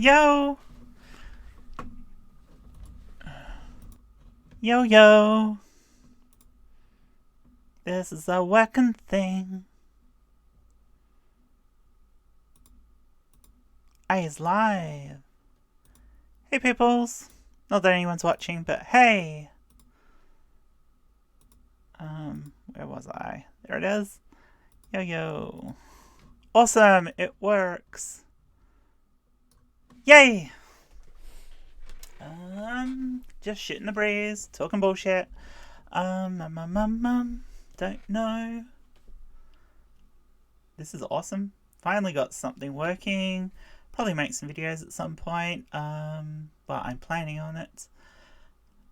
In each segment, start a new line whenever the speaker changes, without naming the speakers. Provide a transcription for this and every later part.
Yo! Yo, yo! This is a working thing. Is live. Hey, peoples. Not that anyone's watching, but hey! Where was I? There it is. Yo, yo. Awesome! It works. Yay! Just shooting the breeze, talking bullshit. Don't know. This is awesome. Finally got something working. Probably make some videos at some point. But I'm planning on it.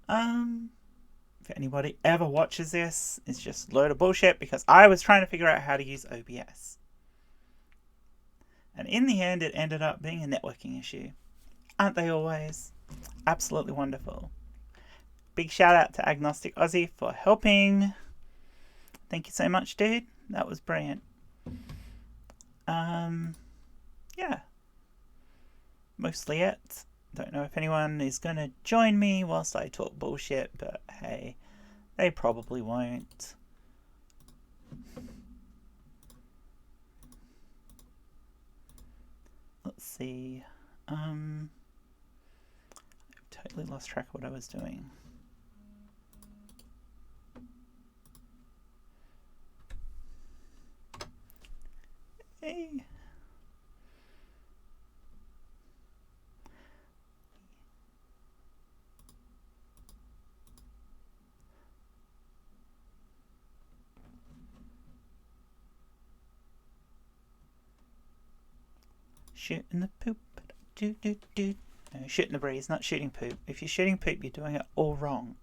If anybody ever watches this, it's just a load of bullshit because I was trying to figure out how to use OBS. And in the end, it ended up being a networking issue. Aren't they always? Absolutely wonderful. Big shout out to Agnostic Aussie for helping. Thank you so much, dude. That was brilliant. Yeah. Mostly it. Don't know if anyone is going to join me whilst I talk bullshit, but hey, they probably won't. Let's see. I've totally lost track of what I was doing. Hey. Shooting the poop. Do. No, shooting the breeze, not shooting poop. If you're shooting poop, you're doing it all wrong.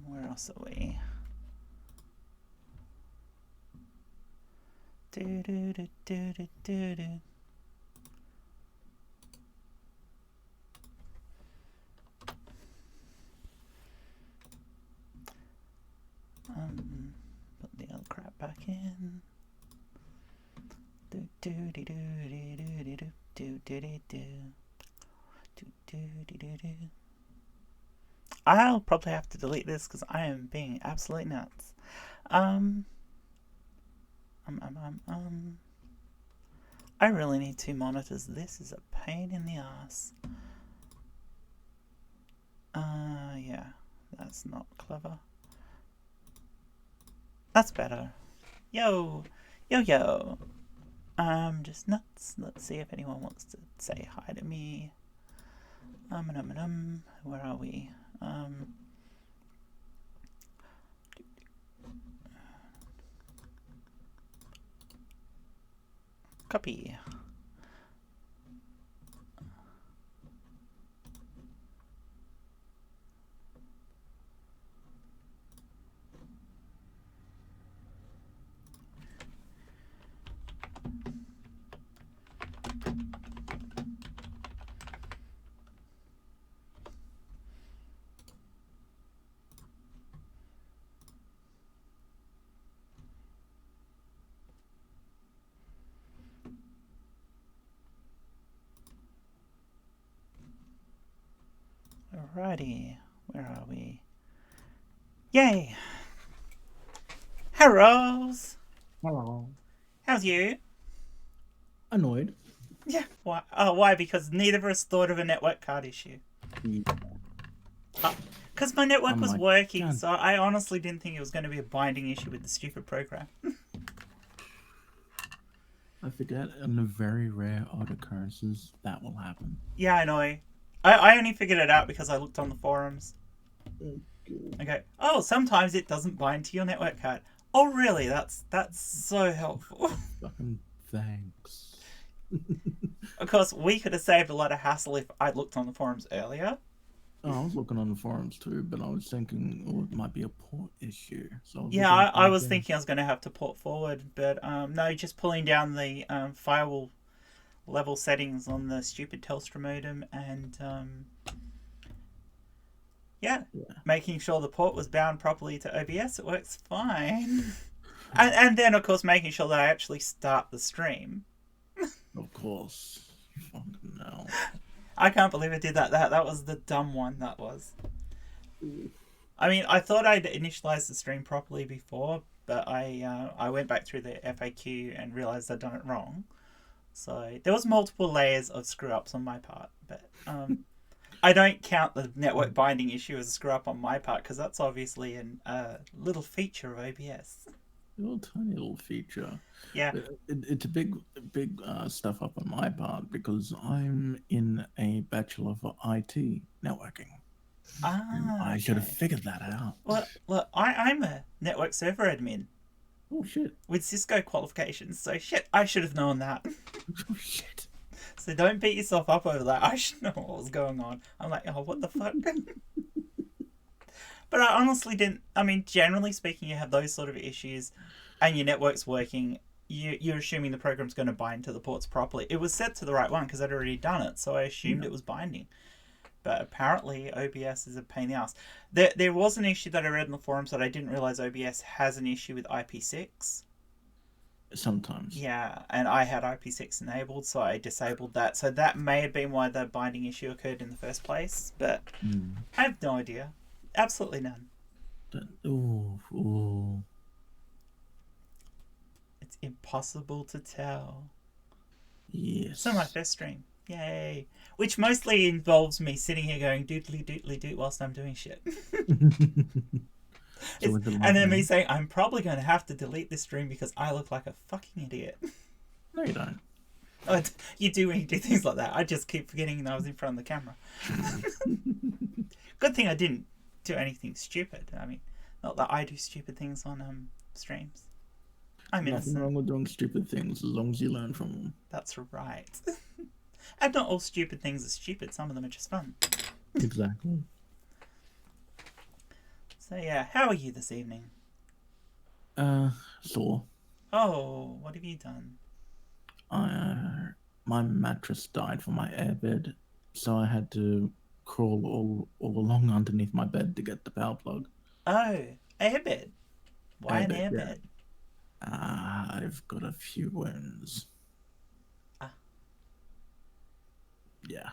Where else are we? Do. Put the other crap back in. I'll probably have to delete this because I am being absolutely nuts. I really need 2 monitors. This is a pain in the ass. Yeah, that's not clever. That's better. Yo! Just nuts. Let's see if anyone wants to say hi to me. Where are we? Copy. Alrighty, where are we? Yay! Rose!
Hello.
How's you?
Annoyed.
Yeah. Why? Oh, why? Because neither of us thought of a network card issue.
Yeah.
Because my network was
like,
working,
God.
so I honestly didn't think it was going to be a binding issue with the stupid program.
I forget in the very rare odd occurrences that will happen.
Yeah, I know. I only figured it out because I looked on the forums. Okay. Oh, sometimes it doesn't bind to your network card. Oh, really? That's so helpful.
Fucking thanks.
Of course, we could have saved a lot of hassle if I'd looked on the forums earlier.
I was looking on the forums too, but I was thinking, oh, it might be a port issue. So
Yeah, I was thinking I was going to have to port forward, but no, just pulling down the firewall level settings on the stupid Telstra modem and yeah, making sure the port was bound properly to OBS. It works fine. And then, of course, making sure that I actually start the stream.
Of course. Fucking no.
I can't believe I did that. That was the dumb one, that was. I mean, I thought I'd initialized the stream properly before, but I went back through the FAQ and realized I'd done it wrong. So there was multiple layers of screw ups on my part, but I don't count the network binding issue as a screw up on my part because that's obviously a little feature of OBS.
Little tiny little feature.
Yeah.
It's a big stuff up on my part because I'm in a bachelor for IT networking. I should have
Okay.
figured that out.
Well, look, I'm a network server admin
Oh shit!
with Cisco qualifications, so shit, I should have known that.
Oh shit!
So don't beat yourself up over that. I should know what was going on. I'm like, oh, what the fuck? But I honestly didn't. I mean, generally speaking, you have those sort of issues and your network's working. You're assuming the program's going to bind to the ports properly. It was set to the right one because I'd already done it, so I assumed it was binding. But apparently, OBS is a pain in the ass. There was an issue that I read in the forums that I didn't realize OBS has an issue with IP6.
Sometimes.
Yeah, and I had IP6 enabled, so I disabled that. So that may have been why the binding issue occurred in the first place, but I have no idea. Absolutely none.
Oh.
It's impossible to tell.
Yes.
So my first stream. Yay. Which mostly involves me sitting here going doodly doodly doot whilst I'm doing shit.
So
and then me saying, I'm probably going to have to delete this stream because I look like a fucking idiot.
No, you don't.
Oh, you do when you do things like that. I just keep forgetting that I was in front of the camera. Good thing I didn't do anything stupid. I mean, not that I do stupid things on streams. I'm innocent.
Nothing wrong with doing stupid things as long as you learn from them.
That's right. And not all stupid things are stupid. Some of them are just fun.
Exactly.
So yeah, how are you this evening?
Sore.
Oh, what have you done?
My mattress died for my airbed, so I had to crawl all along underneath my bed to get the power plug.
Oh, airbed. Why an
Airbed,
airbed?
Yeah. I've got a few wounds. Yeah.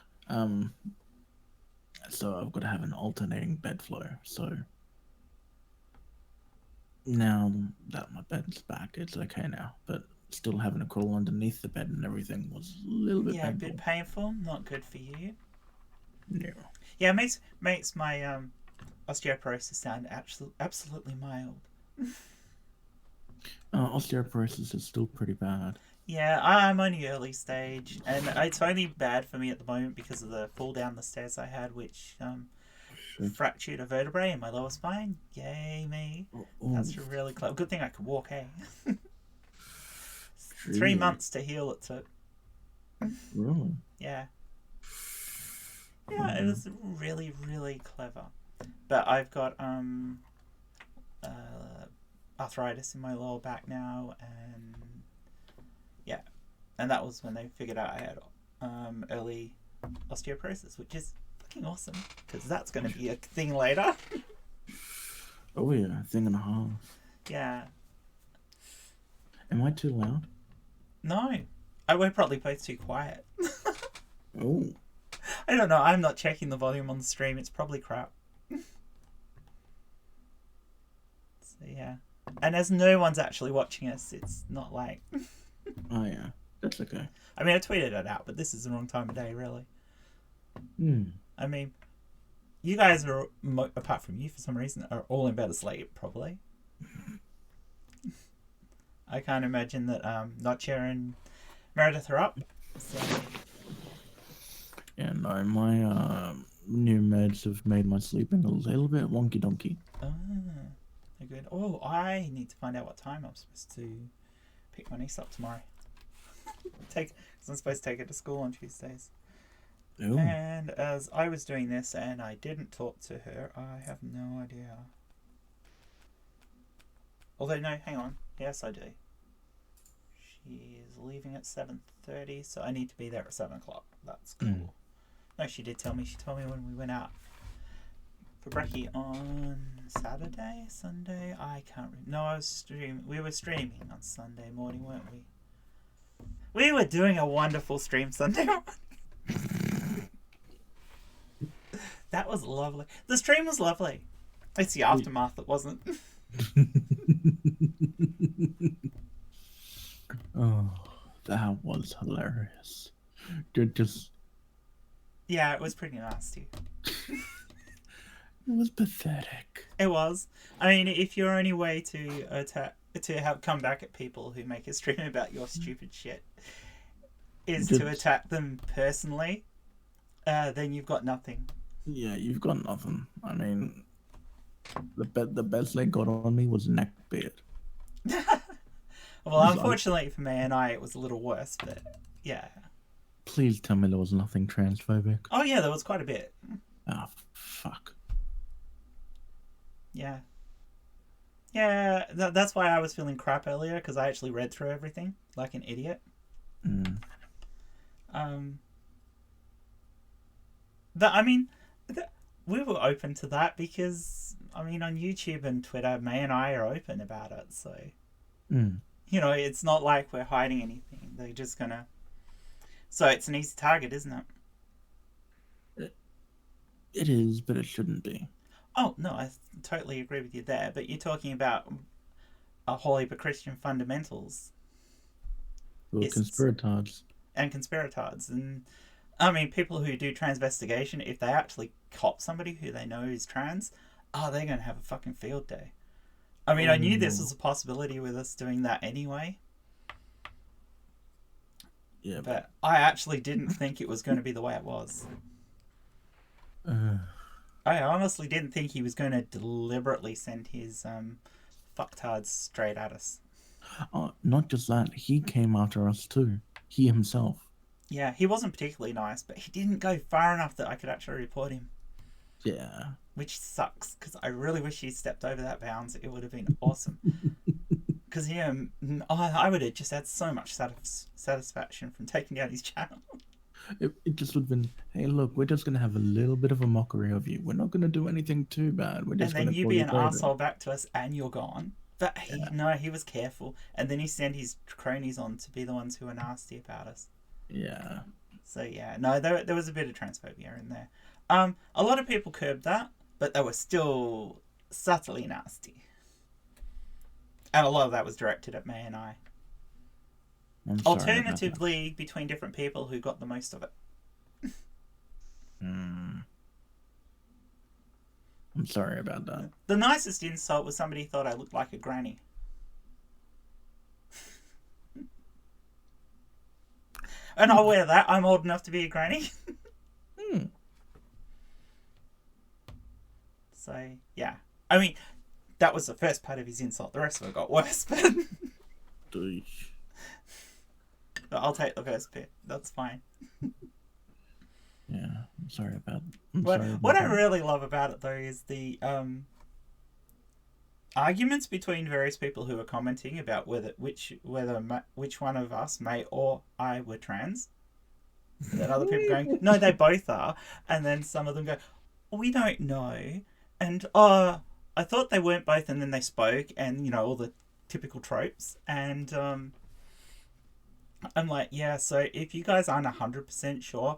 So I've got to have an alternating bed flow. So now that my bed's back, it's okay now. But still having to crawl underneath the bed and everything was a little bit
Yeah,
painful.
a bit painful. Not good for you.
No.
Yeah, it makes my osteoporosis sound absolutely mild.
Osteoporosis is still pretty bad.
Yeah, I'm only early stage, and it's only bad for me at the moment because of the fall down the stairs I had, which fractured a vertebrae in my lower spine. Yay me! That's really close. Good thing I could walk. Hey, 3 months to heal it took.
Really?
Yeah. Yeah, it was really really clever, but I've got arthritis in my lower back now, and yeah, and that was when they figured out I had early osteoporosis, which is fucking awesome because that's going to be a thing later.
Oh yeah, a thing and a half.
Yeah.
Am I too loud?
No, we're probably both too quiet.
Oh.
I don't know. I'm not checking the volume on the stream. It's probably crap. So yeah, and as no one's actually watching us, it's not like.
Oh yeah, that's okay.
I mean, I tweeted it out, but this is the wrong time of day, really. I mean, you guys are, apart from you for some reason, are all in bed asleep, probably. I can't imagine that Notcher and Meredith are up. So.
Yeah, no, my new meds have made my sleeping a little bit wonky donkey.
Oh, good. Oh, I need to find out what time I'm supposed to pick my niece up tomorrow. Because I'm supposed to take her to school on Tuesdays.
Ooh.
And as I was doing this and I didn't talk to her, I have no idea. Although, no, hang on. Yes, I do. She is leaving at 7:30, so I need to be there at 7 o'clock. That's cool. No, she did tell me. She told me when we went out. for brekkie on Saturday, Sunday. I can't remember. No, I was streaming. We were streaming on Sunday morning, weren't we? We were doing a wonderful stream Sunday morning. That was lovely. The stream was lovely. It's the aftermath that wasn't.
Oh, that was hilarious. Just
Yeah, it was pretty nasty.
it was pathetic.
It was. I mean, if your only way to have come back at people who make a stream about your stupid shit is to attack them personally, then you've got nothing.
Yeah, you've got nothing. I mean, the best they got on me was neckbeard.
Well, unfortunately for me and it was a little worse, but yeah.
Please tell me there was nothing transphobic.
Oh yeah, there was quite a bit.
Oh, fuck.
Yeah. Yeah, that's why I was feeling crap earlier, because I actually read through everything like an idiot. But I mean, we were open to that because, I mean, on YouTube and Twitter, May and I are open about it. So, you know, it's not like we're hiding anything. They're just gonna. So it's an easy target, isn't it?
It is, but it shouldn't be.
Oh no, I totally agree with you there. But you're talking about a whole heap of Christian fundamentals.
Well, conspiratards.
And conspiratards, and I mean, people who do transvestigation, if they actually cop somebody who they know is trans, they're going to have a fucking field day. I mean, I knew this was a possibility with us doing that anyway.
Yeah.
But I actually didn't think it was going to be the way it was. I honestly didn't think he was going to deliberately send his fucktards straight at us.
Not just that, he came after us too. He himself.
Yeah, he wasn't particularly nice, but he didn't go far enough that I could actually report him.
Yeah.
Which sucks, because I really wish he stepped over that bounds. It would have been awesome. Because I would have just had so much satisfaction from taking down his channel.
It just would have been, hey, look, we're just going to have a little bit of a mockery of you. We're not going to do anything too bad. We're just
and then you be an arsehole back to us and you're gone. But he was careful. And then he sent his cronies on to be the ones who were nasty about us.
Yeah.
So, yeah. No, there was a bit of transphobia in there. A lot of people curbed that, but they were still subtly nasty. And a lot of that was directed at May and I. Alternatively, between different people who got the most of it.
I'm sorry about that.
The nicest insult was somebody thought I looked like a granny. And I'll wear that. I'm old enough to be a granny. So, yeah. I mean, that was the first part of his insult. The rest of it got worse, but... But I'll take the first bit. That's fine.
Yeah, I'm sorry about
what I really love about it, though, is the arguments between various people who are commenting about which one of us, May or I, were trans. And other people going, no, they both are. And then some of them go, we don't know. And, I thought they weren't both. And then they spoke and, you know, all the typical tropes. And I'm like, yeah, so if you guys aren't 100% sure,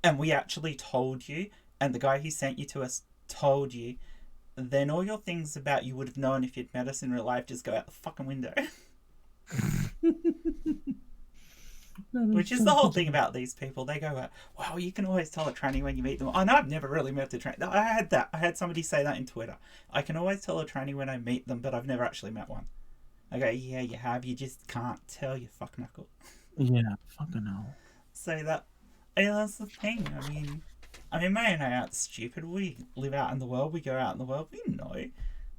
and we actually told you, and the guy who sent you to us told you, then all your things about you would have known if you'd met us in real life just go out the fucking window. Which is the whole thing about these people. They go, well, you can always tell a tranny when you meet them. I know I've never really met a tranny. I had that. I had somebody say that in Twitter. I can always tell a tranny when I meet them, but I've never actually met one. I go, yeah, you have. You just can't tell, you fuck knuckle.
Yeah, fucking hell.
So that's the thing. I mean, May and I aren't stupid. We live out in the world. We go out in the world. We know.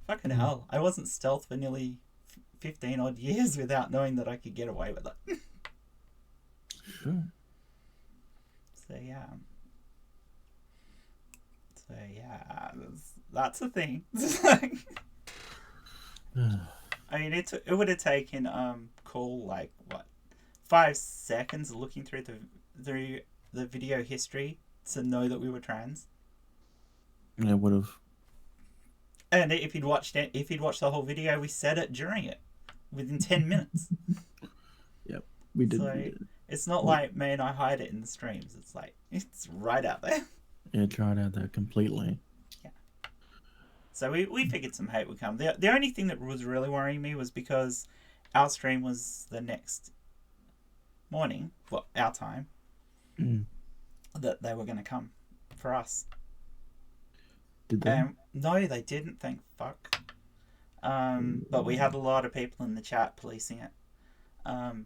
Fucking hell. I wasn't stealth for nearly 15 odd years without knowing that I could get away with it.
Sure.
So that's the thing. I mean, it would have taken Cole like what 5 seconds looking through the video history to know that we were trans.
It would have.
And if you'd watched the whole video, we said it during it, within 10 minutes.
Yep, we did.
So
we did.
it's not like me and I hide it in the streams. It's like, it's right out there.
Yeah, tried out there completely.
Yeah. So we figured some hate would come. The only thing that was really worrying me was because our stream was the next morning, well, our time, that they were going to come for us.
Did they?
No, they didn't, thank fuck. But we had a lot of people in the chat policing it.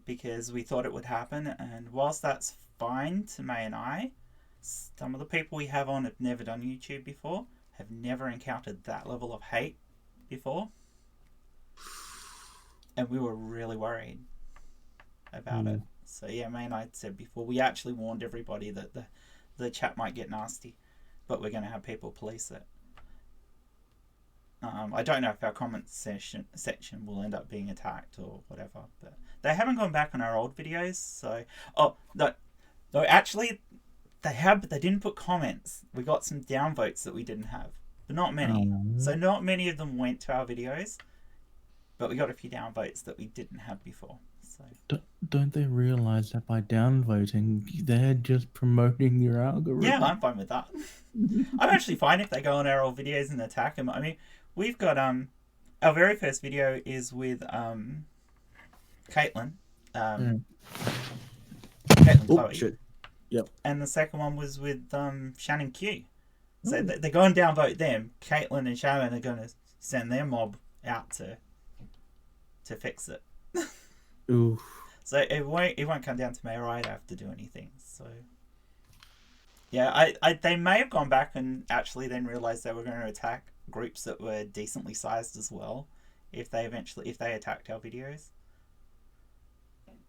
Because we thought it would happen, and whilst that's fine to May and I, some of the people we have on have never done YouTube before, have never encountered that level of hate before, and we were really worried about it. So yeah, May and I said before, we actually warned everybody that the chat might get nasty, but we're going to have people police it. I don't know if our comment section will end up being attacked or whatever, but they haven't gone back on our old videos, so... Oh, no, actually, they have, but they didn't put comments. We got some downvotes that we didn't have, but not many. So not many of them went to our videos, but we got a few downvotes that we didn't have before. So
don't they realise that by downvoting, they're just promoting your algorithm?
Yeah, I'm fine with that. I'm actually fine if they go on our old videos and attack them. I mean, we've got our very first video is with Caitlin. Caitlin Chloe.
Shit. Yep.
And the second one was with Shannon Q. So they're going to downvote them. Caitlin and Shannon are going to send their mob out to fix it.
Ooh.
So it won't come down to me, or I'd have to do anything. So yeah, they may have gone back and actually then realised they were going to attack groups that were decently sized as well, if they attacked our videos.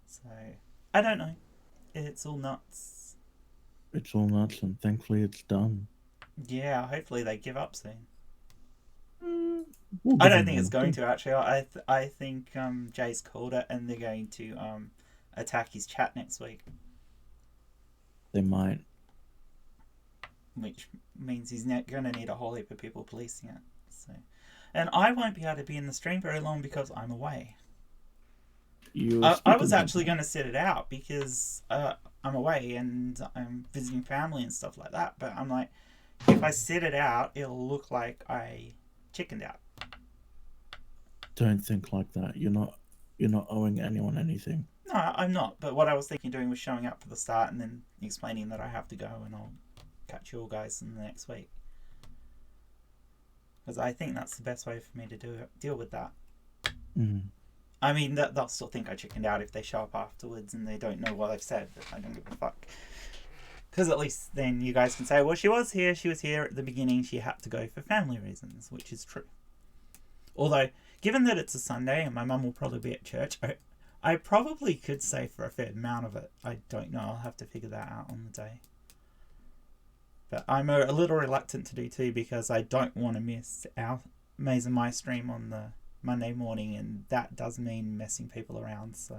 So I don't know. It's all nuts.
It's all nuts, and thankfully it's done.
Yeah, hopefully they give up soon. I don't think it's going to, actually. I think Jay's called it, and they're going to attack his chat next week.
They might.
Which means he's going to need a whole heap of people policing it. So, and I won't be able to be in the stream very long because I'm away. I was actually going to set it out because I'm away and I'm visiting family and stuff like that. But I'm like, if I set it out, it'll look like I chickened out.
Don't think like that. You're not owing anyone anything.
No, I'm not. But what I was thinking of doing was showing up for the start and then explaining that I have to go and I'll catch you all guys in the next week. Because I think that's the best way for me to deal with that. I mean, they'll still think I chickened out if they show up afterwards and they don't know what I've said, but I don't give a fuck. Because at least then you guys can say, well, she was here at the beginning, she had to go for family reasons, which is true. Although, given that it's a Sunday and my mum will probably be at church, I probably could say for a fair amount of it. I don't know, I'll have to figure that out on the day. But I'm a little reluctant to do too because I don't want to miss our Maze and My stream on the Monday morning, and that does mean messing people around. So,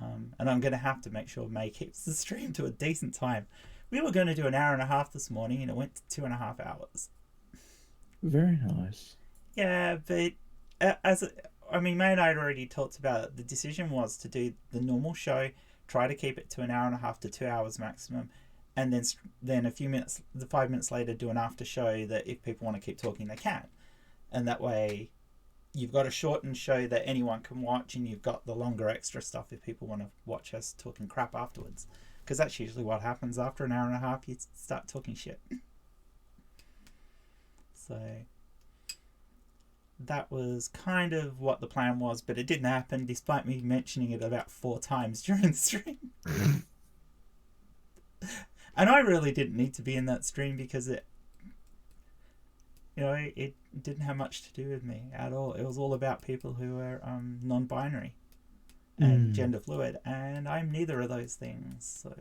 and I'm going to have to make sure May keeps the stream to a decent time. We were going to do an hour and a half this morning, and it went to 2.5 hours.
Very nice.
Yeah, but May and I had already talked about it. The decision was to do the normal show, try to keep it to an hour and a half to 2 hours maximum, and then 5 minutes later do an after show that if people want to keep talking they can, and that way you've got a shortened show that anyone can watch, and you've got the longer extra stuff if people want to watch us talking crap afterwards, because that's usually what happens after an hour and a half. You start talking shit. So that was kind of what the plan was, but it didn't happen despite me mentioning it about 4 times during the stream. And I really didn't need to be in that stream because it didn't have much to do with me at all. It was all about people who are non-binary and gender fluid, and I'm neither of those things. So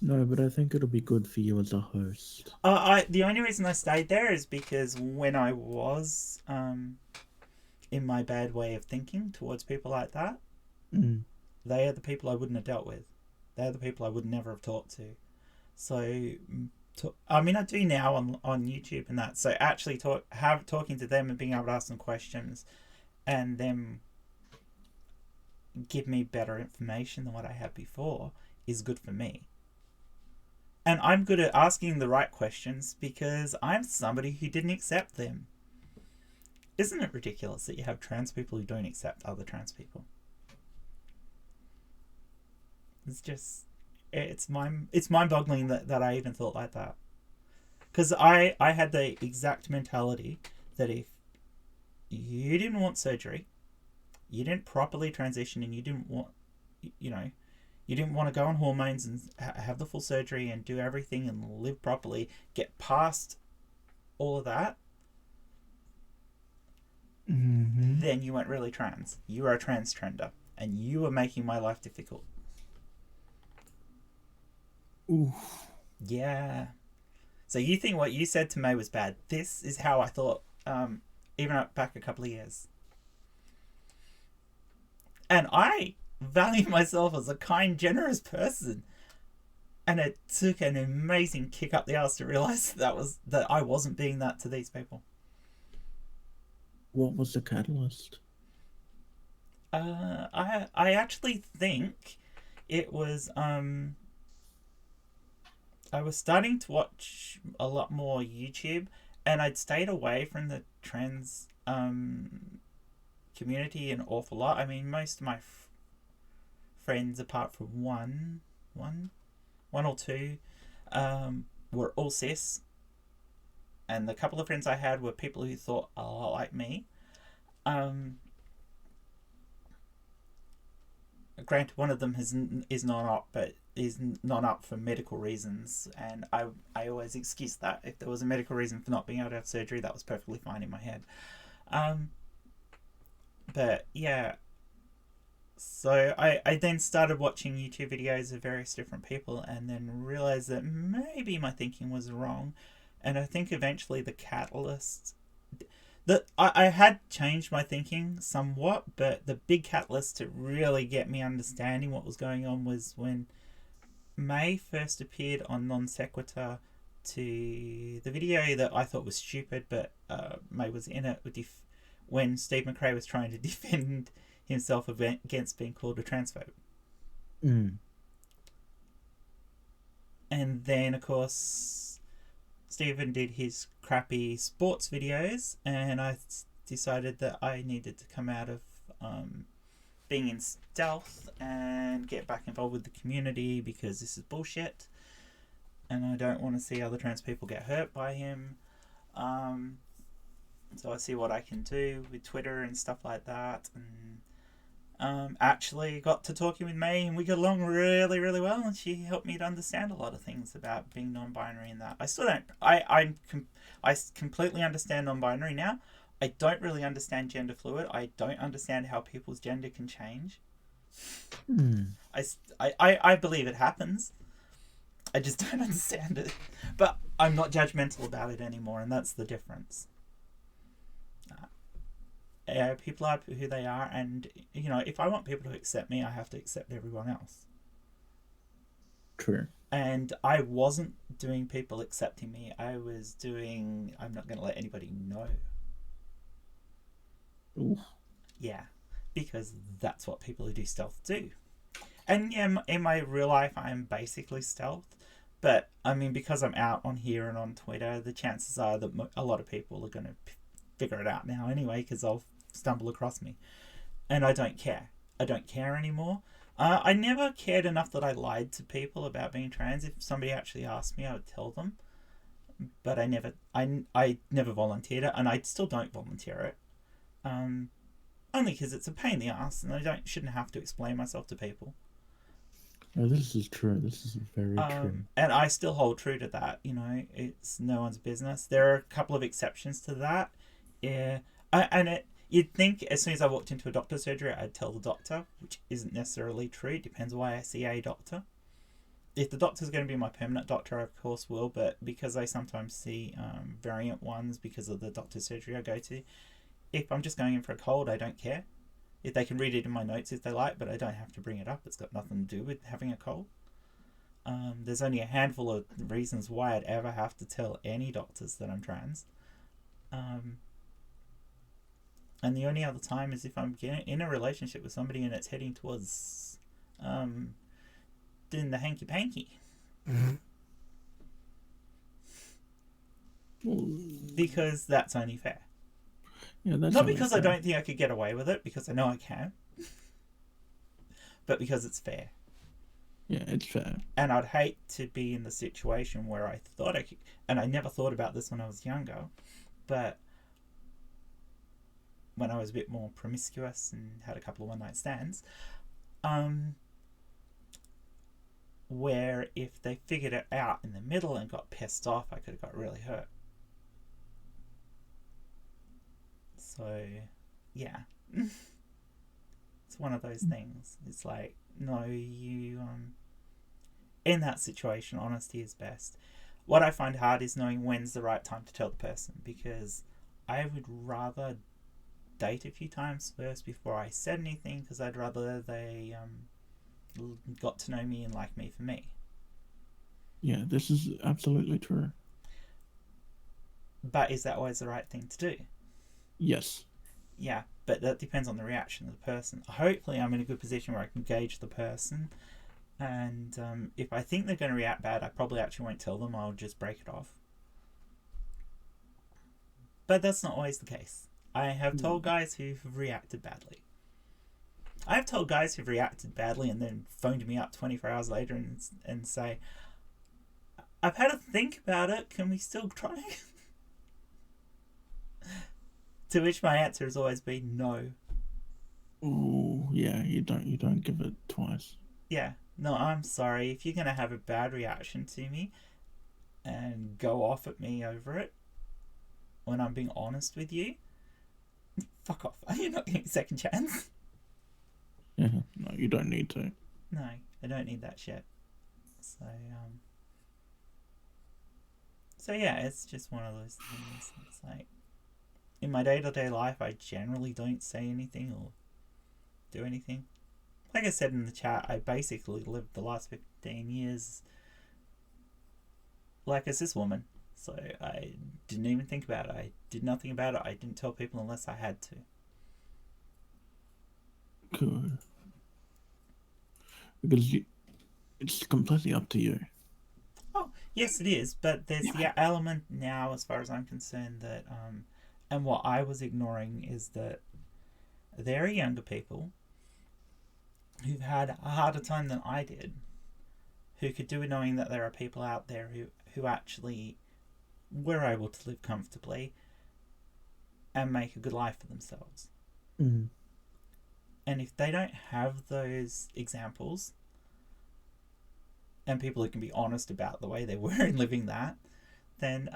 no, but I think it'll be good for you as a host.
The only reason I stayed there is because when I was in my bad way of thinking towards people like that, they are the people I wouldn't have dealt with. They're the people I would never have talked to. So I mean, I do now on YouTube and that. So actually talking to them and being able to ask them questions, and them give me better information than what I had before is good for me. And I'm good at asking the right questions because I'm somebody who didn't accept them. Isn't it ridiculous that you have trans people who don't accept other trans people? It's just, it's mind-boggling that I even thought like that. Because I had the exact mentality that if you didn't want surgery, you didn't properly transition, and you didn't want, you know, you didn't want to go on hormones and have the full surgery and do everything and live properly, get past all of that, then you weren't really trans. You were a transgender, and you were making my life difficult.
Ooh.
Yeah. So you think what you said to me was bad. This is how I thought, even back a couple of years. And I value myself as a kind, generous person. And it took an amazing kick up the ass to realise that I wasn't being that to these people.
What was the catalyst?
I actually think it was I was starting to watch a lot more YouTube, and I'd stayed away from the trans community an awful lot. I mean, most of my friends, apart from one or two, were all cis, and the couple of friends I had were people who thought a lot like me. Granted, one of them is non-op, but is non-op for medical reasons, and I always excuse that. If there was a medical reason for not being able to have surgery, that was perfectly fine in my head. But yeah, so I then started watching YouTube videos of various different people, and then realized that maybe my thinking was wrong. And I think eventually the catalyst that I had changed my thinking somewhat, but the big catalyst to really get me understanding what was going on was when May first appeared on Non Sequitur to the video that I thought was stupid, but May was in it when Steve McRae was trying to defend himself against being called a transphobe. And then, of course, Stephen did his crappy sports videos, and I decided that I needed to come out of being in stealth and get back involved with the community because this is bullshit, and I don't want to see other trans people get hurt by him. So I see what I can do with Twitter and stuff like that, and actually got to talking with May, and we got along really, really well, and she helped me to understand a lot of things about being non-binary and that. I still don't. I completely understand non-binary now. I don't really understand gender fluid. I don't understand how people's gender can change. I believe it happens. I just don't understand it. But I'm not judgmental about it anymore, and that's the difference. People are who they are, and if I want people to accept me, I have to accept everyone else.
True.
And I wasn't doing people accepting me. I was doing, I'm not going to let anybody know.
Ooh.
Yeah, because that's what people who do stealth do. And yeah, in my real life, I'm basically stealth. But I mean, because I'm out on here and on Twitter, the chances are that a lot of people are going to figure it out now anyway, because they'll stumble across me. And I don't care. I don't care anymore. I never cared enough that I lied to people about being trans. If somebody actually asked me, I would tell them. But I never volunteered it, and I still don't volunteer it. Only because it's a pain in the ass, and I shouldn't have to explain myself to people.
Oh, this is true. This is very true.
And I still hold true to that. It's no one's business. There are a couple of exceptions to that. Yeah, you'd think as soon as I walked into a doctor's surgery, I'd tell the doctor, which isn't necessarily true. It depends why I see a doctor. If the doctor's going to be my permanent doctor, I of course will, but because I sometimes see variant ones because of the doctor's surgery I go to, if I'm just going in for a cold, I don't care. If they can read it in my notes if they like, but I don't have to bring it up. It's got nothing to do with having a cold. There's only a handful of reasons why I'd ever have to tell any doctors that I'm trans. And the only other time is if I'm in a relationship with somebody and it's heading towards doing the hanky panky.
Mm-hmm. Well,
because that's only fair.
Yeah, that's
not because fair. I don't think I could get away with it, because I know I can, but because it's fair.
Yeah, it's fair.
And I'd hate to be in the situation where I thought I could, and I never thought about this when I was younger, but when I was a bit more promiscuous and had a couple of one-night stands, where if they figured it out in the middle and got pissed off, I could have got really hurt. So, yeah. It's one of those things. It's like, no, you, in that situation, honesty is best. What I find hard is knowing when's the right time to tell the person, because I would rather date a few times first before I said anything, because I'd rather they got to know me and like me for me.
Yeah, this is absolutely true.
But is that always the right thing to do?
Yes.
Yeah, but that depends on the reaction of the person. Hopefully I'm in a good position where I can gauge the person, and if I think they're going to react bad, I probably actually won't tell them. I'll just break it off. But that's not always the case. I have told guys who've reacted badly. I've told guys who've reacted badly and then phoned me up 24 hours later and say, I've had to think about it, can we still try? To which my answer has always been no.
Oh, yeah, you don't give it twice.
Yeah, no, I'm sorry. If you're going to have a bad reaction to me and go off at me over it when I'm being honest with you, fuck off. You're not getting a second chance.
Yeah, no, you don't need to.
No, I don't need that shit. So yeah, it's just one of those things. It's like, in my day-to-day life, I generally don't say anything or do anything. Like I said in the chat, I basically lived the last 15 years like a cis woman. So I didn't even think about it. I did nothing about it. I didn't tell people unless I had to.
Good. Because it's completely up to you.
Oh, yes it is. But there's the element now, as far as I'm concerned, that... and what I was ignoring is that there are younger people who've had a harder time than I did, who could do with knowing that there are people out there who actually were able to live comfortably and make a good life for themselves.
Mm.
And if they don't have those examples and people who can be honest about the way they were in living that, then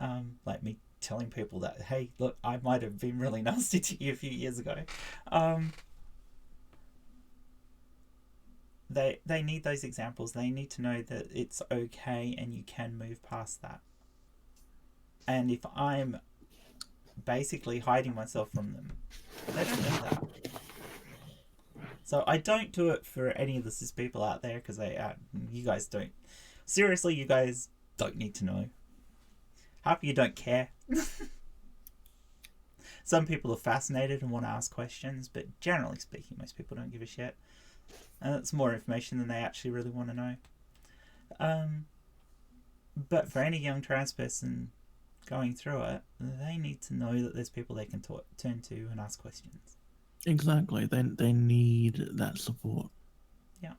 like me telling people that, hey, look, I might have been really nasty to you a few years ago. They need those examples. They need to know that it's okay and you can move past that. And if I'm basically hiding myself from them, they don't know that. So I don't do it for any of the cis people out there, because you guys don't. Seriously, you guys don't need to know. Half of you don't care. Some people are fascinated and want to ask questions, but generally speaking, most people don't give a shit. And it's more information than they actually really want to know. But for any young trans person going through it, they need to know that there's people they can turn to and ask questions.
Exactly. They need that support.
Yeah.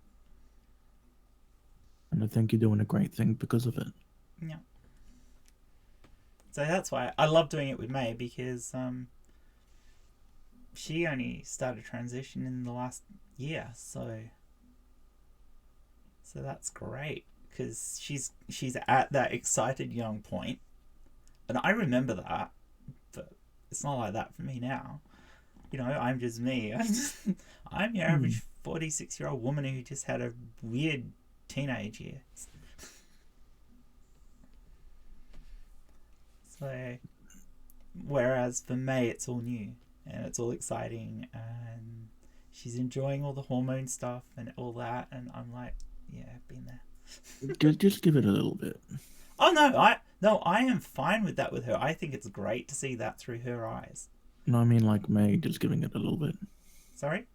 And I think you're doing a great thing because of it.
Yeah. So that's why I love doing it with May, because she only started transition in the last year, so that's great, because she's at that excited young point, and I remember that, but it's not like that for me now. You know, I'm just me. I'm your average 46-year-old woman who just had a weird teenage year. So, whereas for May, it's all new and it's all exciting, and she's enjoying all the hormone stuff and all that, and I'm like, yeah, I've been there.
Just give it a little bit.
Oh no, I am fine with that with her. I think it's great to see that through her eyes.
No, I mean like May just giving it a little bit.
Sorry,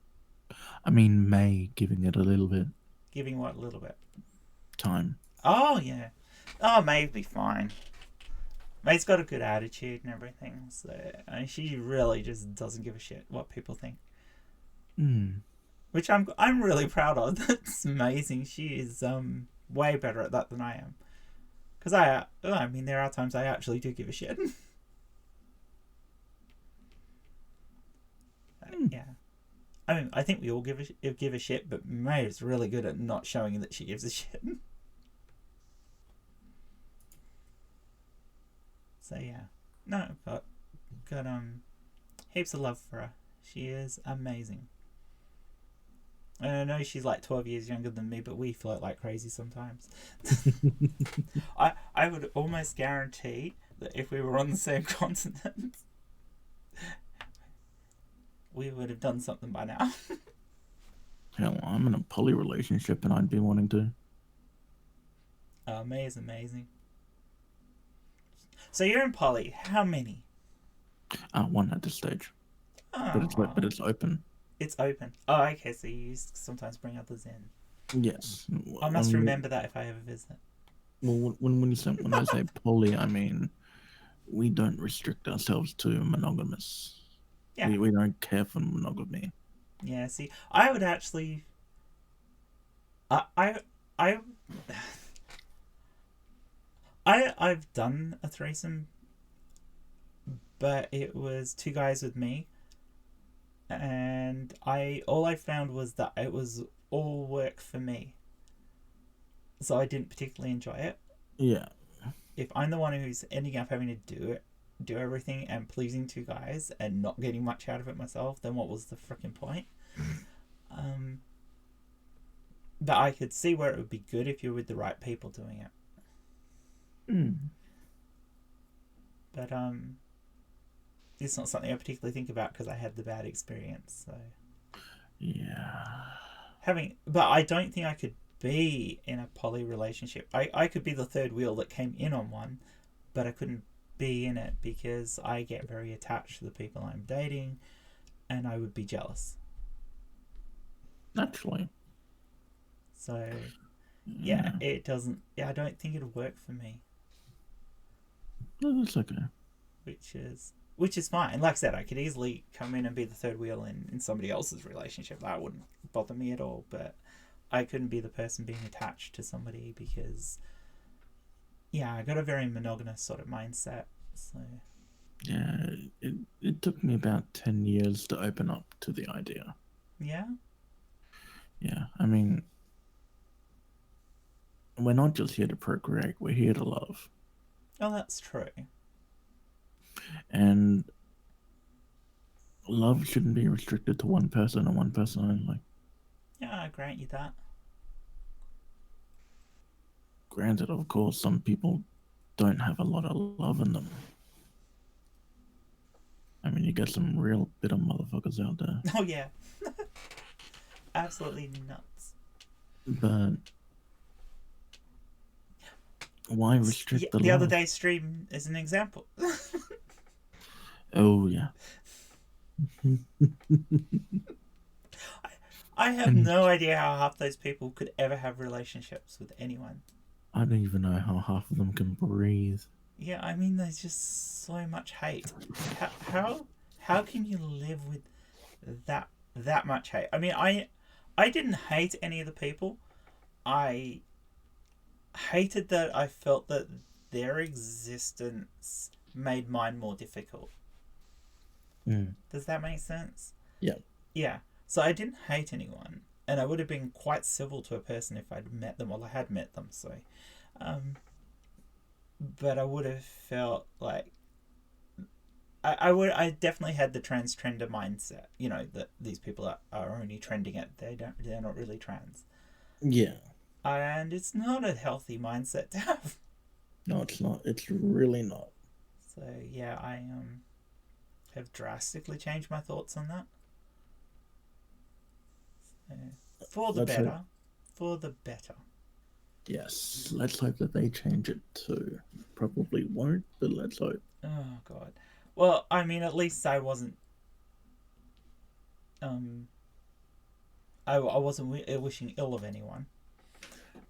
I mean May giving it a little bit
giving what a little bit.
time.
Oh yeah, oh May'd be fine. May's got a good attitude and everything, so she really just doesn't give a shit what people think.
Hmm.
Which I'm really proud of. That's amazing. She is way better at that than I am. Because I mean, there are times I actually do give a shit. Yeah. I mean, I think we all give a shit, but May is really good at not showing that she gives a shit. So yeah, no, got heaps of love for her. She is amazing. And I know she's like 12 years younger than me, but we flirt like crazy sometimes. I would almost guarantee that if we were on the same continent, we would have done something by now.
Hell, I'm in a poly relationship and I'd be wanting to.
May is amazing. So you're in poly. How many?
One at this stage,
Oh,
but it's open.
it's open. Oh, okay. So you sometimes bring others in.
Yes.
I must remember that if I ever visit.
Well, when I say poly, I mean we don't restrict ourselves to monogamous.
Yeah.
We don't care for monogamy.
Yeah. See, I would actually. I. I. I've done a threesome, but it was two guys with me, and all I found was that it was all work for me, so I didn't particularly enjoy it.
Yeah.
If I'm the one who's ending up having to do everything and pleasing two guys and not getting much out of it myself, then what was the freaking point? Um, but I could see where it would be good if you're with the right people doing it.
Mm.
But it's not something I particularly think about because I had the bad experience. So
Yeah.
but I don't think I could be in a poly relationship. I could be the third wheel that came in on one, but I couldn't be in it because I get very attached to the people I'm dating, and I would be jealous.
Naturally.
So yeah, it doesn't. Yeah, I don't think it'll work for me.
No, that's okay.
Which is fine. Like I said, I could easily come in and be the third wheel in somebody else's relationship. That wouldn't bother me at all. But I couldn't be the person being attached to somebody because, yeah, I got a very monogamous sort of mindset. So
Yeah, it took me about 10 years to open up to the idea.
yeah,
Yeah, I mean, we're not just here to procreate, we're here to love.
oh, that's true.
And love shouldn't be restricted to one person and one person only.
Yeah, I grant you that.
Granted, of course, some people don't have a lot of love in them. I mean, you get some real bitter motherfuckers out there.
Oh yeah, absolutely nuts.
But why restrict the
The other
love?
day's stream is an example.
Oh, yeah.
I have no idea how half those people could ever have relationships with anyone.
I don't even know how half of them can breathe.
Yeah, I mean, there's just so much hate. How can you live with that much hate? I mean, I didn't hate any of the people. I hated that I felt that their existence made mine more difficult.
Mm.
Does that make sense?
Yeah.
Yeah. So I didn't hate anyone, and I would have been quite civil to a person if I'd met them. Well, I had met them, so. But I would have felt like I definitely had the transgender mindset. You know that these people are only trending it. They're not really trans.
Yeah.
And it's not a healthy mindset to have.
No, it's not. It's really not.
So yeah, I have drastically changed my thoughts on that. So, for the
Let's
better.
hope.
For the better.
Yes, let's hope that they change it too. Probably won't, but let's hope.
Oh god. Well, I mean, at least I wasn't. I wasn't wishing ill of anyone.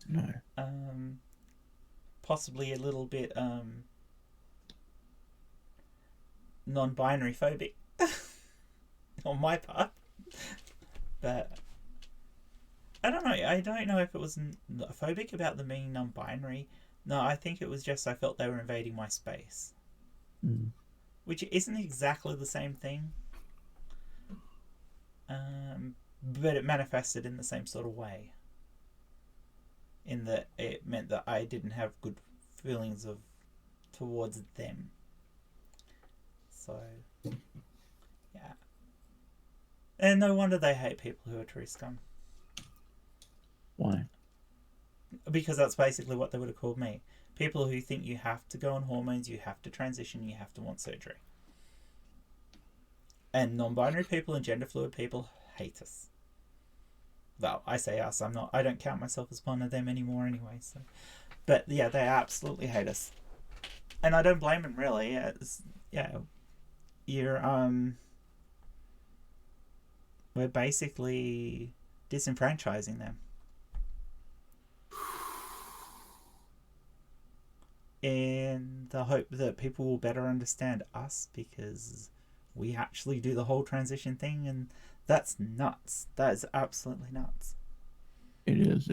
No.
Possibly a little bit non-binary phobic on my part, but I don't know. I don't know if it was phobic about them being non-binary. No, I think it was just I felt they were invading my space, which isn't exactly the same thing. But it manifested in the same sort of way. In that it meant that I didn't have good feelings towards them. So, yeah. And no wonder they hate people who are true scum.
Why?
Because that's basically what they would have called me. People who think you have to go on hormones, you have to transition, you have to want surgery. And non-binary people and gender fluid people hate us. Well, I say us. I don't count myself as one of them anymore anyway. So, but yeah, they absolutely hate us, and I don't blame them really. We're basically disenfranchising them in the hope that people will better understand us, because we actually do the whole transition thing, and that's nuts. That is absolutely nuts.
It is.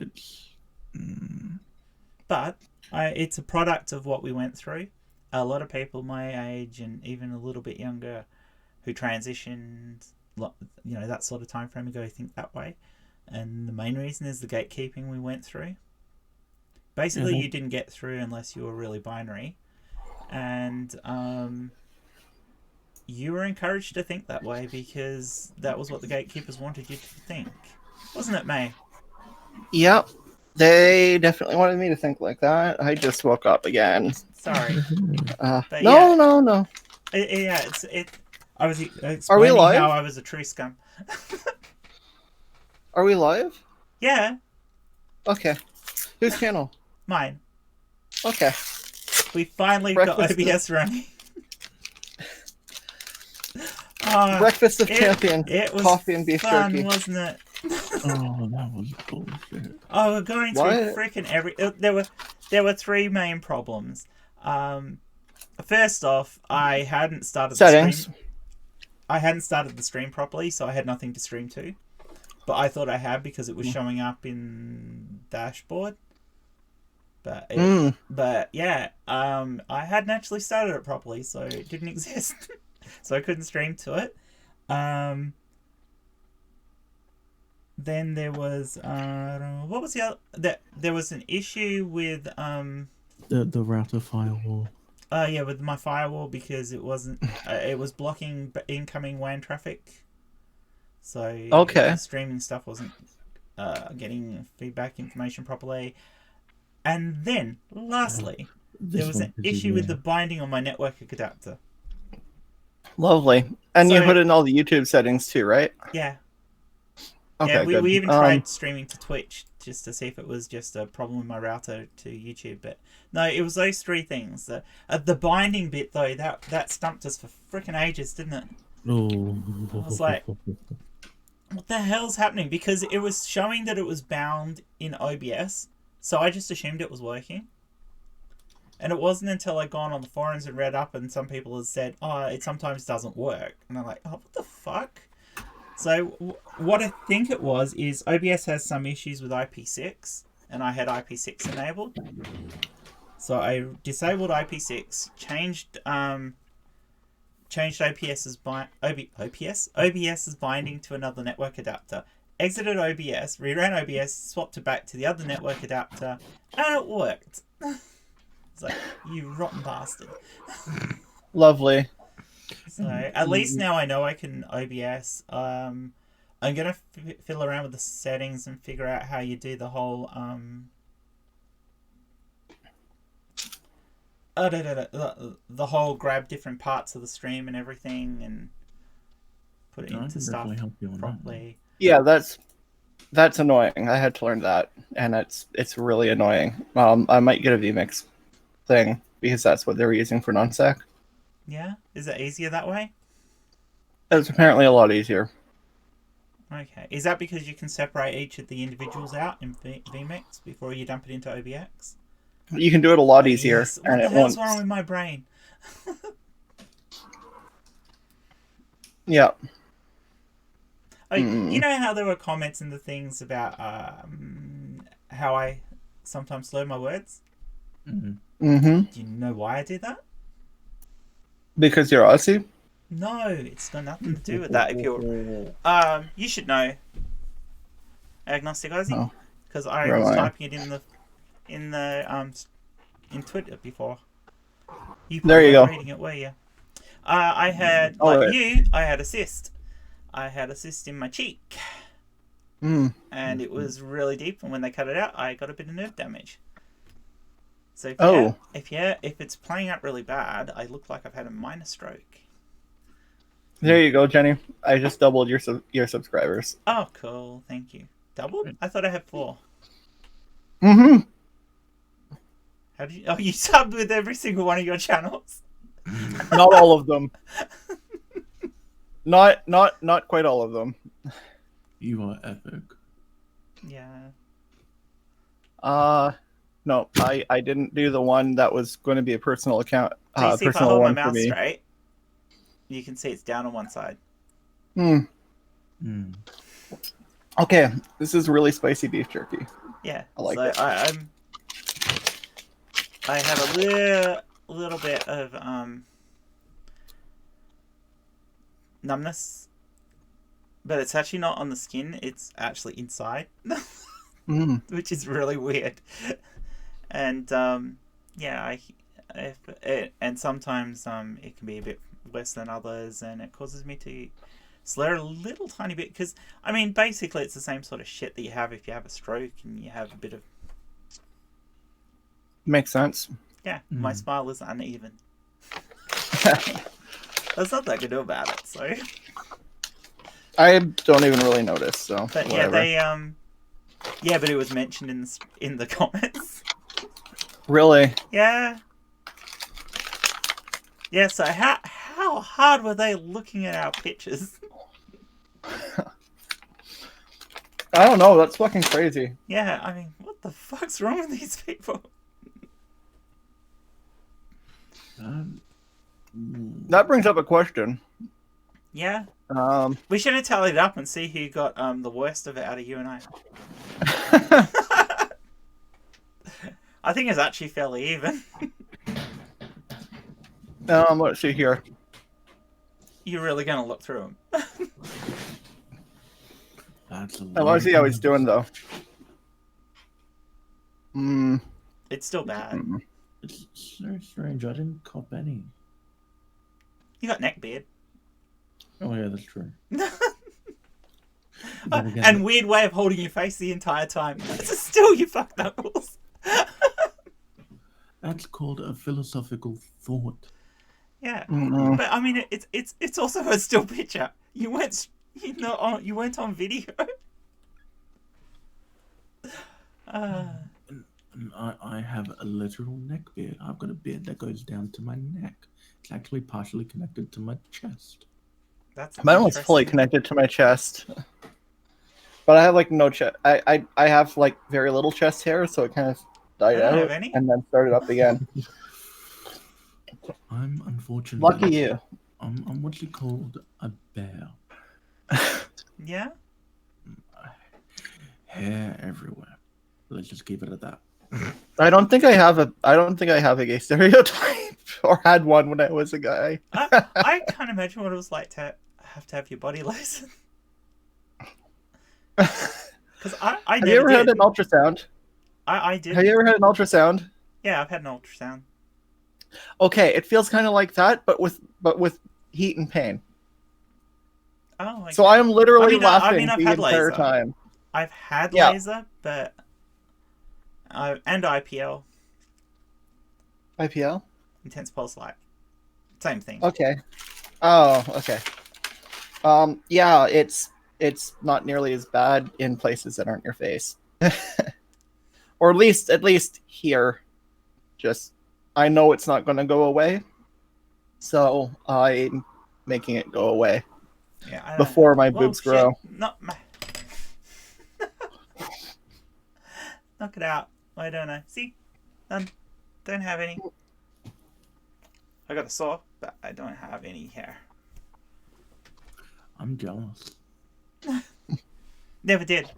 But it's a product of what we went through. A lot of people my age and even a little bit younger who transitioned, that sort of time frame ago, think that way. And the main reason is the gatekeeping we went through. Basically, you didn't get through unless you were really binary. And you were encouraged to think that way because that was what the gatekeepers wanted you to think. Wasn't it, May?
Yep. They definitely wanted me to think like that. I just woke up again.
Sorry.
No.
I was explaining how I was a true scum.
Are we live?
Yeah.
Okay. Whose channel?
Mine.
Okay.
We finally got OBS running.
Breakfast of Champions.
It was
coffee and beef
fun,
jerky.
wasn't it?
Oh, that was bullshit.
Oh, we're going through freaking there were three main problems. First off, I hadn't started
settings.
The stream. I hadn't started the stream properly, so I had nothing to stream to. But I thought I had because it was showing up in dashboard. But yeah, I hadn't actually started it properly, so it didn't exist. So I couldn't stream to it. Then there was what was the other? There was an issue with
the router firewall.
Yeah, with my firewall, because it wasn't it was blocking incoming WAN traffic. So streaming stuff wasn't getting feedback information properly. And then lastly, there was an issue with the binding on my network adapter.
Lovely. And you put in all the YouTube settings too, right?
Yeah.
Okay,
yeah,
good.
We even tried streaming to Twitch just to see if it was just a problem with my router to YouTube, but no, it was those three things. The binding bit though, that stumped us for freaking ages, didn't it?
Oh.
I was like, what the hell's happening? Because it was showing that it was bound in OBS, so I just assumed it was working. And it wasn't until I gone on the forums and read up, and some people have said, "Oh, it sometimes doesn't work," and I'm like, "Oh, what the fuck?" So what I think it was is OBS has some issues with IP6, and I had IP6 enabled. So I disabled IP6, changed OBS's binding to another network adapter, exited OBS, reran OBS, swapped it back to the other network adapter, and it worked. It's like, you rotten bastard.
Lovely.
So at least now I know I can OBS. I'm gonna fiddle around with the settings and figure out how you do the whole the whole grab different parts of the stream and everything and put it into stuff properly.
Yeah, that's That's annoying. I had to learn that, and it's really annoying. I might get a vMix thing because that's what they were using for nonsec.
Yeah? Is it easier that way?
It's apparently a lot easier.
Okay. Is that because you can separate each of the individuals out in vMix before you dump it into OBX?
You can do it a lot
Oh,
easier,
yes. What
and
the
it
hell's
won't.
wrong with my brain?
Yeah.
Oh, you know how there were comments in the things about how I sometimes slur my words?
Mm-hmm.
Do you know why I do that?
Because you're Aussie.
No, it's got nothing to do with that. If you're, you should know, Agnostic Aussie,
Oh,
because I
where
was
am I?
typing it in Twitter before. You
There you
weren't
go.
reading it, were you? I had
Oh,
like
wait.
you. I had a cyst. I had a cyst in my cheek,
Mm.
and it was really deep. And when they cut it out, I got a bit of nerve damage. So
Oh.
if it's playing out really bad, I look like I've had a minor stroke.
There you go, Jenny. I just doubled your subscribers.
Oh, cool. Thank you. Doubled? I thought I had 4.
Mm-hmm.
How did you? Oh, you subbed with every single one of your channels.
Not all of them. Not quite all of them.
You are epic.
Yeah.
No, I didn't do the one that was going to be a personal account.
So you see, if I
Personal
hold my
one for
mouse
me.
straight, you can see it's down on one side.
Hmm.
Mm.
Okay, this is really spicy beef jerky.
Yeah.
I like
so
it.
I have a little bit of numbness, but it's actually not on the skin. It's actually inside,
Mm.
which is really weird. And yeah, and sometimes it can be a bit worse than others, and it causes me to slur a little tiny bit because I mean basically it's the same sort of shit that you have if you have a stroke and you have a bit of
Makes sense.
my smile is uneven. There's nothing I can do about it. So,
I don't even really notice. So,
but
whatever.
yeah, but it was mentioned in the comments.
Really.
Yeah. Yeah. So how hard were they looking at our pictures?
I don't know. That's fucking crazy.
Yeah. I mean, what the fuck's wrong with these people?
That brings up a question.
Yeah.
Um,
We should have tallied up and see who got the worst of it out of you and I. I think it's actually fairly even.
let's see here.
You're really gonna look through them.
That's a
I want to see how he's doing though.
It's still bad.
It's so strange. I didn't cop any.
You got neck beard.
Oh yeah, that's true.
And weird way of holding your face the entire time. It's still your fuck knuckles.
That's called a philosophical thought.
Yeah,
Mm-mm.
but I mean, it's also a still picture. You weren't on video.
I have a literal neck beard. I've got a beard that goes down to my neck. It's actually partially connected to my chest.
That's
Mine was fully
interesting.
connected to my chest, but I have like no chest. I have like very little chest hair, so it kind of died
I don't
out
have any.
and then started up again.
I'm unfortunately
Lucky you.
I'm what's it called? A bear.
Yeah.
Hair everywhere. Let's just keep it at that.
I don't think I have a gay stereotype or had one when I was a guy.
I can't imagine what it was like to have your body lasered. Because I
Have
never
you ever
did.
had an ultrasound?
I did.
Have you ever had an ultrasound?
Yeah, I've had an ultrasound.
Okay, it feels kind of like that, but with heat and pain.
Oh, okay.
So I am literally
I
laughing
mean, I've
the
had
entire
laser.
time.
I've had
Yeah.
laser, but and IPL,
IPL?
intense pulse light, same thing.
Okay. Oh, okay. Yeah, it's it's not nearly as bad in places that aren't your face. Or at least here. Just I know it's not going to go away. So I'm making it go away
Yeah, I don't
before my
Well,
boobs grow.
shit, not my... Knock it out. Why don't I? See? Done. Don't have any. I got a saw, but I don't have any hair.
I'm jealous.
Never did.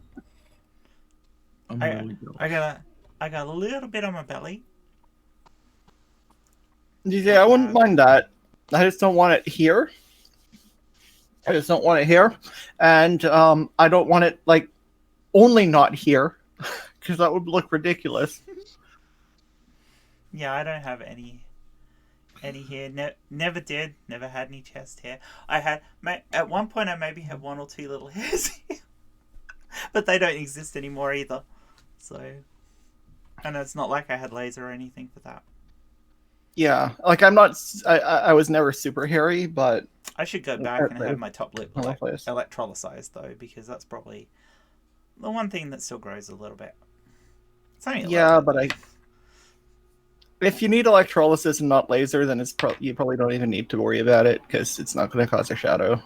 I'm
I-
really jealous.
I got a little bit on my belly.
Yeah, I wouldn't mind that. I just don't want it here. I just don't want it here, and I don't want it like only not here, because that would look ridiculous.
Yeah, I don't have any hair. Never did. Never had any chest hair. I had at one point I maybe had 1 or 2 little hairs here, but they don't exist anymore either. So, and it's not like I had laser or anything for that.
Yeah, like I'm not. I was never super hairy, but
I should go back and have my top lip
All place.
electrolyzed though, because that's probably the one thing that still grows a little bit. It's only a
yeah,
little bit,
but if you need electrolysis and not laser, then you probably don't even need to worry about it because it's not going to cause a shadow.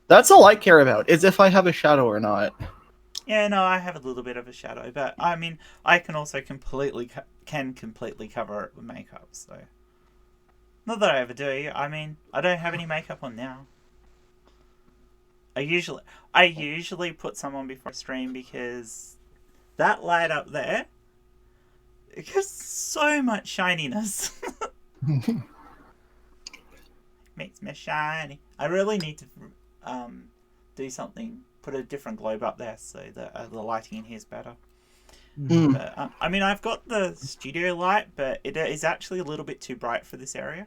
That's all I care about is if I have a shadow or not.
Yeah, no, I have a little bit of a shadow, but I mean, I can also completely cover it with makeup. So, not that I ever do. I mean, I don't have any makeup on now. I usually put some on before I stream because that light up there, it gives so much shininess. Makes me shiny. I really need to do something. Put a different globe up there so that the lighting in here is better.
Mm.
But, I mean, I've got the studio light, but it is actually a little bit too bright for this area.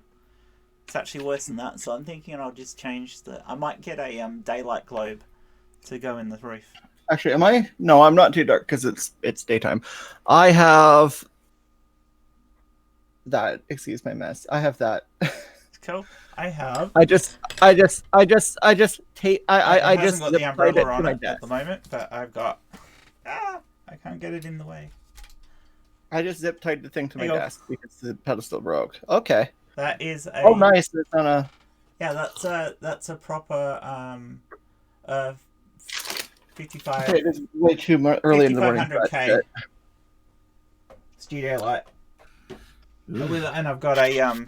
It's actually worse than that, so I'm thinking I'll just change I might get a daylight globe to go in the roof.
Actually, am I? No, I'm not too dark because it's daytime. I have that. Excuse my mess. I have that.
Cool. I have.
I just
It
zip
hasn't got the
tied it
umbrella
to
on
my
it at
desk.
the moment, but I've got. I can't get it in the way.
I just zip tied the thing to my
Hang on.
desk because the pedestal broke. Okay.
That is a.
Oh, nice. It's on a.
Yeah, that's a proper 55.
Okay, it is way too early in the morning.
5500K studio light. With it, and I've got a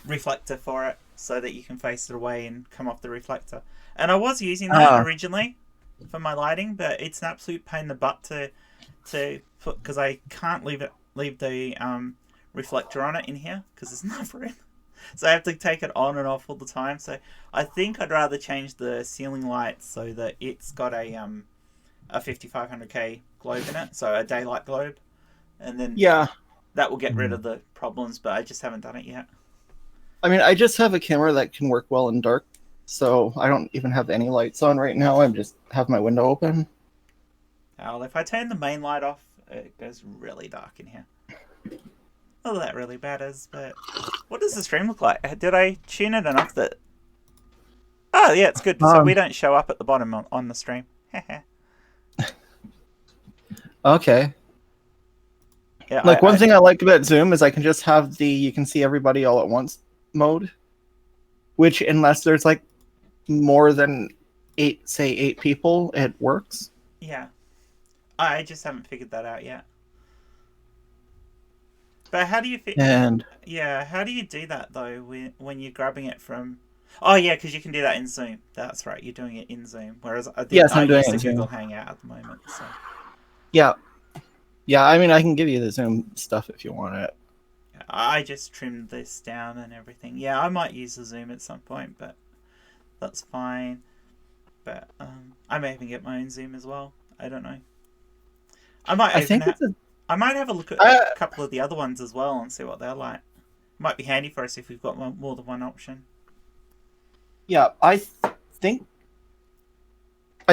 reflector for it so that you can face it away and come off the reflector. And I was using that originally for my lighting, but it's an absolute pain in the butt to put because I can't leave the reflector on it in here because there's enough room. So I have to take it on and off all the time. So I think I'd rather change the ceiling light so that it's got a 5500K globe in it, so a daylight globe, and then
Yeah.
that will get rid of the problems. But I just haven't done it yet.
I mean, I just have a camera that can work well in dark, so I don't even have any lights on right now. I'm just have my window open.
Well, if I turn the main light off, it goes really dark in here. Not that really matters, but what does the stream look like? Did I tune it enough that... Oh, yeah, it's good. So we don't show up at the bottom on the stream.
Okay.
Yeah,
Like one thing I like about Zoom is I can just have you can see everybody all at once mode, which unless there's like more than 8 people, it works.
Yeah. I just haven't figured that out yet. But how do you how do you do that though when you're grabbing it from? Oh yeah, because you can do that in Zoom. That's right, you're doing it in Zoom. Whereas I think I'm doing it in Google Hangout at the moment. So.
Yeah. I mean, I can give you the Zoom stuff if you want it.
I just trimmed this down and everything. Yeah, I might use the Zoom at some point, but that's fine. But I may even get my own Zoom as well. I don't know. I might have a look at a couple of the other ones as well and see what they're like. Might be handy for us if we've got more than one option.
Yeah, I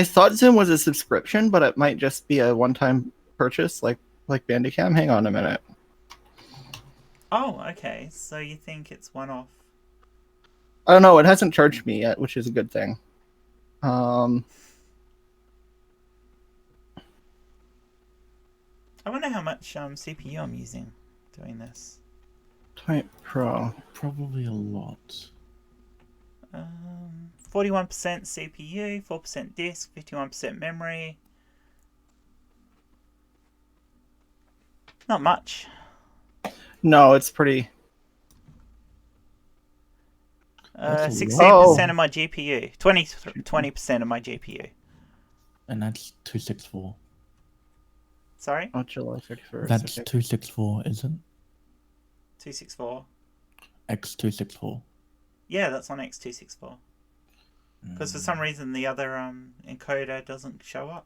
thought Zoom was a subscription, but it might just be a one-time purchase, like Bandicam. Hang on a minute.
Oh, okay. So you think it's one-off?
I don't know. It hasn't charged me yet, which is a good thing. Um,
I wonder how much CPU I'm using doing this.
Type Pro.
Probably a lot.
41% CPU, 4% disk, 51% memory. Not much.
No, it's pretty.
That's a
16%
lot.
of my GPU. 20% of my GPU.
And that's 264.
Sorry?
Oh, July 31st.
That's
okay.
264, isn't?
264.
X264.
Yeah, that's on X264. Because for some reason the other encoder doesn't show up.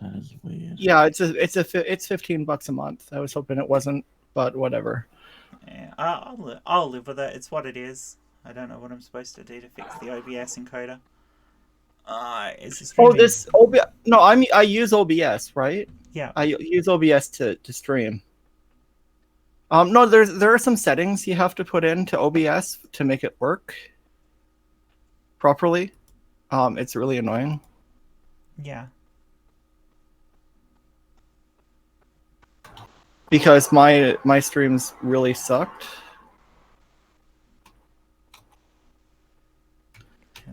That is weird.
Yeah, it's $15 a month. I was hoping it wasn't, but whatever.
Yeah, I'll live with it. It's what it is. I don't know what I'm supposed to do to fix the OBS encoder. Is this
Oh,
streaming?
this OBS. No, I use OBS, right?
Yeah.
I use OBS to stream. No, there are some settings you have to put into OBS to make it work properly. It's really annoying.
Yeah.
Because my streams really sucked.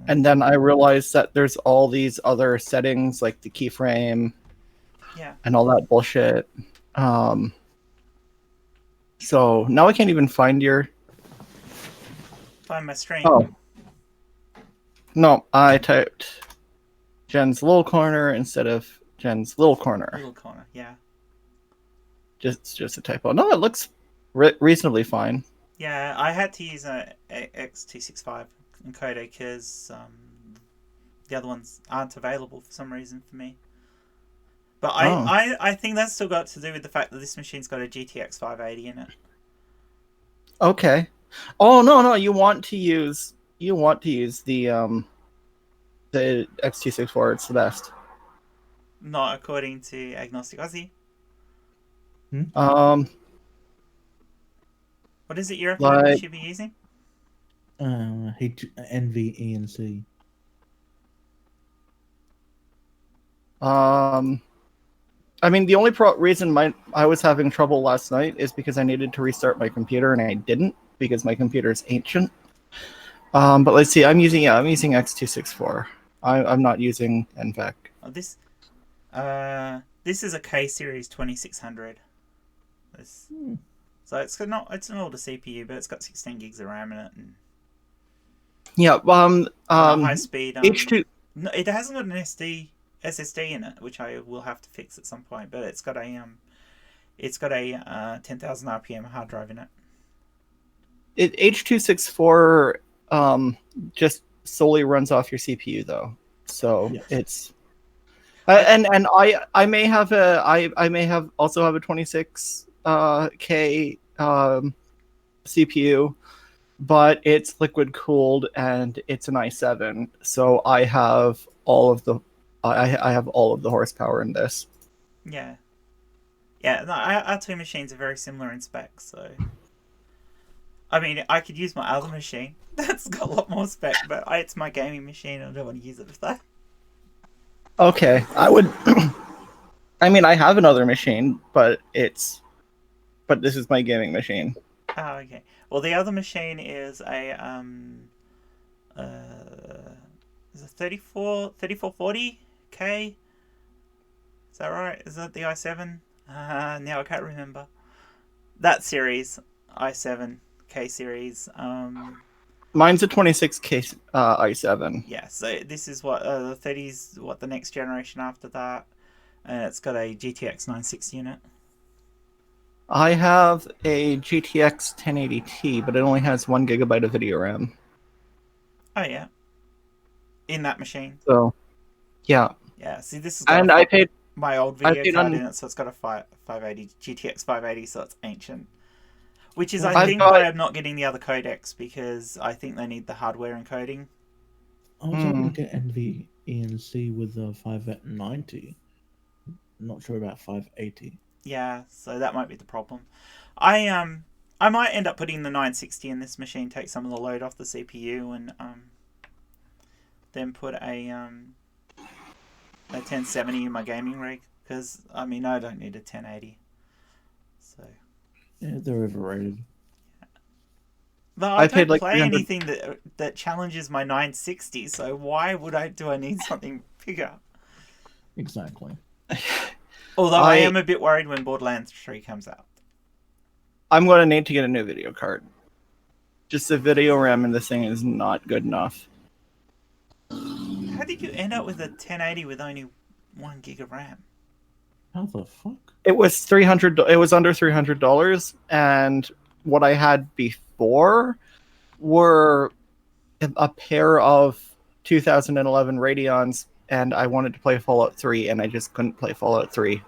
And then I realized that there's all these other settings like the keyframe
Yeah.
and all that bullshit. So now I can't even find your.
Find my stream.
Oh. No, I typed Jen's Little Corner instead of Jen's Little Corner.
Little corner. Yeah.
Just a typo. No, it looks reasonably fine.
Yeah, I had to use a X265 encoder because the other ones aren't available for some reason for me. But I think that's still got to do with the fact that this machine's got a GTX 580 in it.
Okay. Oh no, you want to use the X264. It's the best.
Not according to Agnostic Aussie.
Um,
What is it you reckon we should be using?
NVENC.
I mean, the only reason I was having trouble last night is because I needed to restart my computer and I didn't because my computer is ancient. But let's see. I'm using X264. I'm not using NVENC.
Oh, this is a K series 2600. So it's an older CPU, but it's got 16 gigs of RAM in it and
Yeah.
high speed.
H2.
No, it hasn't got an SSD in it, which I will have to fix at some point. But it's got a 10,000 RPM hard drive in it.
H264 just solely runs off your CPU though, so
Yes.
it's and I may have also have a 26K CPU, but it's liquid cooled and it's an i7, so I have all of the horsepower in this.
Yeah. Yeah, no, our two machines are very similar in specs, so I mean, I could use my other machine. That's got a lot more spec, but it's my gaming machine. I don't want to use it for that.
Okay, I would. I mean, I have another machine, but this is my gaming machine.
Oh, okay. Well, the other machine is a is a 3440K. Is that right? Is that the i7? Now I can't remember. That series, i7 K series.
Mine's a 26K i7.
Yeah, so this is what the 30s, what the next generation after that, and it's got a GTX 960 in it.
I have a GTX 1080 but it only has 1 gigabyte of video RAM.
Oh yeah, in that machine.
So, yeah.
Yeah, see, this is
I paid
my old video card in it, so it's got a 580 GTX 580, so it's ancient. Which is, I think, why I'm not getting the other codecs, because I think they need the hardware encoding.
I was hoping to get NVENC with a 590. Not sure about 580.
Yeah, so that might be the problem. I might end up putting the 960 in this machine, take some of the load off the CPU, and than put a 1070 in my gaming rig, because I mean I don't need a 1080. So.
Yeah, they're overrated.
But
I
I
paid
don't
like
play
300
anything that challenges my 960, so why would I need something bigger?
Exactly.
Although I am a bit worried when Borderlands 3 comes out.
I'm going to need to get a new video card. Just the video RAM in this thing is not good enough.
How did you end up with a 1080 with only 1 gig of RAM?
How the fuck?
It was $300. It was under $300, and what I had before were a pair of 2011 Radeons, and I wanted to play Fallout 3, and I just couldn't play Fallout 3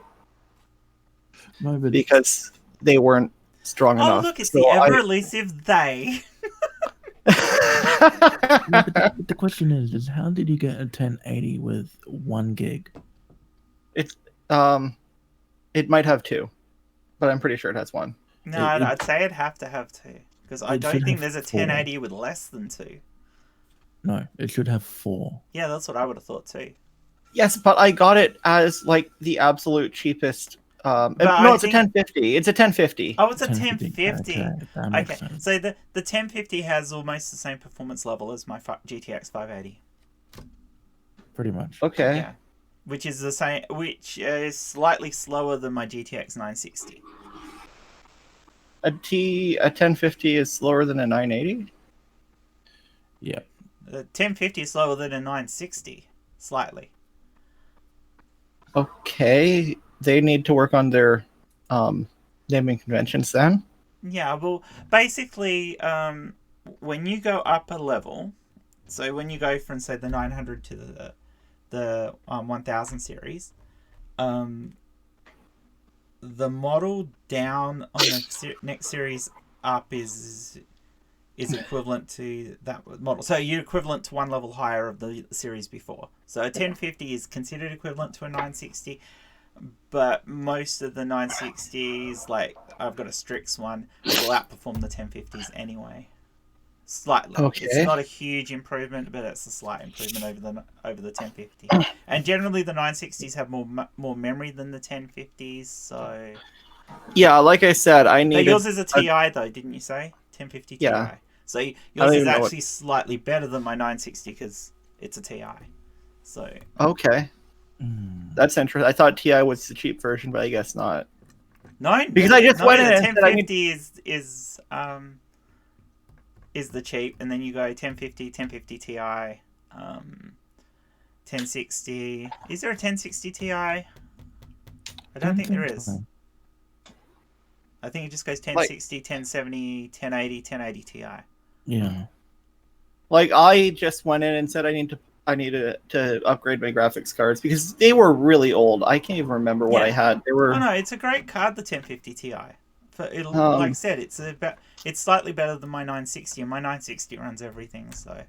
No, but
because they weren't strong
Oh,
enough.
look, it's
So
the ever-elusive they.
yeah, but the question is how did you get a 1080 with 1 gig?
It might have 2, but I'm pretty sure it has 1.
No,
It-
I'd say it'd have to have 2. Because I
It
don't
should
think
have
there's a
4.
1080 with less than 2.
No, it should have 4.
Yeah, that's what I would have thought too.
Yes, but I got it as like the absolute cheapest.
I
No, it's
think-
a 1050. It's a 1050.
Oh, it's a
1050.
1050.
Okay, that makes
Okay,
sense.
so the 1050 has almost the same performance level as my GTX 580.
Pretty much.
Okay.
Yeah, which is the same, which is slightly slower than my GTX 960.
A 1050 is slower than a 980.
Yeah.
The 1050 is slower than a 960, slightly.
Okay, they need to work on their naming conventions then.
Yeah, well, basically, when you go up a level, so when you go from say the 900 to the 1000 series, the model down on the next series up is equivalent to that model. So you're equivalent to one level higher of the series before. So a 1050 is considered equivalent to a 960, but most of the 960s, like I've got a Strix one, will outperform the 1050s anyway. Slightly.
Okay.
It's not a huge improvement, but it's a slight improvement over the 1050. And generally the 960s have more memory than the 1050s, so...
Yeah, like I said, I
But
need.
yours is a TI though, didn't you say? 1050 Ti.
Yeah.
So yours
don't
is
even know what-
actually slightly better than my 960 because it's a TI. So
Okay,
Mm.
that's interesting. I thought Ti was the cheap version, but I guess not.
no,
Because I just
no,
went in
the
and said I need-
1050 is the cheap, and then you go 1050 Ti, 1060. Is there a 1060 Ti? I don't think there is.
so.
I think it just goes 1060, 1070, 1080, 1080 Ti.
Yeah.
Like I just went in and said I needed to upgrade my graphics cards because they were really old. I can't even remember what I
Yeah.
had. They were
Oh no, it's a great card, the 1050 Ti. Like I said, it's slightly better than my 960, and my 960 runs everything. So,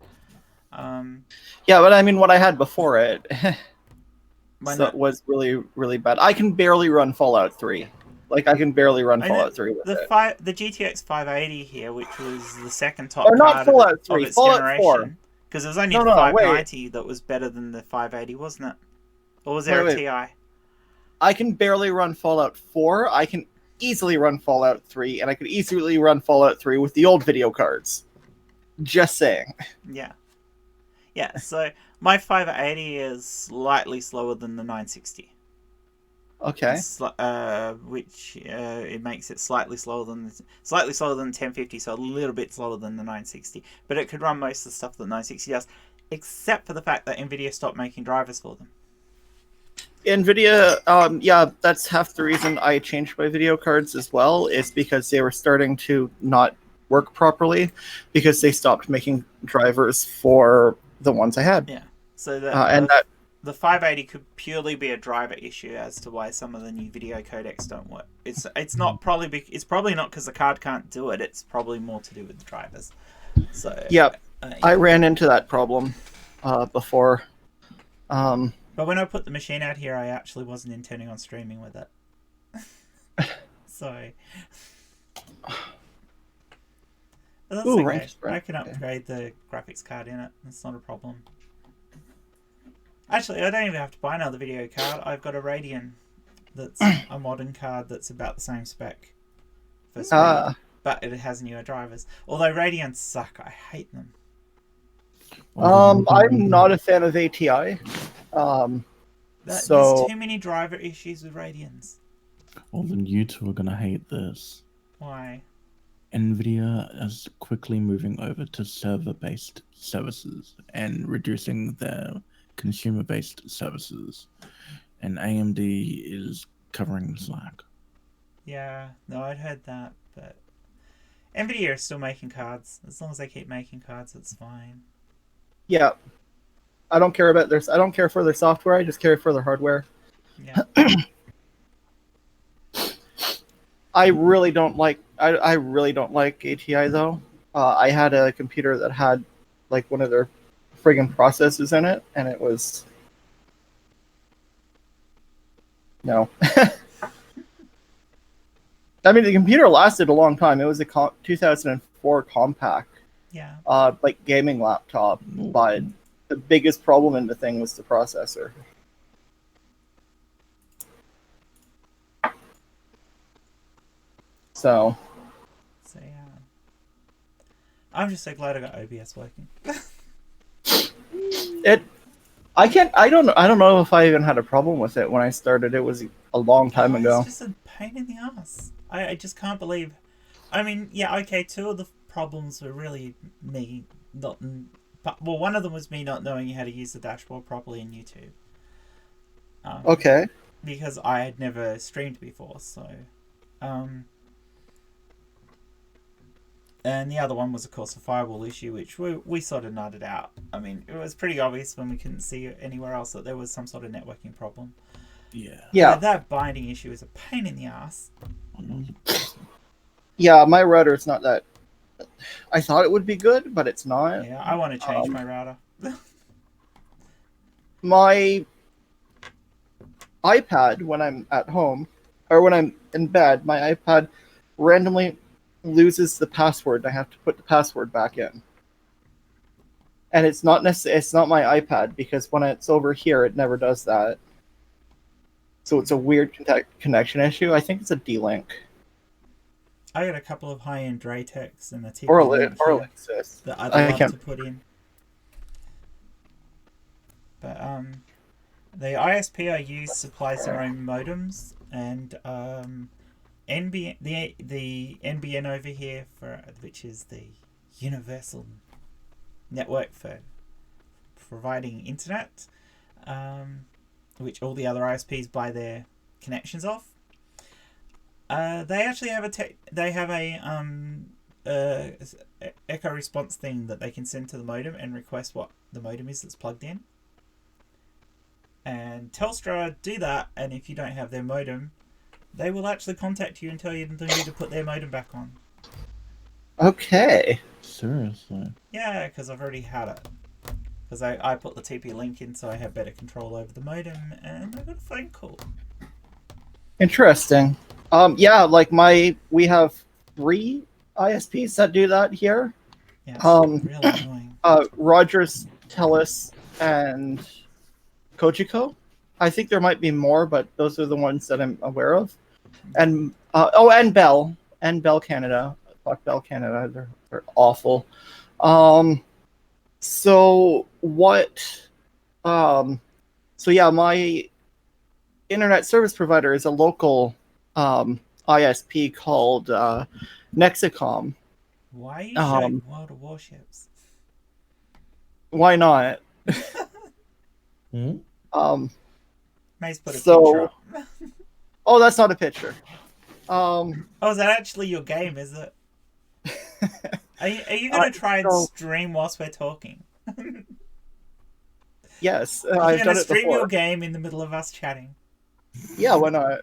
yeah, but I mean, what I had before it
my
was really, really bad. I can barely run Fallout 3. Like I can barely run
I know
Fallout 3 with it.
the GTX 580 here, which was the second top
Or not
card
Fallout
of
3,
its
Fallout
generation,
4.
because it was only
No,
the
no,
590 that was better than the 580, wasn't it? Or was there
Wait,
a TI?
I can barely run Fallout 4. I can easily run Fallout 3, and I could easily run Fallout 3 with the old video cards. Just saying.
Yeah. Yeah, so my 580 is slightly slower than the 960.
Okay.
Which it makes it slightly slower than 1050, so a little bit slower than the 960. But it could run most of the stuff that the 960 does, except for the fact that Nvidia stopped making drivers for them.
NVIDIA, yeah, that's half the reason I changed my video cards as well, is because they were starting to not work properly because they stopped making drivers for the ones I had.
Yeah. So the 580 could purely be a driver issue as to why some of the new video codecs don't work. It's probably not because the card can't do it. It's probably more to do with the drivers. So
Yeah,
yeah.
I ran into that problem before.
But when I put the machine out here, I actually wasn't intending on streaming with it. So but that's
Ooh,
okay.
right.
I can upgrade the graphics card in it. That's not a problem. Actually, I don't even have to buy another video card. I've got a Radeon that's a modern card that's about the same spec for speed, but it has newer drivers. Although Radeons suck, I hate them.
I'm not a fan of ATI.
There's
So
too many driver issues with Radeons.
Well, then you two are gonna hate this.
Why?
Nvidia is quickly moving over to server-based services and reducing their consumer-based services, and AMD is covering the slack.
Yeah, no, I'd heard that, but Nvidia is still making cards. As long as they keep making cards, it's fine.
yeah, I don't care about I don't care for their software. I just care for their hardware.
Yeah.
I really don't like ATI though. I had a computer that had like one of their friggin' processors in it, and it was no. I mean, the computer lasted a long time. It was a 2004 Compaq,
Yeah.
like gaming laptop, but the biggest problem in the thing was the processor. So
yeah. I'm just so glad I got OBS working.
I don't know if I even had a problem with it when I started. It was a long time ago.
It's just a pain in the ass. I just can't believe. I mean, yeah, okay. Two of the problems were really me not. Well, one of them was me not knowing how to use the dashboard properly in YouTube.
Okay.
Because I had never streamed before, so. And the other one was, of course, a firewall issue, which we sort of nutted out. I mean, it was pretty obvious when we couldn't see anywhere else that there was some sort of networking problem.
Yeah.
But that binding issue is a pain in the ass.
Yeah, my router is not that. I thought it would be good, but it's not.
Yeah, I want to change my router.
My iPad, when I'm at home, or when I'm in bed, my iPad randomly loses the password. I have to put the password back in. And it's not my iPad, because when it's over here, it never does that. So it's a weird connection issue. I think it's a D-Link.
I got a couple of high-end Draytex and a TP
Or
Linksys that I'd love to put in. But the ISP I use supplies their own modems, and NBN, the NBN over here, which is the Universal Network for providing internet, which all the other ISPs buy their connections off. They actually have a echo response thing that they can send to the modem and request what the modem is that's plugged in. And Telstra do that, and if you don't have their modem, they will actually contact you and tell you they need to put their modem back on.
Okay.
Seriously?
Yeah, because I've already had it. Because I put the TP link in so I have better control over the modem, and I got a phone call.
Interesting. Yeah, like we have 3 ISPs that do that here.
Yeah, it's really annoying.
Rogers, Telus, and Kojiko. I think there might be more, but those are the ones that I'm aware of. And and Bell Canada. Fuck Bell Canada. They're awful. So yeah, my internet service provider is a local ISP called Nexicom.
Why are you showing World of Warships?
Why not?
Maze put a picture up.
Oh, that's not a picture.
Oh, is that actually your game, is it? Are you going to try and stream whilst we're talking?
Yes,
I've done it before. You're going to stream your game in the middle of us chatting?
Yeah, why not?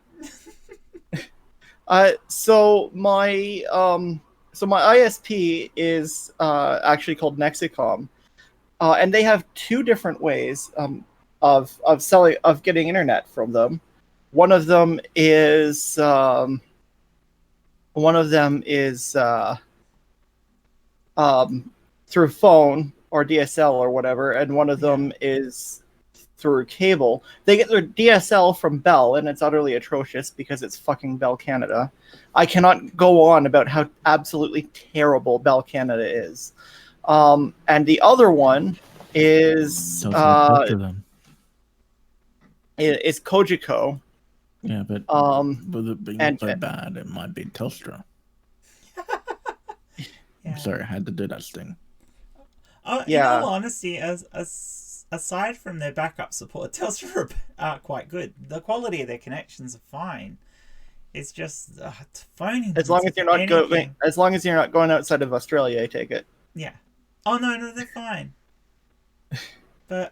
So my ISP is actually called Nexicom, and they have 2 different ways of getting internet from them. One of them is through phone or DSL or whatever, and one of them is through cable. They get their DSL from Bell, and it's utterly atrocious because it's fucking Bell Canada. I cannot go on about how absolutely terrible Bell Canada is. And the other one is
So it's not to them.
is Cogeco.
Yeah, but with it being
and-
so bad, it might be Telstra.
Yeah.
Sorry, I had to do that sting.
Yeah.
In all honesty, aside from their backup support, Telstra are quite good. The quality of their connections are fine. It's just phoning.
As long as you're not
anything.
as long as you're not going outside of Australia, I take it.
Yeah. Oh no, they're fine. But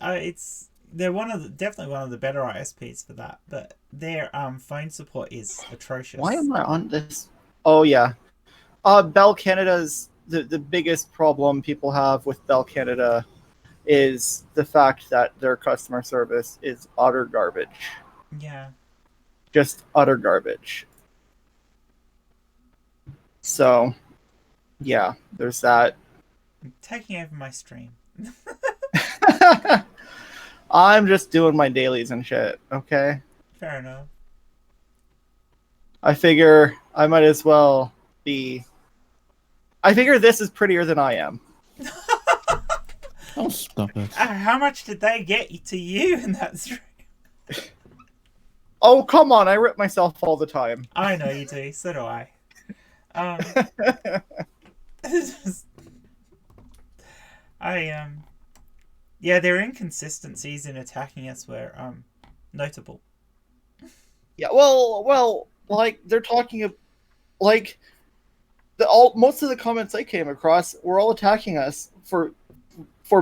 they're definitely one of the better ISPs for that. But their phone support is atrocious.
Why am I on this? Oh yeah, Bell Canada's the biggest problem people have with Bell Canada is the fact that their customer service is utter garbage.
Yeah.
Just utter garbage. So, yeah, there's that.
I'm taking over my stream.
I'm just doing my dailies and shit, okay?
Fair enough.
I figure I might as well be... I figure this is prettier than I am.
Oh, stop it.
How much did they get to you in that stream?
Oh, come on, I rip myself all the time.
I know you do. So do I. Yeah, their inconsistencies in attacking us were notable.
Yeah, well, like they're talking, like most of the comments I came across were all attacking us for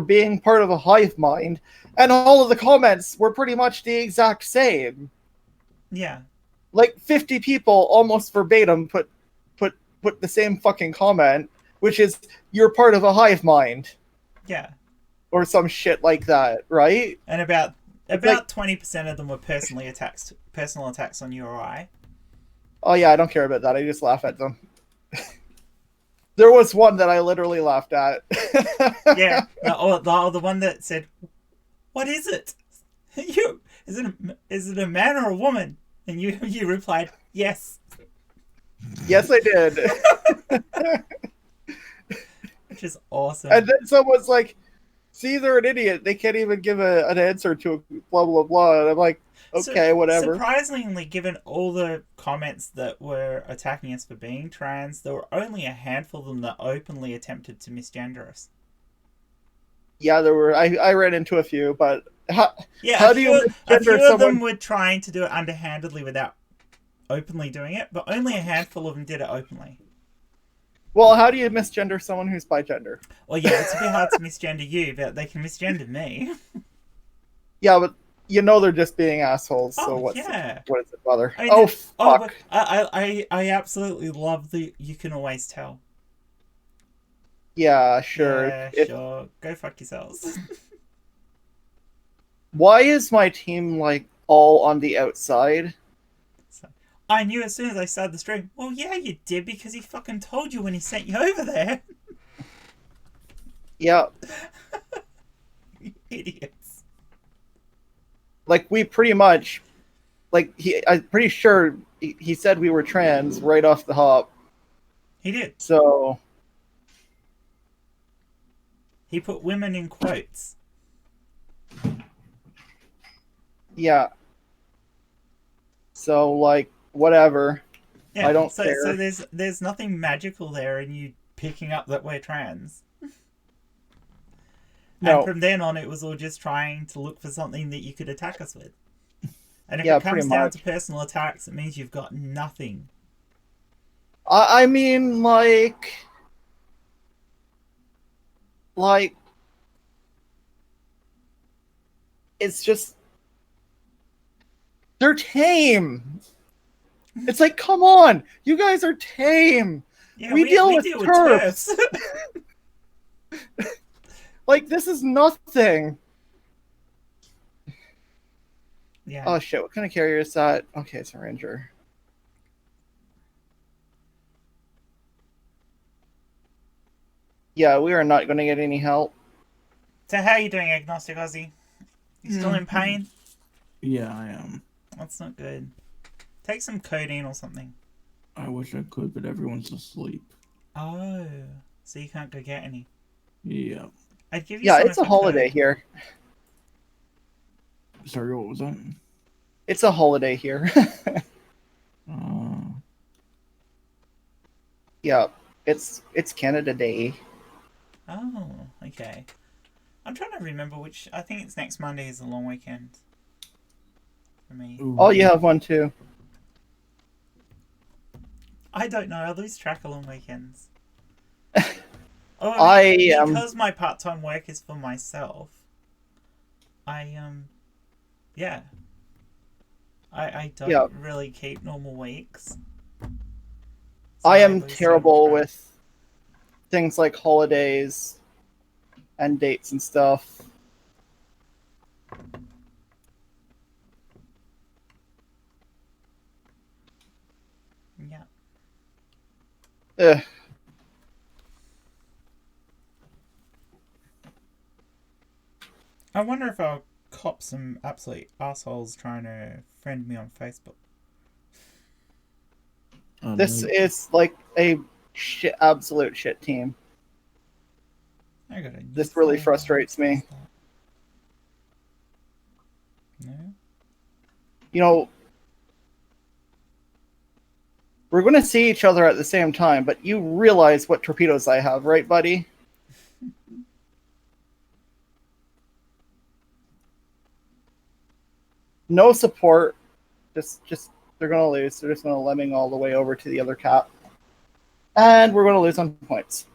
being part of a hive mind, and all of the comments were pretty much the exact same.
Yeah.
Like 50 people almost verbatim put the same fucking comment, which is you're part of a hive mind.
Yeah.
Or some shit like that, right?
And about
like,
20% of them were personal attacks on URI.
Oh yeah, I don't care about that. I just laugh at them. There was one that I literally laughed at.
Yeah, the one that said, "What is it? Is it a man or a woman?" And you replied, "Yes."
Yes, I did.
Which is awesome.
And then someone's like, "See, they're an idiot. They can't even give an answer to blah blah blah." And I'm like, "Okay, whatever."
Surprisingly, given all the comments that were attacking us for being trans, there were only a handful of them that openly attempted to misgender us.
Yeah, there were. I ran into a few, but how do you
a few
misgender
of
someone?
them were trying to do it underhandedly without openly doing it, but only a handful of them did it openly.
Well, how do you misgender someone who's bigender?
Well, yeah, it's a bit hard to misgender you, but they can misgender me.
Yeah, but you know they're just being assholes. So what does it bother? Fuck!
I absolutely love the "you can always tell."
Yeah, sure.
Yeah, sure. Go fuck yourselves.
Why is my team like all on the outside?
I knew as soon as I started the stream. Well, yeah, you did, because he fucking told you when he sent you over there.
Yeah.
You idiots.
Like, we pretty much... Like, I'm pretty sure he said we were trans right off the hop.
He did.
So...
He put women in quotes.
Yeah. So, like, whatever.
Yeah,
I don't
so,
care.
So there's nothing magical there in you picking up that we're trans.
No.
And from then on, it was all just trying to look for something that you could attack us with. And if
Yeah,
it comes
pretty
down
much.
to personal attacks, it means you've got nothing.
I mean, like... It's just... They're tame! It's like, come on! You guys are tame!
Yeah,
we deal with
TERFs.
Like, this is nothing!
Yeah.
Oh shit, what kind of carrier is that? Okay, it's a Ranger. Yeah, we are not going to get any help.
So how are you doing, Agnostic Aussie? You still in pain?
Yeah, I am.
That's not good. Take some codeine or something.
I wish I could, but everyone's asleep.
Oh, so you can't go get any.
Yeah.
I'd give you
Yeah,
some
it's
if
a
I
holiday
could.
here.
Sorry, what was that?
It's a holiday here.
Uh,
Yeah, it's Canada Day.
Oh, okay. I'm trying to remember which. I think it's next Monday is the long weekend for me.
ooh,
Oh, you have one too.
I don't know. I lose track of long weekends. Oh,
I
because my part-time work is for myself. Yeah. I don't
Yeah.
really keep normal weeks.
I am
lose sort of
terrible
track.
with things like holidays and dates and stuff.
Yeah.
Ugh.
I wonder if I'll cop some absolute assholes trying to friend me on Facebook.
This is like a absolute shit team.
I got a new
This really
folder.
frustrates me.
What's that? No?
You know, we're going to see each other at the same time, but you realize what torpedoes I have, right, buddy? No support. Just they're going to lose. They're just going to lemming all the way over to the other cap. And we're going to lose on points.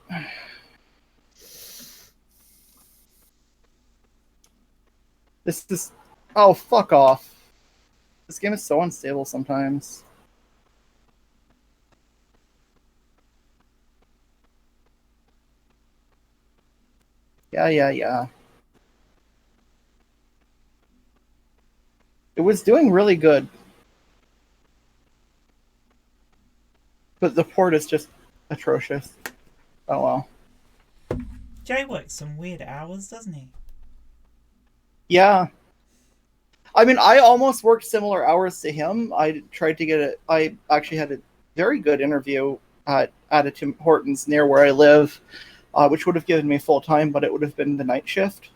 This is... Oh, fuck off. This game is so unstable sometimes. Yeah. It was doing really good. But the port is just atrocious. Oh well.
Jay works some weird hours, doesn't he?
Yeah. I mean, I almost worked similar hours to him. I tried to get it. I actually had a very good interview at a Tim Hortons near where I live, which would have given me full time, but it would have been the night shift.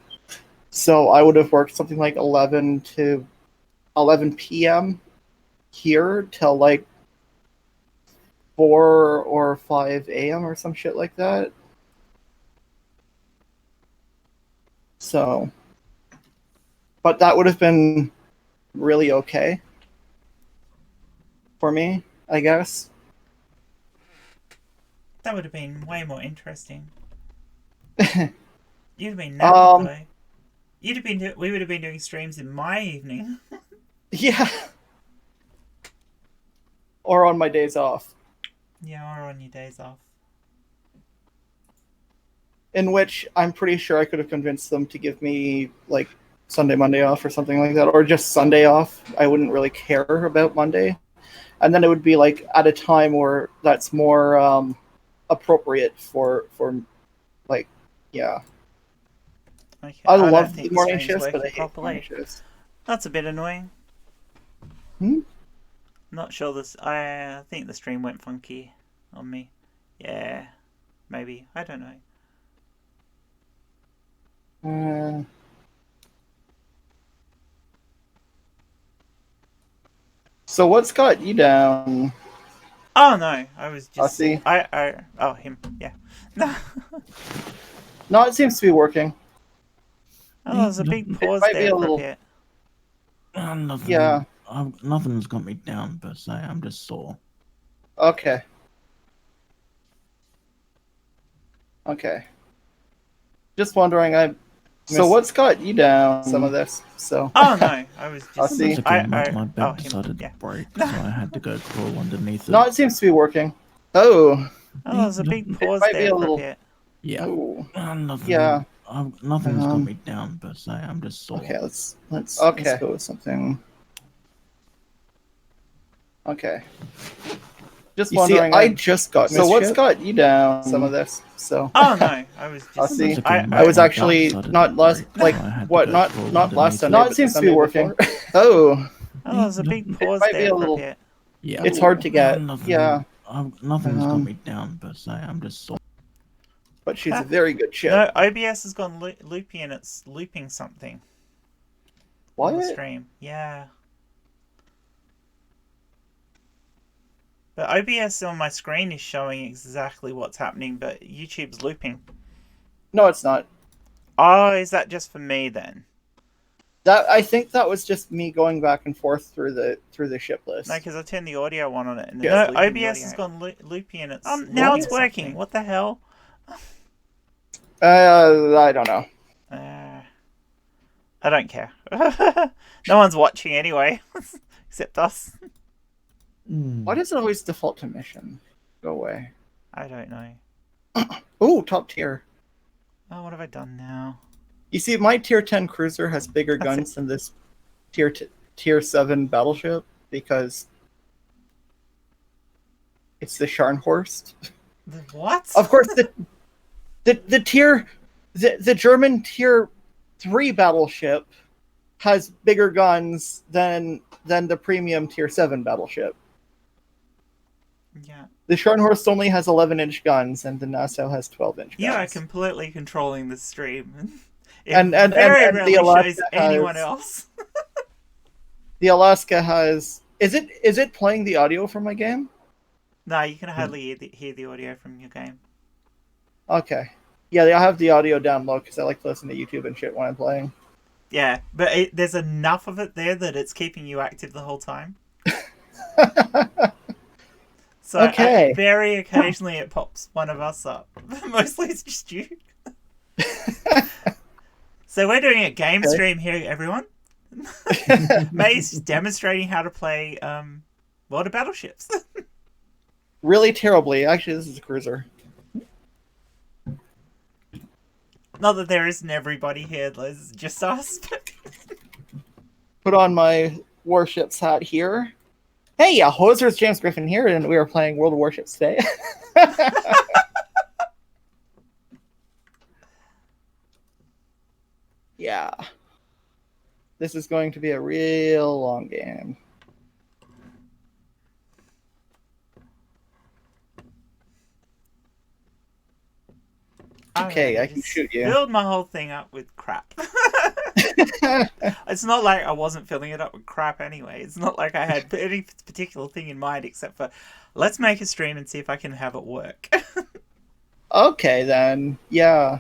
So I would have worked something like 11 to 11 p.m. here till like 4 or 5 a.m. or some shit like that. So, but that would have been really okay for me, I guess.
That would have been way more interesting. You'd have been napping though. You'd have been. We would have been doing streams in my evening.
Yeah. Or on my days off.
Yeah, or on your days off.
In which I'm pretty sure I could have convinced them to give me like Sunday, Monday off or something like that, or just Sunday off. I wouldn't really care about Monday. And then it would be like at a time where that's more appropriate for like, yeah.
Okay,
I
don't
love
think
the morning
stream's
shifts, but I
working
hate
properly.
morning shifts.
That's a bit annoying. Not sure this. I think the stream went funky on me. Yeah, maybe. I don't know.
So what's got you down?
Oh no, I was just.
see.
Oh, him. Yeah. No.
No, it seems to be working.
Oh, there's a big pause
might be
there
a
for
little-
a bit.
nothing.
Yeah.
Nothing's got me down per se. I'm just sore.
Okay. Just wondering, So what's got you down? Some of this. So.
Oh no, I was just.
I'll see.
Again, my bed
him,
decided
yeah.
to break, so I had to go crawl underneath it.
No, it seems to be working. Oh.
Oh, there's a big pause
might be
there
a
for
little-
a bit.
Yeah.
Oh.
Nothing.
Yeah.
Nothing's got me down per se. I'm just sore.
Okay, let's go with something. Okay. Just
You see,
wondering.
I just got
So what's
Mischief.
got you down? Some of this. So.
Oh no, I was
I'll
just.
see.
Basically,
I was
my
actually
belt started
not
to
last
break,
like
so I had to
what
go
not
for
not
the
last
meter.
Sunday.
No, it
but
seems to
Sunday
be working.
before. Oh,
Oh, there's a big pause
might be
there
a
for
little-
a bit.
Yeah.
it's hard to get.
Nothing,
Yeah,
nothing's got
Um,
me down per se. I'm just sort
but she's a very good ship.
No, OBS has gone loopy and it's looping something on the
What?
stream. Yeah. But OBS on my screen is showing exactly what's happening, but YouTube's looping.
No, it's not.
Oh, is that just for me then?
That I think that was just me going back and forth through the ship list.
No, because I turned the audio on it. And
Yeah,
no,
it's looping the
OBS
audio.
has gone loopy and it's now it's
looping
working. What the hell?
I don't know.
I don't care. No one's watching anyway, except us.
Why does it always default to mission? Go away.
I don't know.
Ooh, top tier.
Oh, what have I done now?
You see, my tier 10 cruiser has bigger
That's
guns than this tier 7 battleship because it's the Scharnhorst.
The what?
Of course, the German tier 3 battleship has bigger guns than the premium tier 7 battleship.
Yeah.
The Scharnhorst only has 11-inch guns, and the Nassau has 12-inch guns.
You are completely controlling the stream. It
And
very
the
rarely
Alaska
shows anyone
has-
else.
The Alaska has. Is it playing the audio from my game?
No, you can hardly hear the audio from your game.
Okay. Yeah, I have the audio down low because I like to listen to YouTube and shit when I'm playing.
Yeah, but there's enough of it there that it's keeping you active the whole time. So
Okay.
very occasionally it pops one of us up. Mostly it's just you. So we're doing a game
Okay.
stream here, everyone. May's demonstrating how to play World of Battleships.
Really terribly. Actually, this is a cruiser.
Not that there isn't everybody here, there's just us.
Put on my warships hat here. Hey, Hosers, James Griffin here, and we are playing World of Warships today. Yeah. This is going to be a real long game. Okay, I can
just
shoot you.
Filled my whole thing up with crap. It's not like I wasn't filling it up with crap anyway. It's not like I had any particular thing in mind except for let's make a stream and see if I can have it work.
Okay, then. Yeah.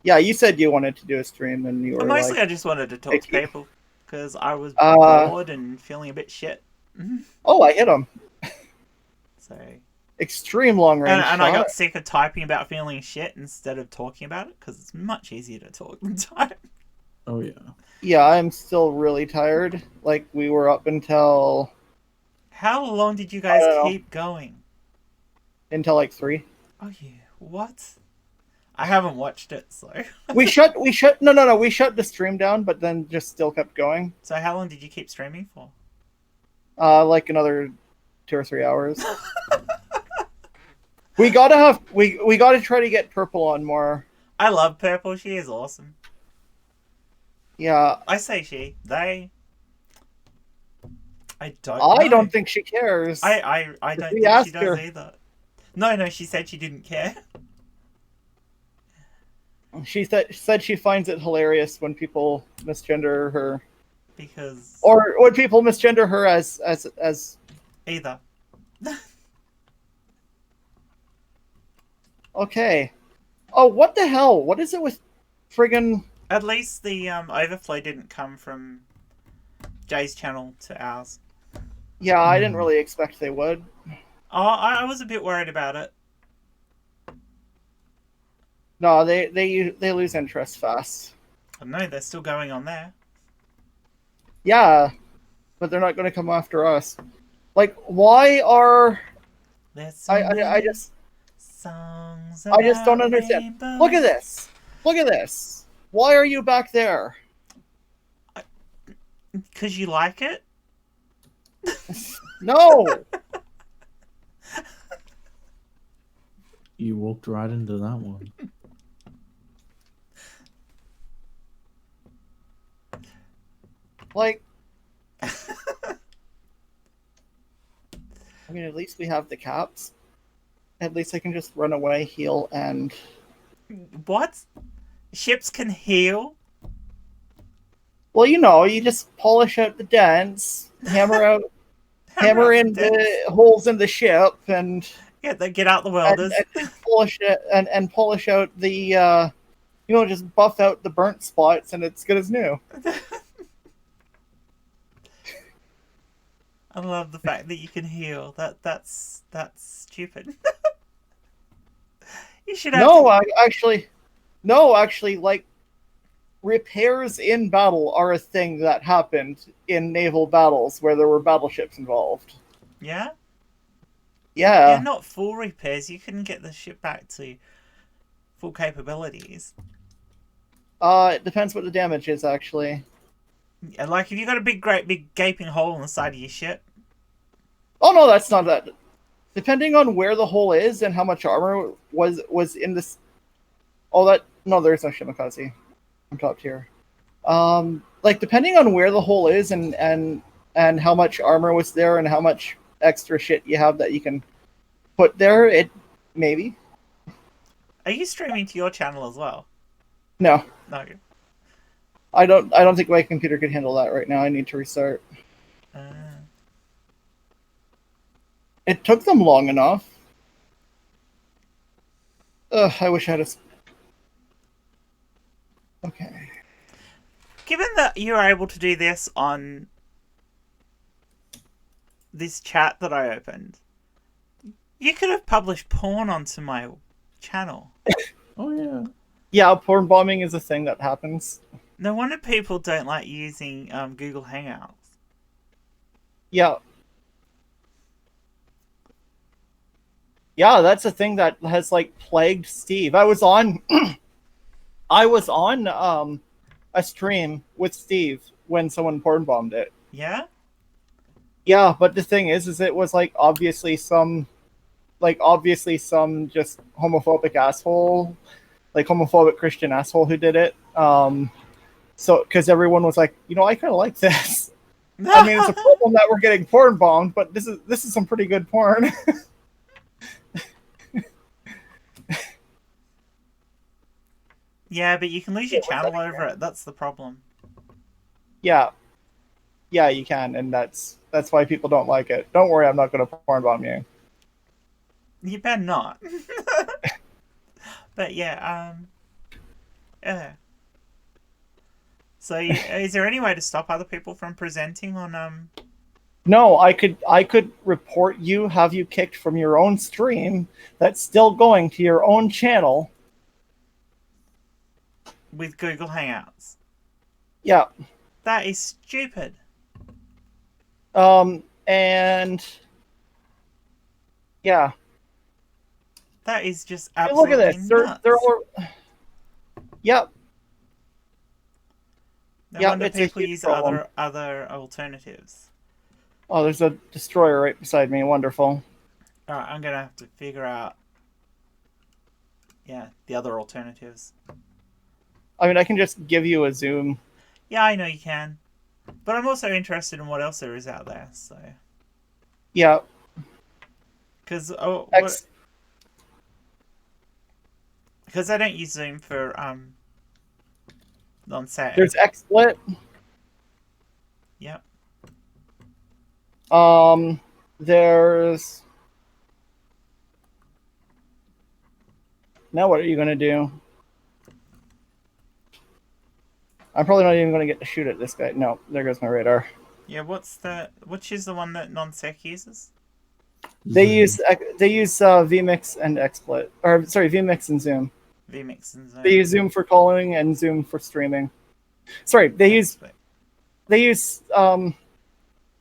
Yeah, you said you wanted to do a stream, and you were
Mostly
like...
I just wanted to talk to
Thank you.
people because I was
Uh,
bored and feeling a bit shit.
Oh, I hit him.
So
Extreme long range
and I
shot.
got sick of typing about feeling shit instead of talking about it because it's much easier to talk than type.
Oh yeah.
Yeah, I'm still really tired. Like, we were up until
How long did you guys
I don't know.
keep going?
like 3.
Oh yeah, what? I haven't watched it, so.
We shut we shut the stream down, but then just still kept going.
So how long did you keep streaming for?
Like another 2 or 3 hours. we gotta try to get Purple on more.
I love Purple. She is awesome.
Yeah,
I say she. They. I don't.
I
know.
don't think she cares.
I don't
we
think she
asked
does
her.
either. No, she said she didn't care.
She said she finds it hilarious when people misgender her,
Because.
or when people misgender her as
Either.
okay. Oh, what the hell? What is it with friggin'?
At least the overflow didn't come from Jay's channel to ours.
Yeah, I didn't really expect they would.
Oh, I was a bit worried about it.
No, they lose interest fast.
I know they're still going on there.
Yeah, but they're not going to come after us. Like, why are
There's so
I
many
just
songs
I just don't
about
understand.
rainbows.
Look at this. Look at this. Why are you back there?
Because you like it?
No.
You walked right into that one.
Like, I mean, at least we have the caps. At least I can just run away, heal, and
What? Ships can heal?
well, you just polish out the dents, hammer
Hammer out
in
the dents.
the holes in the ship, and
Yeah, they get out the
and,
welders.
and polish it and polish out the just buff out the burnt spots, and it's good as new.
I love the fact that you can heal. That's stupid. You should have
No,
to...
actually, like repairs in battle are a thing that happened in naval battles where there were battleships involved.
Yeah?
Yeah.
Yeah, not full repairs. You couldn't get the ship back to full capabilities.
It depends what the damage is, actually.
Yeah, like if you got a great big gaping hole in the side of your ship.
Oh no, that's not that. Depending on where the hole is and how much armor was in this. Oh, that no, there's no Shimakaze. I'm top tier. Like depending on where the hole is and how much armor was there and how much extra shit you have that you can put there, it maybe.
Are you streaming to your channel as well?
No,
No.
I don't think my computer could handle that right now. I need to restart. It took them long enough. Ugh, I wish I had a. Okay.
Given that you're able to do this on this chat that I opened, you could have published porn onto my channel.
Oh yeah.
Yeah, porn bombing is a thing that happens.
No wonder people don't like using Google Hangouts.
Yeah. Yeah, that's a thing that has like plagued Steve. I was on a stream with Steve when someone porn bombed it.
Yeah?
Yeah, but the thing is it was like obviously some just homophobic asshole, like homophobic Christian asshole who did it. So because everyone was like, I kind of like this. I mean, it's a problem that we're getting porn bombed, but this is some pretty good porn.
Yeah, but you can lose your channel over it. That's the problem.
Yeah, you can, and that's why people don't like it. Don't worry, I'm not going to porn bomb you.
You better not. But yeah, yeah. So, is there any way to stop other people from presenting on
No, I could report you, have you kicked from your own stream that's still going to your own channel.
with Google Hangouts?
Yeah.
That is stupid.
And yeah.
That is just
Hey,
absolutely
look at this.
nuts.
They're all... Yep.
No
Yeah,
wonder
it's a
people
huge
use
problem.
other alternatives.
Oh, there's a destroyer right beside me. Wonderful.
Alright, I'm gonna have to figure out the other alternatives.
I mean, I can just give you a zoom.
Yeah, I know you can. But I'm also interested in what else there is out there, so...
Yeah.
Because
X...
I don't use Zoom for non-save.
There's XSplit.
Yep.
There's... Now what are you going to do? I'm probably not even going to get to shoot at this guy. No, there goes my radar.
Yeah, which is the one that non-sec uses?
They use vMix and XSplit. Or, sorry, vMix and Zoom.
vMix and Zoom.
They use Zoom for calling and Zoom for streaming. Sorry, they use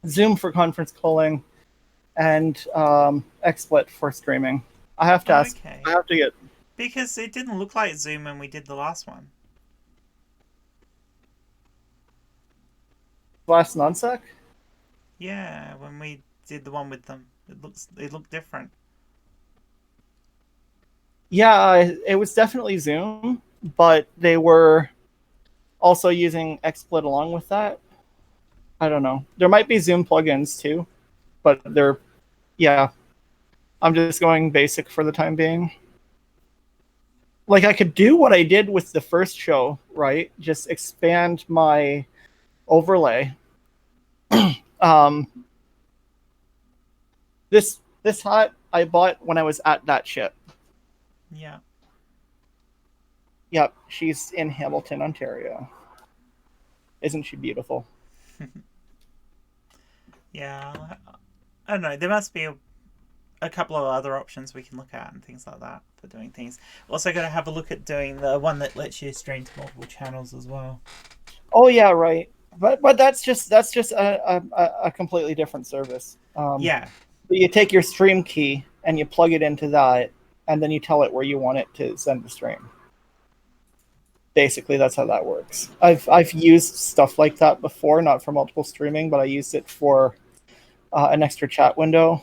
Zoom for conference calling and XSplit for streaming. I have to ask.
Okay.
I have to get...
Because it didn't look like Zoom when we did the last one.
Last non-sec?
Yeah, when we did the one with them. It looked different.
Yeah, it was definitely Zoom, but they were also using XSplit along with that. I don't know. There might be Zoom plugins too, but yeah. I'm just going basic for the time being. Like I could do what I did with the first show, right? Just expand my overlay. um, this hat I bought when I was at that ship.
Yeah.
Yep, she's in Hamilton, Ontario. Isn't she beautiful?
Yeah. I don't know. There must be a couple of other options we can look at and things like that for doing things. Also, got to have a look at doing the one that lets you stream to multiple channels as well.
Oh yeah, right. But that's just a completely different service.
Yeah.
You take your stream key and you plug it into that, and then you tell it where you want it to send the stream. Basically, that's how that works. I've used stuff like that before, not for multiple streaming, but I used it for an extra chat window.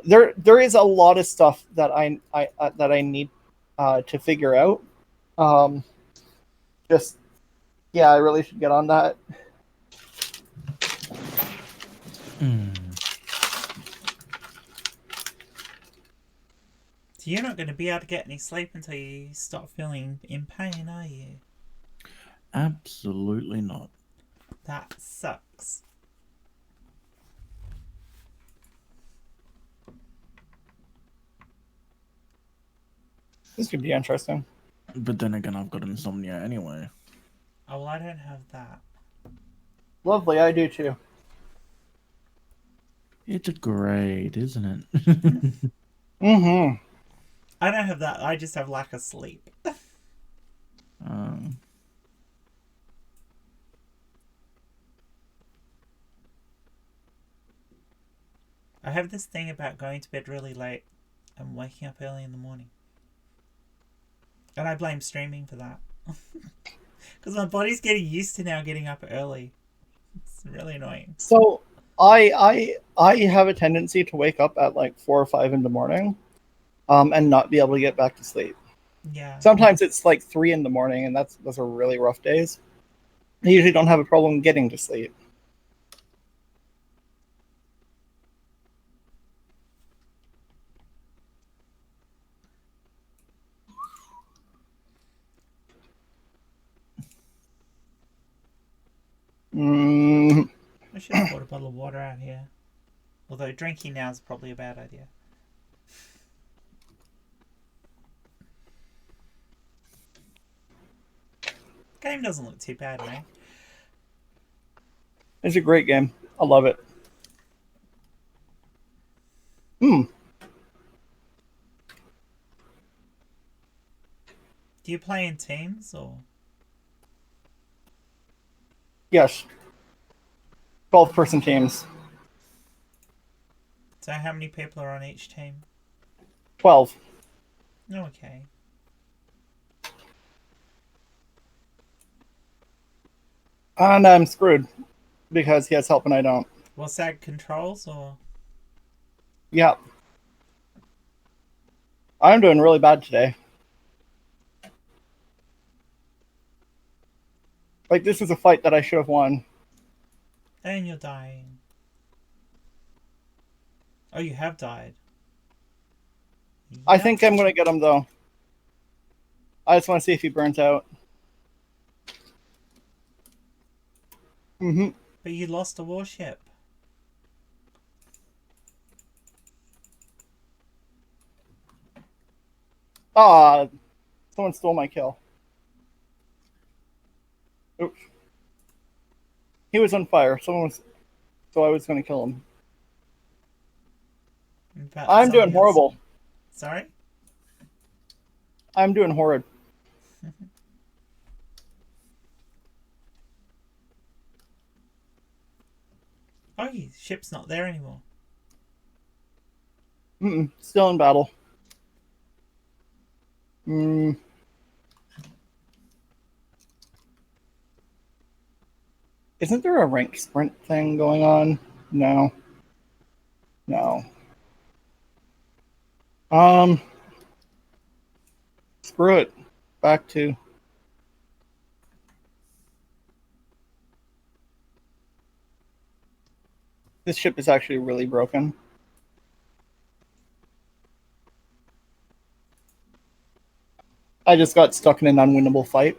There is a lot of stuff that I need to figure out. Just yeah, I really should get on that.
So you're not going to be able to get any sleep until you stop feeling in pain, are you?
Absolutely not.
That sucks.
This could be interesting.
But then again, I've got insomnia anyway.
Oh, well, I don't have that.
Lovely, I do too.
It's great, isn't it?
Mm-hmm.
I don't have that. I just have lack of sleep. I have this thing about going to bed really late and waking up early in the morning. And I blame streaming for that. Because my body's getting used to now getting up early. It's really annoying.
So I have a tendency to wake up at like 4 or 5 in the morning, and not be able to get back to sleep.
Yeah.
Sometimes it's like 3 in the morning, and those are really rough days. I usually don't have a problem getting to sleep.
I should have bought a bottle of water out here. Although drinking now is probably a bad idea. Game doesn't look too bad, mate.
It's a great game. I love it.
Do you play in teams or?
Yes. 12-person teams.
So how many people are on each team?
12.
Okay.
And I'm screwed because he has help and I don't.
Was that controls or?
Yeah. I'm doing really bad today. Like, this is a fight that I should have won.
And you're dying. Oh, you have died.
I think I'm going to get him, though. I just want to see if he burns out.
But you lost a warship.
Ah, someone stole my kill. Oops. He was on fire. So I was going to kill him. I'm doing horrible.
Sorry?
I'm doing horrid.
Oh, your ship's not there anymore.
Still in battle. Isn't there a rank sprint thing going on? No. Screw it. Back to. This ship is actually really broken. I just got stuck in an unwinnable fight.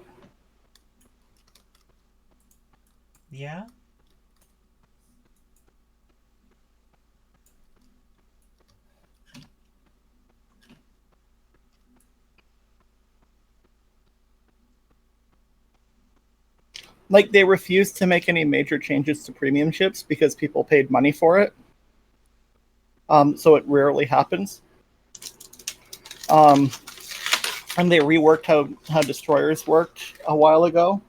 Yeah?
Like, they refused to make any major changes to premium ships because people paid money for it. So it rarely happens. And they reworked how destroyers worked a while ago,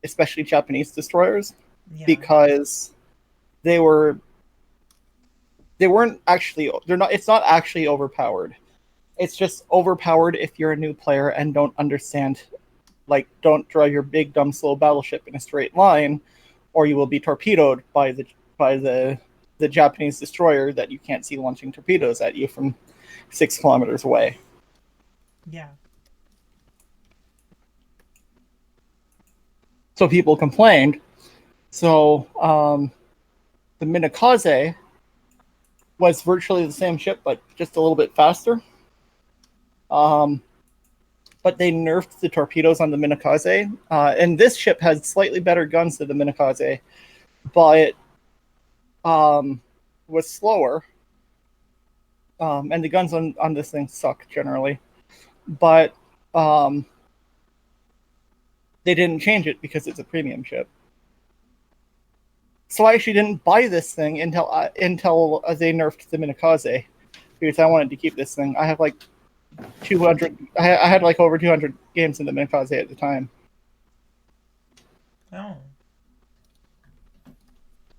especially Japanese destroyers,
Yeah.
because they weren't actually, it's not actually overpowered. It's just overpowered if you're a new player and don't understand, like, don't drive your big dumb slow battleship in a straight line, or you will be torpedoed by the Japanese destroyer that you can't see launching torpedoes at you from 6 kilometers away.
Yeah.
So people complained. So the Minakaze was virtually the same ship, but just a little bit faster. But they nerfed the torpedoes on the Minakaze. And this ship has slightly better guns than the Minakaze, but was slower. And the guns on this thing suck generally. But they didn't change it because it's a premium ship. So I actually didn't buy this thing until they nerfed the Minakaze, because I wanted to keep this thing. I have like 200. I had like over 200 games in the Minakaze at the time.
Oh.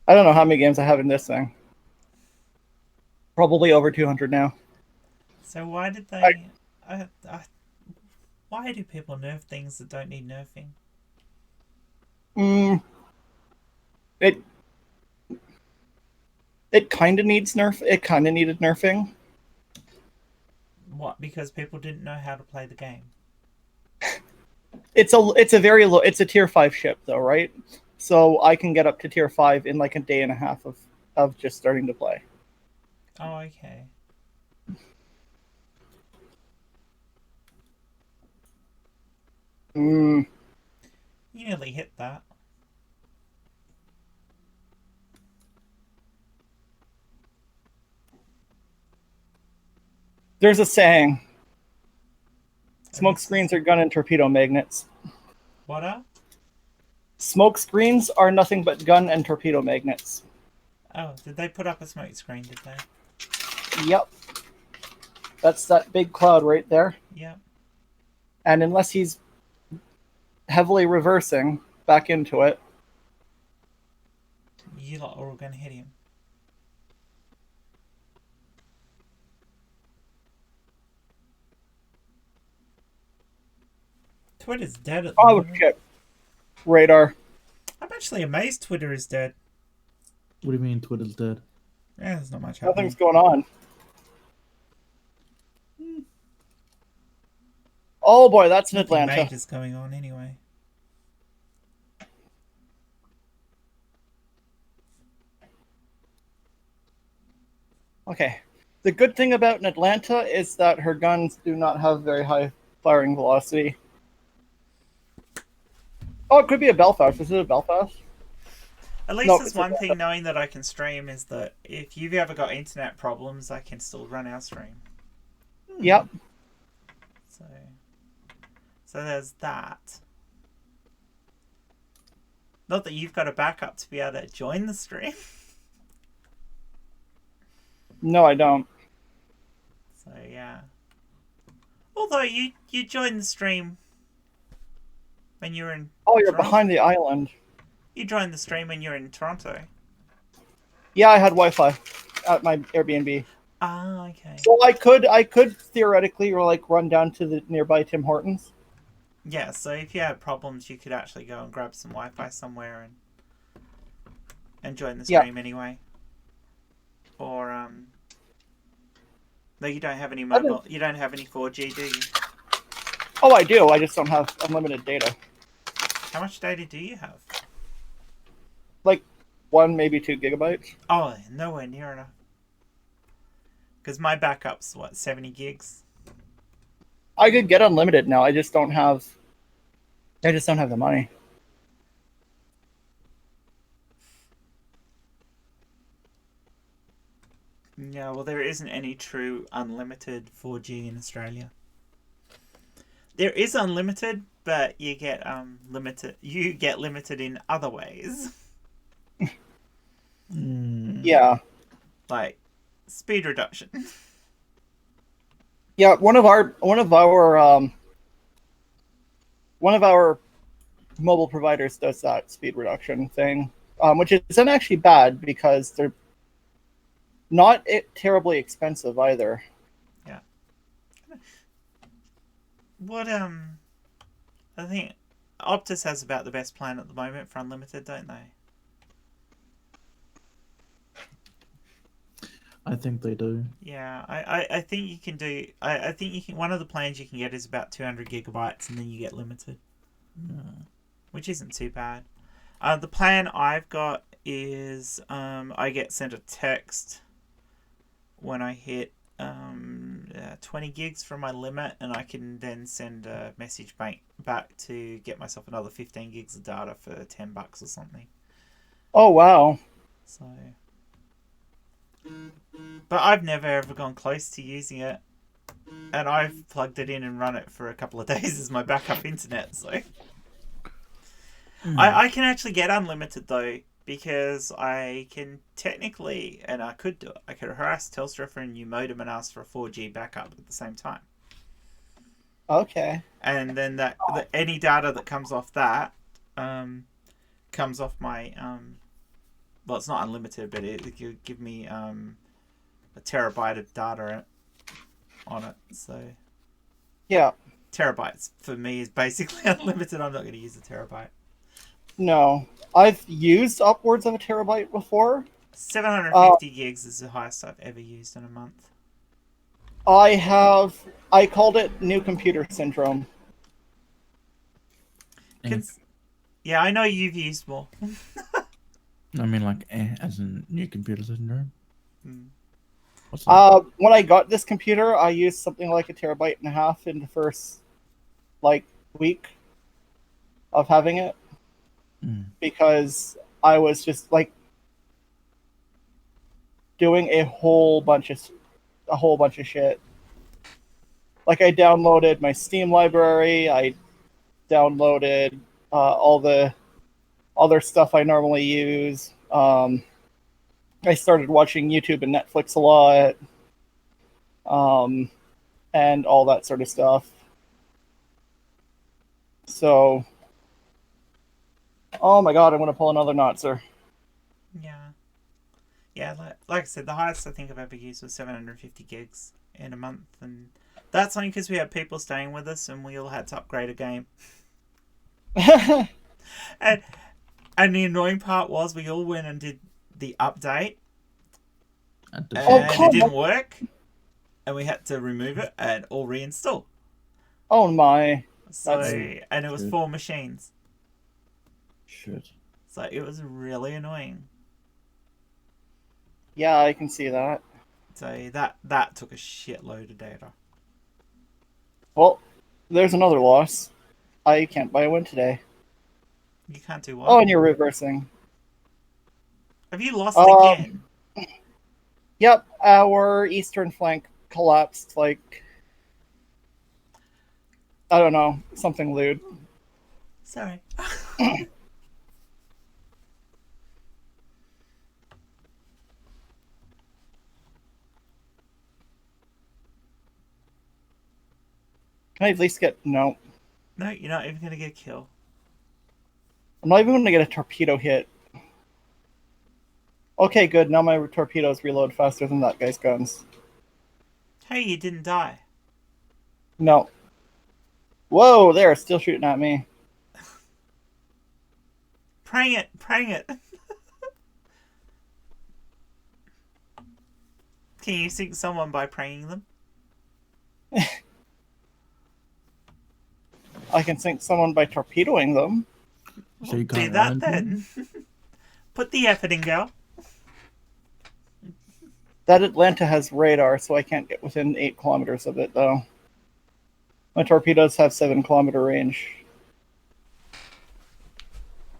I don't know how many games I have in this thing. Probably over 200 now.
So why did they... why do people nerf things that don't need nerfing?
It kind of needs nerf. It kind of needed nerfing.
What? Because people didn't know how to play the game?
It's a very low. It's a tier 5 ship though, right? So I can get up to tier 5 in like a day and a half of just starting to play.
Oh, okay. You nearly hit that.
There's a saying. Smoke screens are gun and torpedo magnets.
What are?
Smoke screens are nothing but gun and torpedo magnets.
Oh, did they put up a smoke screen, did they?
Yep. That's that big cloud right there.
Yep.
And unless he's heavily reversing back into it,
You lot are all going to hit him. Twitter's dead at the
oh
moment.
shit, radar.
I'm actually amazed Twitter is dead.
What do you mean Twitter's dead?
Yeah, there's not much happening.
Nothing's going on. Oh boy, that's in
Nothing
Atlanta.
major's going on anyway.
Okay. The good thing about an Atlanta is that her guns do not have very high firing velocity. Oh, it could be a Belfast. Is it a Belfast?
At least
No,
there's
it's
one
a-
thing knowing that I can stream is that if you've ever got internet problems, I can still run our stream.
Yep.
So there's that. Not that you've got a backup to be able to join the stream.
No, I don't.
So yeah. Although you joined the stream when you were in
Oh, you're
Toronto.
behind the island.
You joined the stream when you were in Toronto.
Yeah, I had Wi-Fi at my Airbnb.
Ah, okay.
So I could theoretically like run down to the nearby Tim Hortons.
Yeah, so if you had problems, you could actually go and grab some Wi-Fi somewhere and join the
Yeah.
stream anyway. Or No, you don't have any mobile. You don't have any 4G, do you?
Oh, I do. I just don't have unlimited data.
How much data do you have?
Like 1, maybe 2 gigabytes.
Oh, nowhere near enough. Because my backup's, 70 gigs?
I could get unlimited now. I just don't have the money.
Yeah, well, there isn't any true unlimited 4G in Australia. There is unlimited, but you get limited. You get limited in other ways,
Yeah.
like speed reduction.
Yeah, one of our mobile providers does that speed reduction thing, which isn't actually bad because they're not terribly expensive either.
Yeah. What I think Optus has about the best plan at the moment for unlimited, don't they?
I think they do.
Yeah, I think you can do. I think you can. One of the plans you can get is about 200 gigabytes, and then you get limited, which isn't too bad. The plan I've got is I get sent a text when I hit 20 gigs from my limit, and I can then send a message back to get myself another 15 gigs of data for $10 or something.
Oh wow!
So, but I've never ever gone close to using it, and I've plugged it in and run it for a couple of days as my backup internet. So, I can actually get unlimited though, because I can technically, and I could do it, I could harass Telstra for a new modem and ask for a 4G backup at the same time.
Okay.
And then any data that comes off that comes off my well, it's not unlimited, but it could give me a terabyte of data on it. So
Yeah.
terabytes for me is basically unlimited. I'm not going to use a terabyte.
No, I've used upwards of a terabyte before.
750 gigs is the highest I've ever used in a month.
I called it new computer syndrome.
Yeah, I know you've used more.
I mean, like, as in new computer syndrome.
Mm.
What's that?
When I got this computer, I used something like a terabyte and a half in the first, week of having it. Because I was just, doing a whole bunch of shit. Like, I downloaded my Steam library, I downloaded all the other stuff I normally use. I started watching YouTube and Netflix a lot, and all that sort of stuff. So, oh my god, I'm gonna pull another Notzer.
Yeah, like I said, the highest I think I've ever used was 750 gigs in a month, and that's only because we had people staying with us and we all had to upgrade a game. And the annoying part was we all went and did the update, and it didn't work, and we had to remove it and all reinstall.
Oh my!
So and it was 4 machines.
Shit.
So it was really annoying.
Yeah, I can see that.
So that took a shitload of data.
Well, there's another loss. I can't buy a win today.
You can't do what?
Oh, and you're reversing.
Have you lost again?
Yep, our eastern flank collapsed I don't know, something lewd.
Sorry.
Can I at least get... No.
No, you're not even going to get a kill.
I'm not even going to get a torpedo hit. Okay, good. Now my torpedoes reload faster than that guy's guns.
Hey, you didn't die.
No. Whoa, they're still shooting at me.
Praying it. Can you sink someone by praying them?
I can sink someone by torpedoing them.
So you
Do
can't
that
land them?
then. Put the effort in, girl.
That Atlanta has radar, so I can't get within 8 kilometers of it, though. My torpedoes have 7-kilometer range.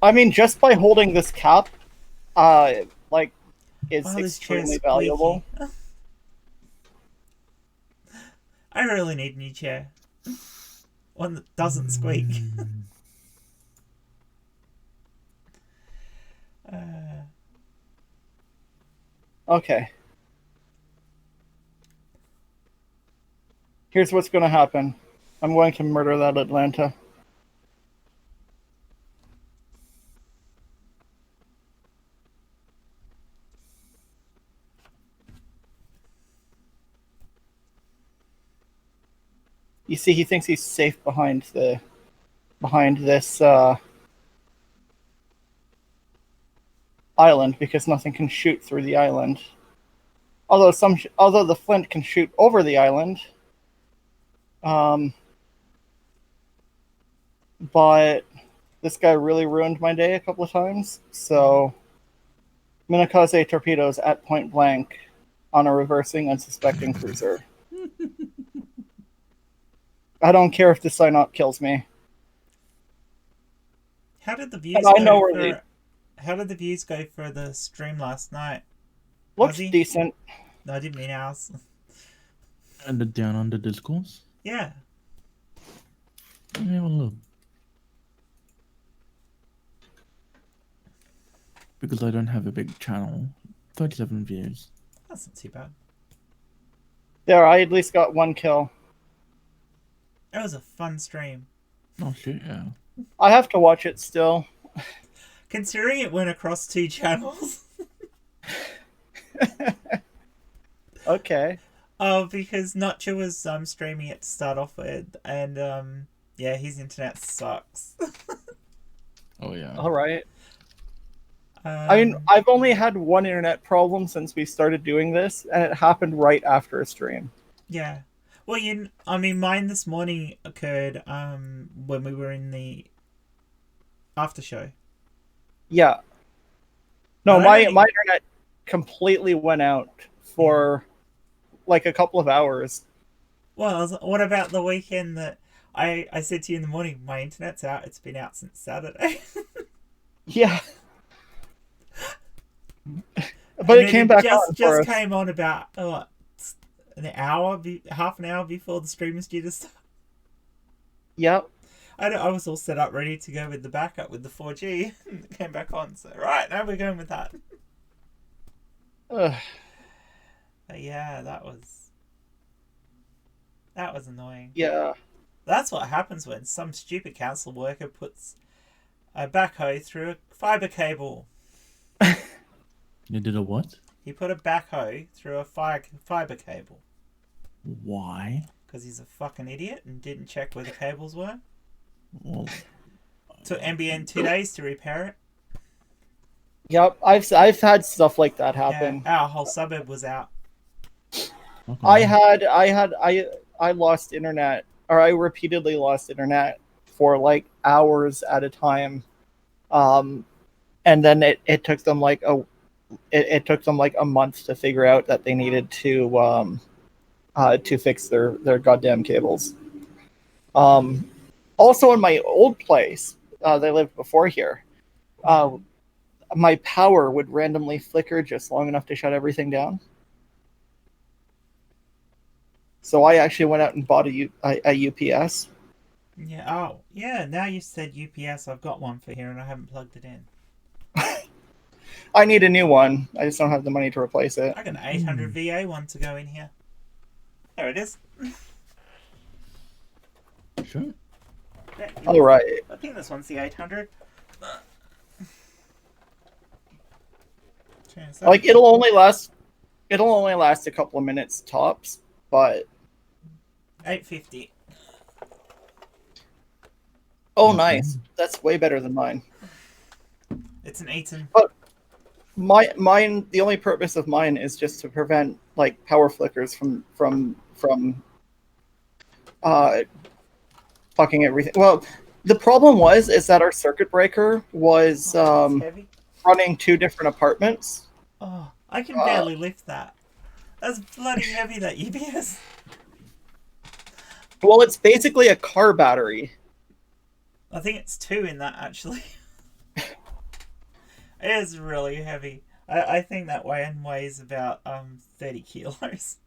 I mean, just by holding this cap, like, is
Oh, this chair's
extremely valuable.
squeaky. I really need a new chair. One that doesn't squeak.
Okay. Here's what's going to happen. I'm going to murder that Atlanta. You see, he thinks he's safe behind this island because nothing can shoot through the island. Although the flint can shoot over the island, but this guy really ruined my day a couple of times. So I'm gonna cause a torpedoes at point blank on a reversing unsuspecting cruiser. I don't care if the Synop kills me.
How did the views
And I know
go
where
for,
they-
How did the views go for the stream last night?
Looks
Ozzy?
decent.
No, I didn't mean ours.
And the Down Under Discourse?
Yeah.
Let me have a look. Because I don't have a big channel. 37 views.
That's not too bad.
There, I at least got 1 kill.
It was a fun stream.
Oh shit, yeah.
I have to watch it still.
Considering it went across 2 channels.
Okay.
Oh, because Notcha was streaming it to start off with, and yeah, his internet sucks.
Oh yeah.
All right. I mean, I've only had one internet problem since we started doing this, and it happened right after a stream.
Yeah. Well, I mean, mine this morning occurred when we were in the after show.
Yeah. No,
I
my
don't-
my internet completely went out for like a couple of hours.
Well, what about the weekend that I said to you in the morning, my internet's out. It's been out since Saturday.
Yeah. But
And
it came back on for
just
us.
came on about half an hour before the stream was due to start.
Yep.
I was all set up, ready to go with the backup with the 4G. And it came back on. So right now we're going with that.
Ugh.
But yeah, that was annoying.
Yeah.
That's what happens when some stupid council worker puts a backhoe through a fiber cable.
You did a what?
He put a backhoe through a fiber cable
Why?
because he's a fucking idiot and didn't check where the cables were.
Well,
Took NBN 2 days to repair it.
Yep. I've had stuff like that happen.
Yeah, our whole suburb was out.
okay.
I lost internet, or I repeatedly lost internet for like hours at a time, and then it took them like a month to figure out that they needed to fix their goddamn cables. Also, in my old place, they lived before here. My power would randomly flicker just long enough to shut everything down. So I actually went out and bought a UPS.
Yeah. Oh, yeah. Now you said UPS. I've got one for here, and I haven't plugged it in.
I need a new one. I just don't have the money to replace it.
I got an 800 VA one to go in here. There it is.
Sure.
Yeah,
All right.
I think this one's the 800.
Like it'll only last a couple of minutes tops, but
850.
oh,
Okay.
nice. That's way better than mine.
It's an Eaton.
Mine. The only purpose of mine is just to prevent like power flickers from fucking everything. Well, the problem is that our circuit breaker was
It's heavy.
running 2 different apartments.
Oh, I can barely lift that. That's bloody heavy, that UPS.
Well, it's basically a car battery.
I think it's 2 in that, actually. It is really heavy. I think that weighs about 30 kilos.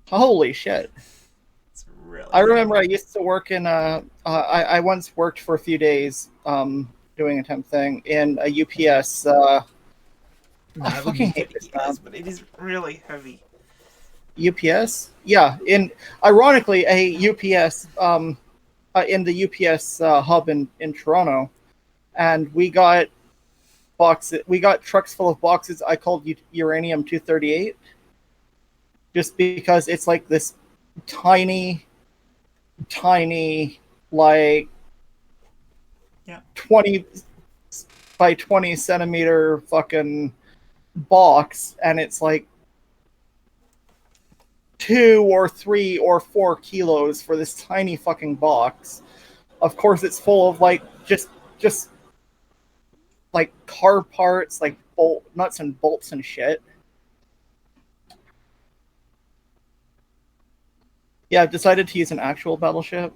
Holy shit.
It's really
I remember I
heavy.
used to work in I once worked for a few days doing a temp thing in a UPS.
No,
I
it wouldn't
fucking
be
hate
30
this
kilos,
man.
but it is really heavy.
UPS? Yeah, ironically a UPS in the UPS hub in Toronto, and we got trucks full of boxes I called uranium 238, just because it's like this tiny like
Yeah.
20 by 20 centimeter fucking box, and it's like 2 or 3 or 4 kilos for this tiny fucking box. Of course it's full of like just like car parts, like bolt nuts and bolts and shit. Yeah, I've decided to use an actual battleship.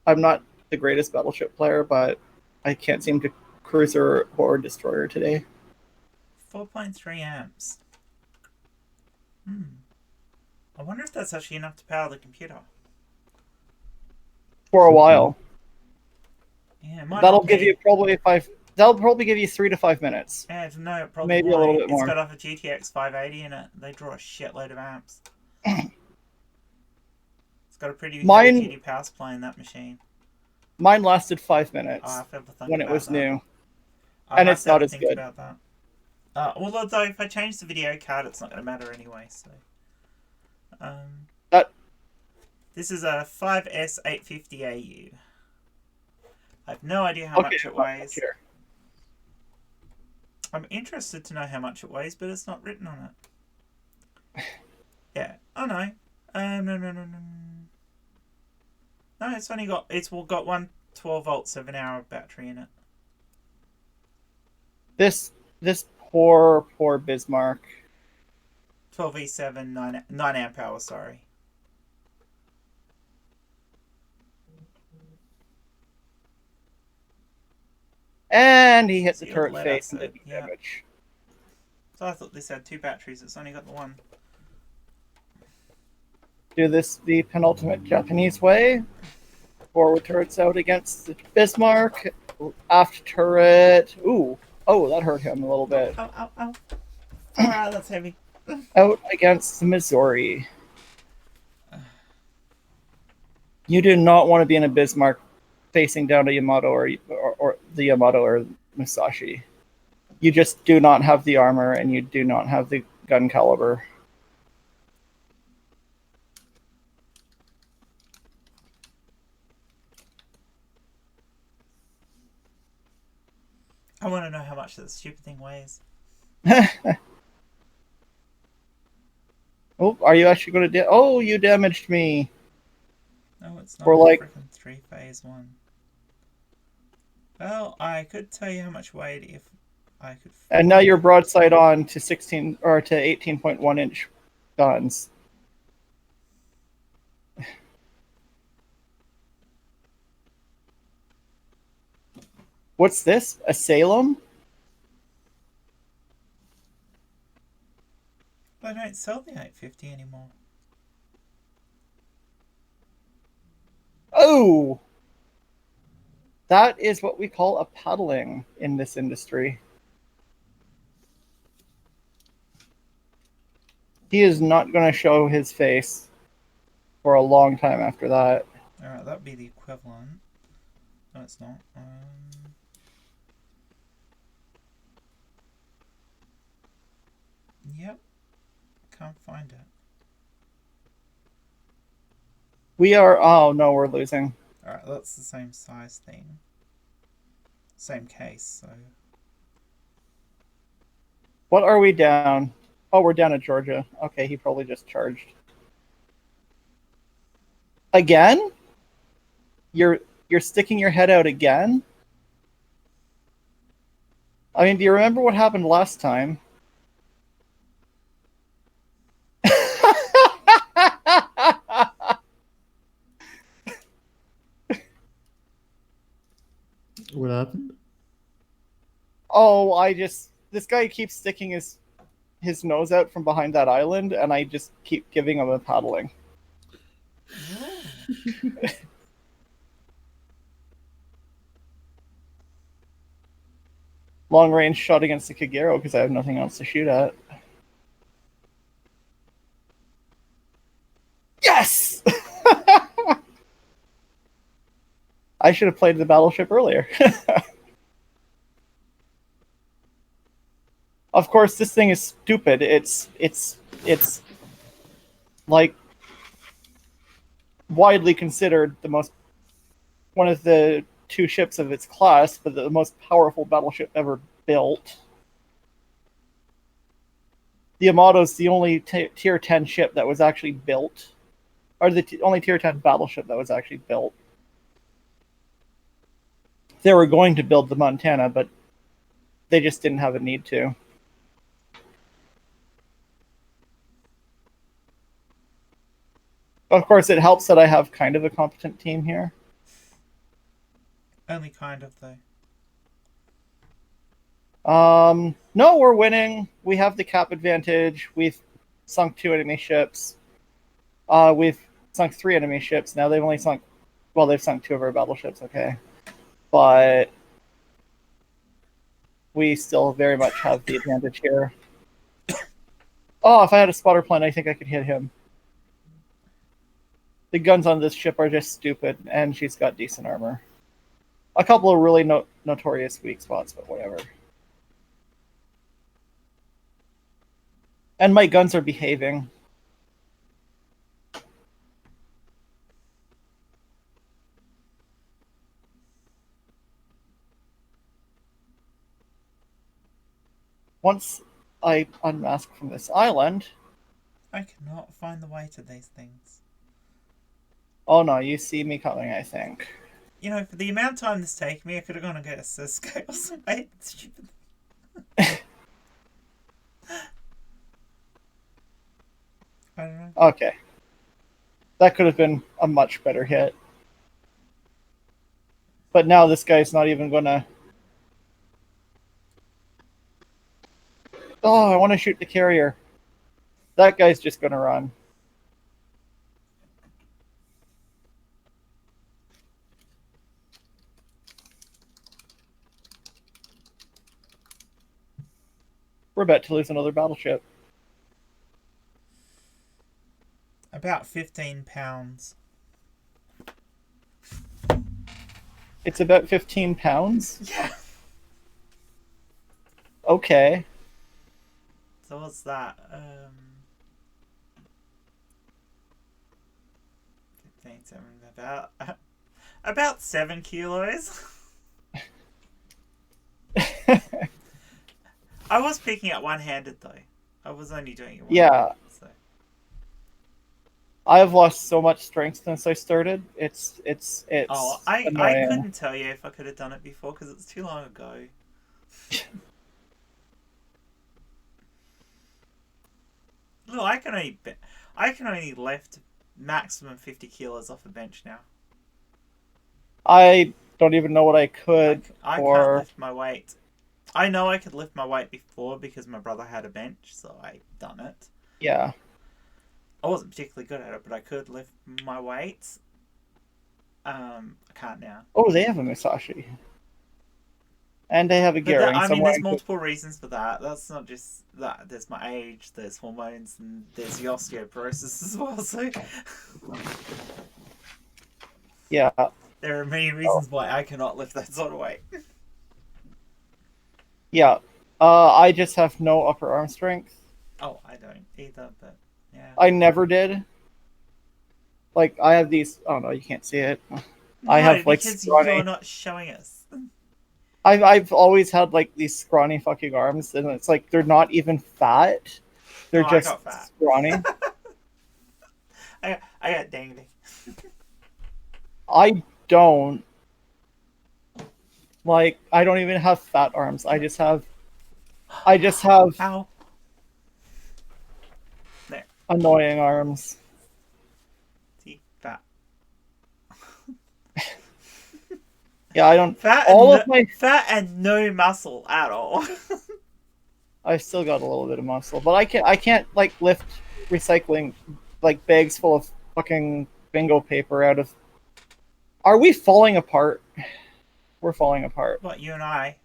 I'm not the greatest battleship player, but I can't seem to cruiser or destroyer today.
4.3 amps. I wonder if that's actually enough to power the computer.
For a while.
Yeah, it might
That'll
not
give you
be.
probably 5. That'll probably give you 3 to 5 minutes.
Yeah, no, it probably
Maybe a little
won't.
bit
It's
more.
got off a GTX 580 in it. They draw a shitload of amps. It's got a pretty heavy duty power supply in that machine.
Mine lasted 5
Oh,
minutes
I have to have a think
when it
about
was
that.
new,
I
and
have
it's
to have
not
a
as
think
good.
about that. Although if I change the video card, it's not going to matter anyway. So,
That
this is a 5S 850 AU. I have no idea how much it weighs.
Here.
I'm interested to know how much it weighs, but it's not written on it. Yeah. Oh no. No. No, it's only got one 12 volt 7-hour battery in it.
This poor Bismarck.
12V7 9 amp hour. Sorry.
And he hit the
See,
turret
let
face
us
and
it,
did
yeah.
damage.
So I thought this had 2 batteries. It's only got the one.
Do this the penultimate Japanese way. Forward turrets out against the Bismarck. Aft turret. Ooh. Oh, that hurt him a little bit.
Ow. Ah, that's heavy.
Out against the Missouri. You do not want to be in a Bismarck facing down a Yamato or the Yamato or Musashi. You just do not have the armor, and you do not have the gun caliber.
I want to know how much that stupid thing weighs.
Oh, are you actually going to oh, you damaged me.
No, it's not.
For like
freaking 3 phase 1. Well, I could tell you how much weighed if I could.
And now you're broadside on to 16 or to 18.1 inch guns. What's this? A Salem?
They don't sell the 850 anymore.
Oh! That is what we call a paddling in this industry. He is not going to show his face for a long time after that.
Alright, that would be the equivalent. No, it's not. Yep. Can't find it.
We are... Oh, no, we're losing.
Alright, that's the same size thing. Same case, so...
What are we down? Oh, we're down at Georgia. Okay, he probably just charged. Again? You're sticking your head out again? I mean, do you remember what happened last time?
What happened?
Oh, this guy keeps sticking his nose out from behind that island, and I just keep giving him a paddling. Long range shot against the Kagero because I have nothing else to shoot at. Yes! I should have played the battleship earlier. Of course, this thing is stupid. It's like widely considered one of the 2 ships of its class, but the most powerful battleship ever built. The Yamato's the only tier 10 ship that was actually built, or the only tier 10 battleship that was actually built. They were going to build the Montana, but they just didn't have a need to. Of course, it helps that I have kind of a competent team here.
Only kind of, though.
No, we're winning. We have the cap advantage. We've sunk 2 enemy ships. We've sunk 3 enemy ships. Now they've only sunk... Well, they've sunk 2 of our battleships, okay. But we still very much have the advantage here. Oh, if I had a spotter plane, I think I could hit him. The guns on this ship are just stupid, and she's got decent armor. A couple of really notorious weak spots, but whatever. And my guns are behaving. Once I unmask from this island...
I cannot find the way to these things.
Oh no, you see me coming, I think.
You know, for the amount of time this take me, I could have gone and get a Cisco or something. Stupid. I don't know.
Okay. That could have been a much better hit. But now this guy's not even gonna... Oh, I want to shoot the carrier. That guy's just gonna run. We're about to lose another battleship.
About 15 pounds.
It's about 15 pounds?
Yeah.
Okay.
So what's that? 15, 7, about 7 kilos. I was picking up one-handed though. I was only doing it one-handed.
Yeah.
So.
I've lost so much strength since I started. It's
Oh, I couldn't tell you if I could have done it before because it's too long ago. Look, I can only lift maximum 50 kilos off a bench now.
I don't even know what I could.
I can't lift my weight. I know I could lift my weight before because my brother had a bench, so I done it.
Yeah.
I wasn't particularly good at it, but I could lift my weights. I can't now.
Oh, they have a Musashi. And they have a Gearing.
I mean, there's multiple reasons for that. That's not just that. There's my age, there's hormones, and there's the osteoporosis as well. So,
yeah.
There are many reasons why I cannot lift that sort of weight.
Yeah. I just have no upper arm strength.
Oh, I don't either, but yeah.
I never did. Like, I have these... Oh, no, you can't see it.
No,
I have, like,
because
scrawny...
you're not showing us.
I've always had, like, these scrawny fucking arms, and it's like, they're not even fat. They're
Oh,
just
I got fat.
scrawny.
I got dangly.
I don't. Like, I don't even have fat arms. I just have
Ow. There.
annoying arms.
See, fat.
Yeah, I don't.
Fat
All
and
of my.
fat and no muscle at all.
I've still got a little bit of muscle, but I can't like lift recycling like bags full of fucking bingo paper out of. Are we falling apart? We're falling apart.
What, you and I?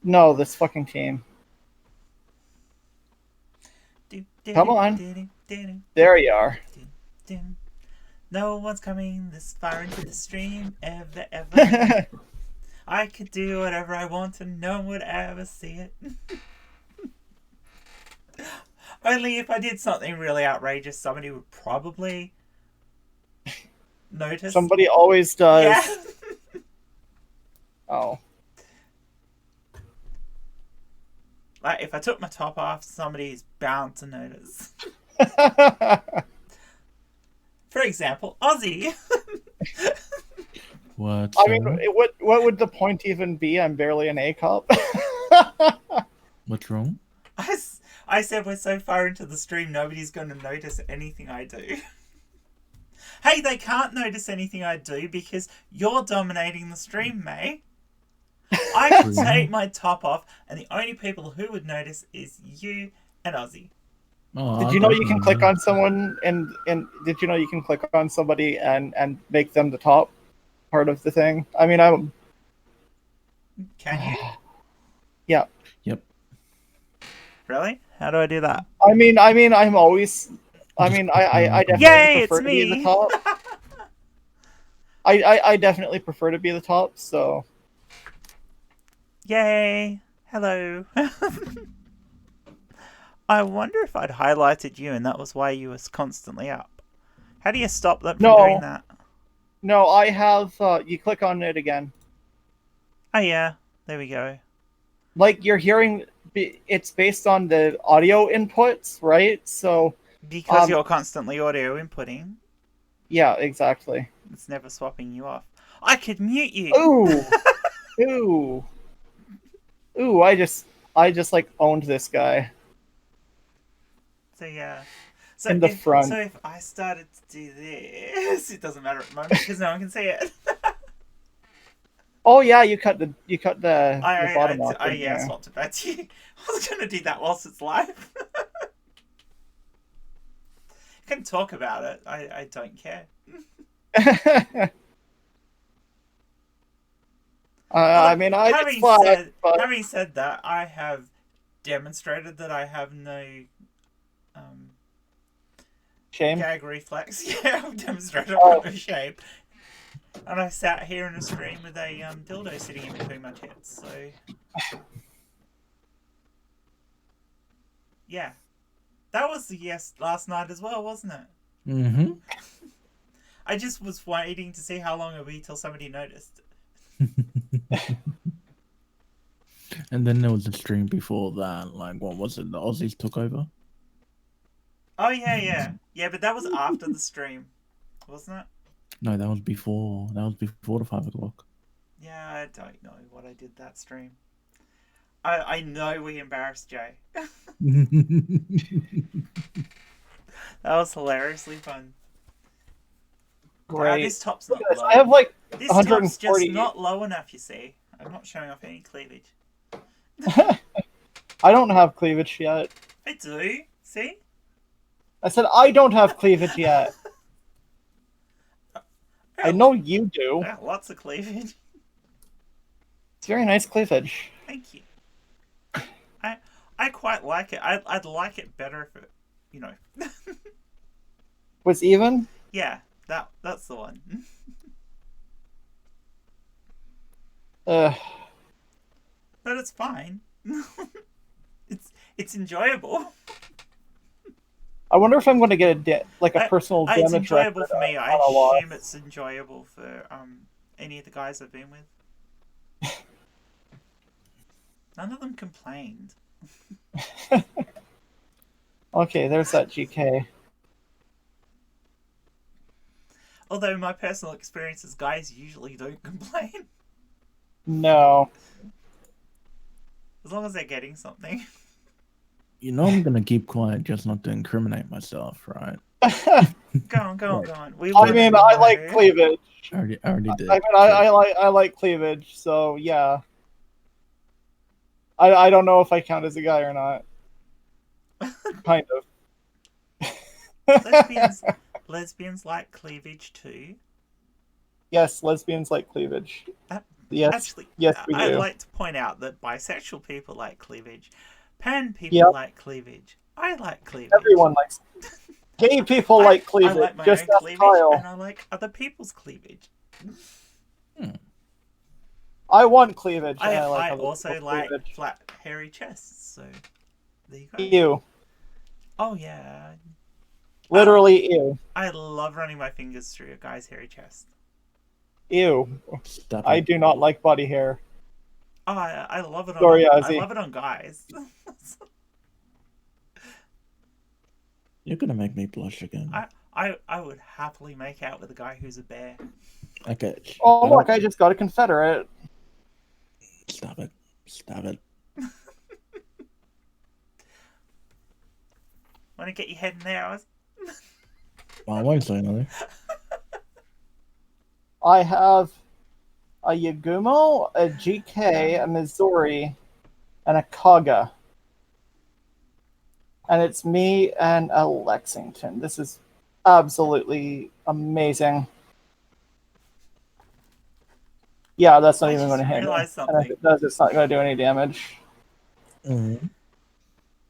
No, this fucking team. Come on. There you are.
No one's coming this far into the stream ever. I could do whatever I want and no one would ever see it. Only if I did something really outrageous, somebody would probably notice.
Somebody always does.
Yeah.
Oh.
Like, if I took my top off, somebody's bound to notice. For example, Ozzy.
What?
I mean, what would the point even be? I'm barely an A cup.
What's wrong?
I said we're so far into the stream, nobody's going to notice anything I do. Hey, they can't notice anything I do because you're dominating the stream, May. I could take my top off, and the only people who would notice is you and Ozzy.
Oh,
Did you know you can click on someone and did you know you can click on somebody and make them the top part of the thing? I mean, I'm.
Can you?
Yeah.
Yep.
Really? How do I do that?
I mean, I'm always. I mean, I definitely
Yay,
prefer
it's
to be the
me!
top. I definitely prefer to be the top. So.
Yay! Hello. I wonder if I'd highlighted you and that was why you was constantly up. How do you stop them from
No.
doing that?
No, I have. You click on it again.
Oh yeah, there we go.
Like you're hearing, it's based on the audio inputs, right? So.
Because you're constantly audio inputting,
Yeah, exactly.
it's never swapping you off. I could mute you!
Ooh. Ooh. Ooh, I just like owned this guy.
So yeah. So
In the front.
So if I started to do this, it doesn't matter at the moment because no one can see it.
Oh yeah, you cut the bottom off.
I swapped it back to you. I was gonna do that whilst it's live. I can talk about it. I don't care.
I mean, it's fine. But...
Having said that, I have demonstrated that I have no
shame.
Gag reflex. Yeah, I've demonstrated I've got no shame. And I sat here in a stream with a dildo sitting in between my tits. So yeah, that was the yes last night as well, wasn't it?
Mm-hmm.
I just was waiting to see how long it would be till somebody noticed.
And then there was a stream before that. Like, what was it? The Aussies took over.
Oh yeah. But that was after the stream, wasn't it?
No, that was before. That was before the 5 o'clock.
Yeah, I don't know what I did that stream. I know we embarrassed Jay. That was hilariously fun.
Great.
This top's not low.
I have like
This
140.
top's just not low enough, you see. I'm not showing off any cleavage.
I don't have cleavage yet.
I do. See?
I said I don't have cleavage yet. I know you do.
Yeah, lots of cleavage.
It's very nice cleavage.
Thank you. I quite like it. I'd like it better if it, you know.
Was even?
Yeah, that's the one.
Uh,
But it's fine. It's enjoyable.
I wonder if I'm going to get a personal damage
It's enjoyable
record
for me. I
on a loss.
assume it's enjoyable for any of the guys I've been with. None of them complained.
Okay, there's that GK.
Although my personal experience is guys usually don't complain.
No.
As long as they're getting something.
You know I'm gonna keep quiet just not to incriminate myself, right?
Go on. We
I
wanna
mean, I like
know.
cleavage.
I already did.
I mean, I like cleavage, so yeah. I don't know if I count as a guy or not. Kind of.
Lesbians like cleavage too.
Yes, lesbians like cleavage. Yes,
Actually,
yes, we
I'd
do.
like to point out that bisexual people like cleavage. Pan people like cleavage. I like cleavage.
Everyone likes. Gay people like
I
cleavage.
like my
Just
own
ask
cleavage,
Kyle.
and I like other people's cleavage.
I want cleavage. And I
I
other
also
people's
like
cleavage.
flat, hairy chests. So there you go.
Ew.
Oh yeah,
Literally, ew.
I love running my fingers through a guy's hairy chest.
Ew.
Stop
I
it.
do not like body hair.
Oh, I love it on.
Sorry,
I
Ozzy.
love it on guys.
You're gonna make me blush again.
I would happily make out with a guy who's a bear.
Okay.
Oh, look, I just got a Confederate.
Stop it. Stop it.
Want to get your head in there?
Well, I won't say no.
I have a Yagumo, a GK, a Missouri, and a Kaga. And it's me and a Lexington. This is absolutely amazing. Yeah, that's not
I
even
just
going to hit me.
realized
And if
something.
it does, it's not going to do any damage.
Mm-hmm.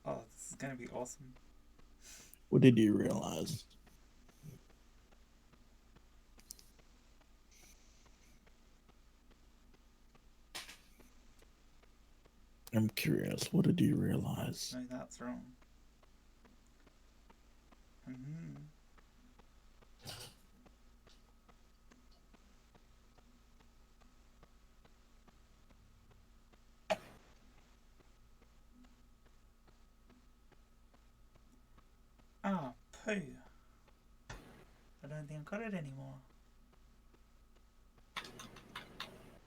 Oh, this is gonna be awesome.
What did you realize? I'm curious. What did you realize?
No, that's wrong. Mm-hmm. Oh, poo. I don't think I've got it anymore.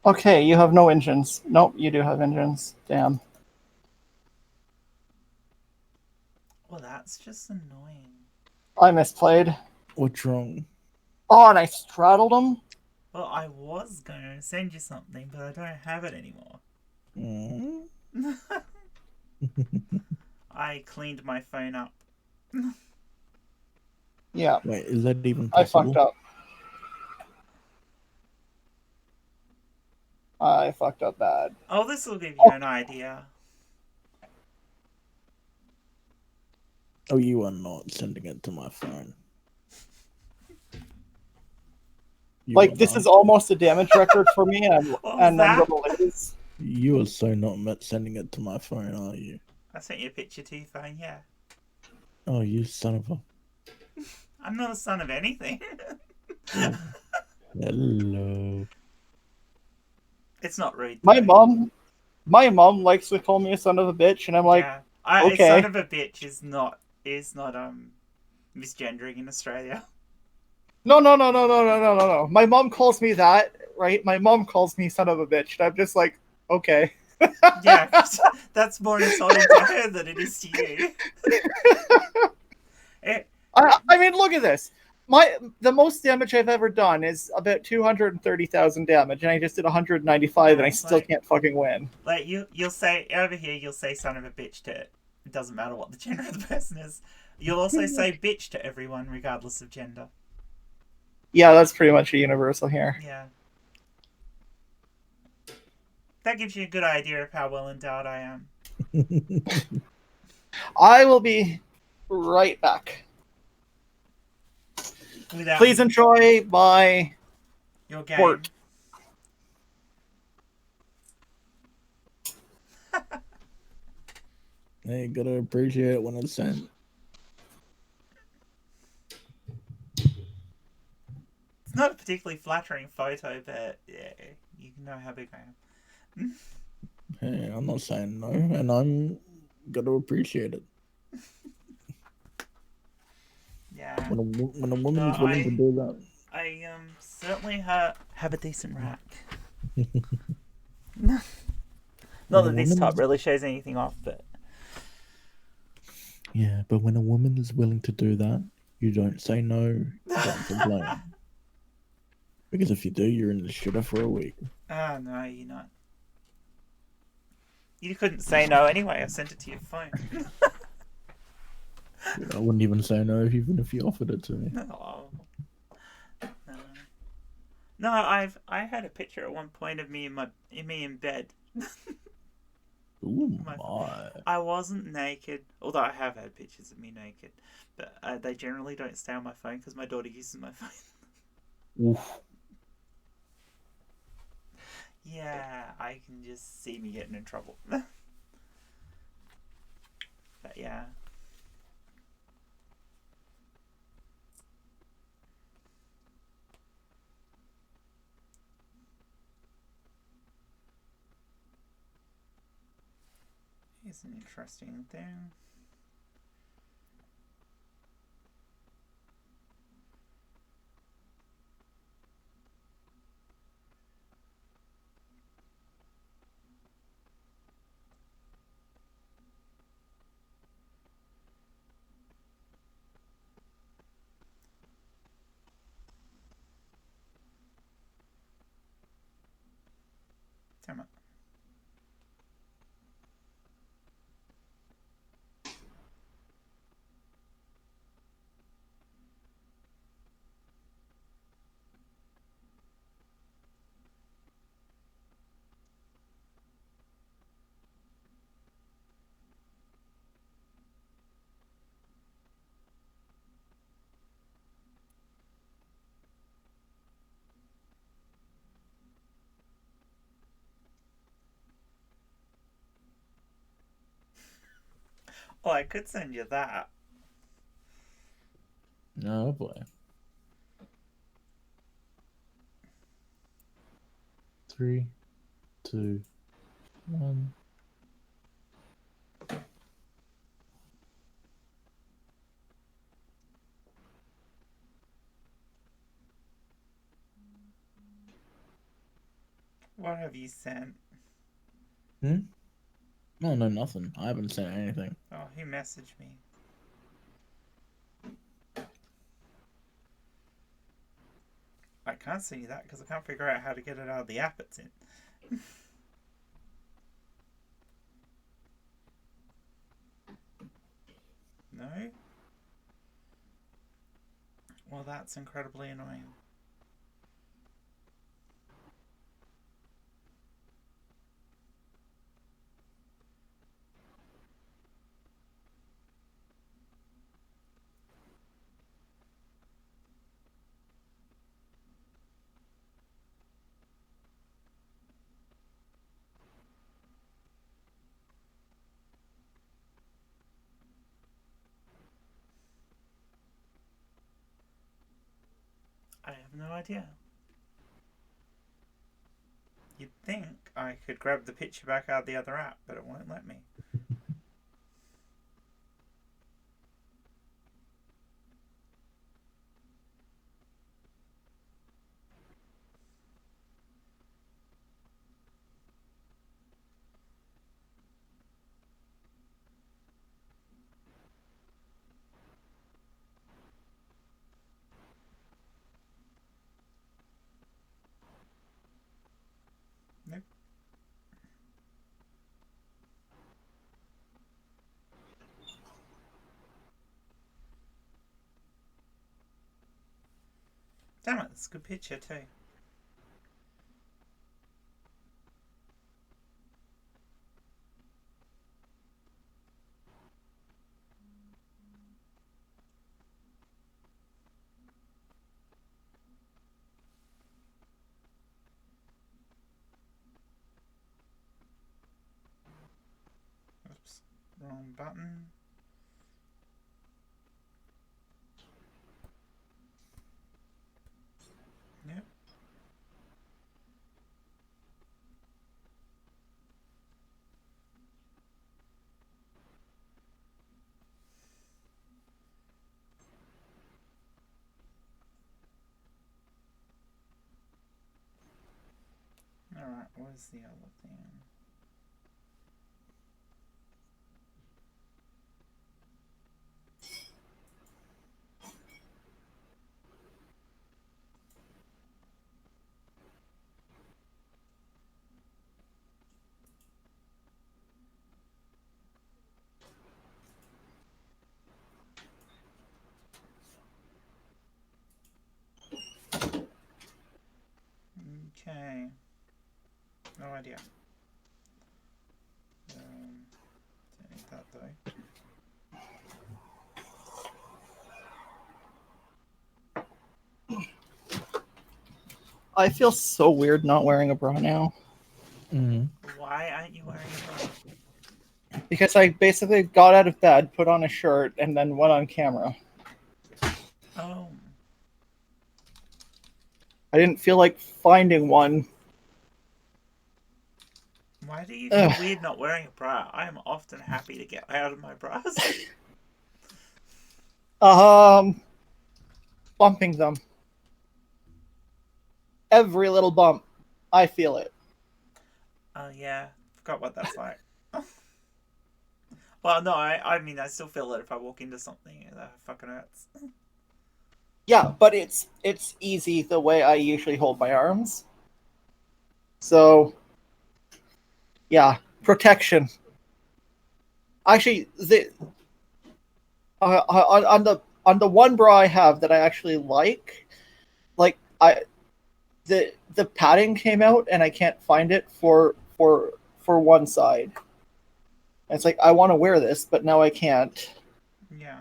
Okay, you have no engines. Nope, you do have engines. Damn.
Well, that's just annoying.
I misplayed.
What's wrong?
Oh, and I straddled him?
Well, I was going to send you something, but I don't have it anymore.
Mm.
I cleaned my phone up.
Yeah,
Wait, is that even
I
possible?
fucked up. I fucked up bad.
Oh, this will give you an idea.
Oh, you are not sending it to my phone. You
Like,
are
this
not.
is almost a damage record for me, and
What was
I'm
that?
gonna lose.
You are so not sending it to my phone, are you?
I sent you a picture to your phone, yeah.
Oh, you son of a...
I'm not a son of anything.
Hello.
It's not rude.
My
though.
mom likes to call me a son of a bitch, and I'm like,
yeah.
okay.
A son of a bitch is not misgendering in Australia.
No. My mom calls me that, right? My mom calls me son of a bitch, and I'm just like, okay.
Yeah, that's more insulting to her than it is to you.
I mean, look at this. The most damage I've ever done is about 230,000 damage, and I just did 195, and I still can't fucking win.
Like you'll say over here, you'll say son of a bitch to it. It doesn't matter what the gender of the person is. You'll also say bitch to everyone, regardless of gender.
Yeah, that's pretty much a universal here.
Yeah. That gives you a good idea of how well endowed I am.
I will be right back. Please enjoy my
your game.
port.
Hey, you gotta appreciate it when it's sent.
It's not a particularly flattering photo, but yeah, you know how big I am.
Hey, I'm not saying no, and I'm gonna appreciate it.
Yeah.
When a woman's willing to do that.
I certainly have a decent rack.
When
Not
a
that this
woman
top
is-
really shows anything off, but
Yeah, but when a woman is willing to do that, you don't say no, you don't complain. Because if you do, you're in the shitter for a week.
no, you're not. You couldn't say no anyway. I sent it to your phone.
I wouldn't even say no even if you offered it to me.
No. No. No, I had a picture at one point of me in bed.
Ooh,
My-
my.
I wasn't naked, although I have had pictures of me naked, but they generally don't stay on my phone because my daughter uses my phone.
Oof.
Yeah, I can just see me getting in trouble. But yeah. Here's an interesting thing. Damn it. Oh, I could send you that.
Oh boy. 3, 2, 1.
What have you sent?
Hmm? No, no, nothing. I haven't sent anything.
Oh, he messaged me. I can't send you that because I can't figure out how to get it out of the app it's in. No? Well, that's incredibly annoying. I have no idea. You'd think I could grab the picture back out of the other app, but it won't let me. Nope. Damn it, that's a good picture too. Oops, wrong button. Yep. Alright, where's the other thing? Okay. No idea. Don't need that though.
I feel so weird not wearing a bra now.
Why aren't you wearing a bra?
Because I basically got out of bed, put on a shirt, and then went on camera.
Oh.
I didn't feel like finding one.
Why do you feel weird not wearing a bra? I am often happy to get out of my bras.
Bumping them. Every little bump. I feel it.
Oh, yeah. Forgot what that's like. Well, no, I mean, I still feel it if I walk into something. That fucking hurts.
Yeah, but it's easy the way I usually hold my arms. So, yeah, protection. Actually, on the one bra I have that I actually like the padding came out and I can't find it for one side. And it's like I want to wear this, but now I can't.
Yeah.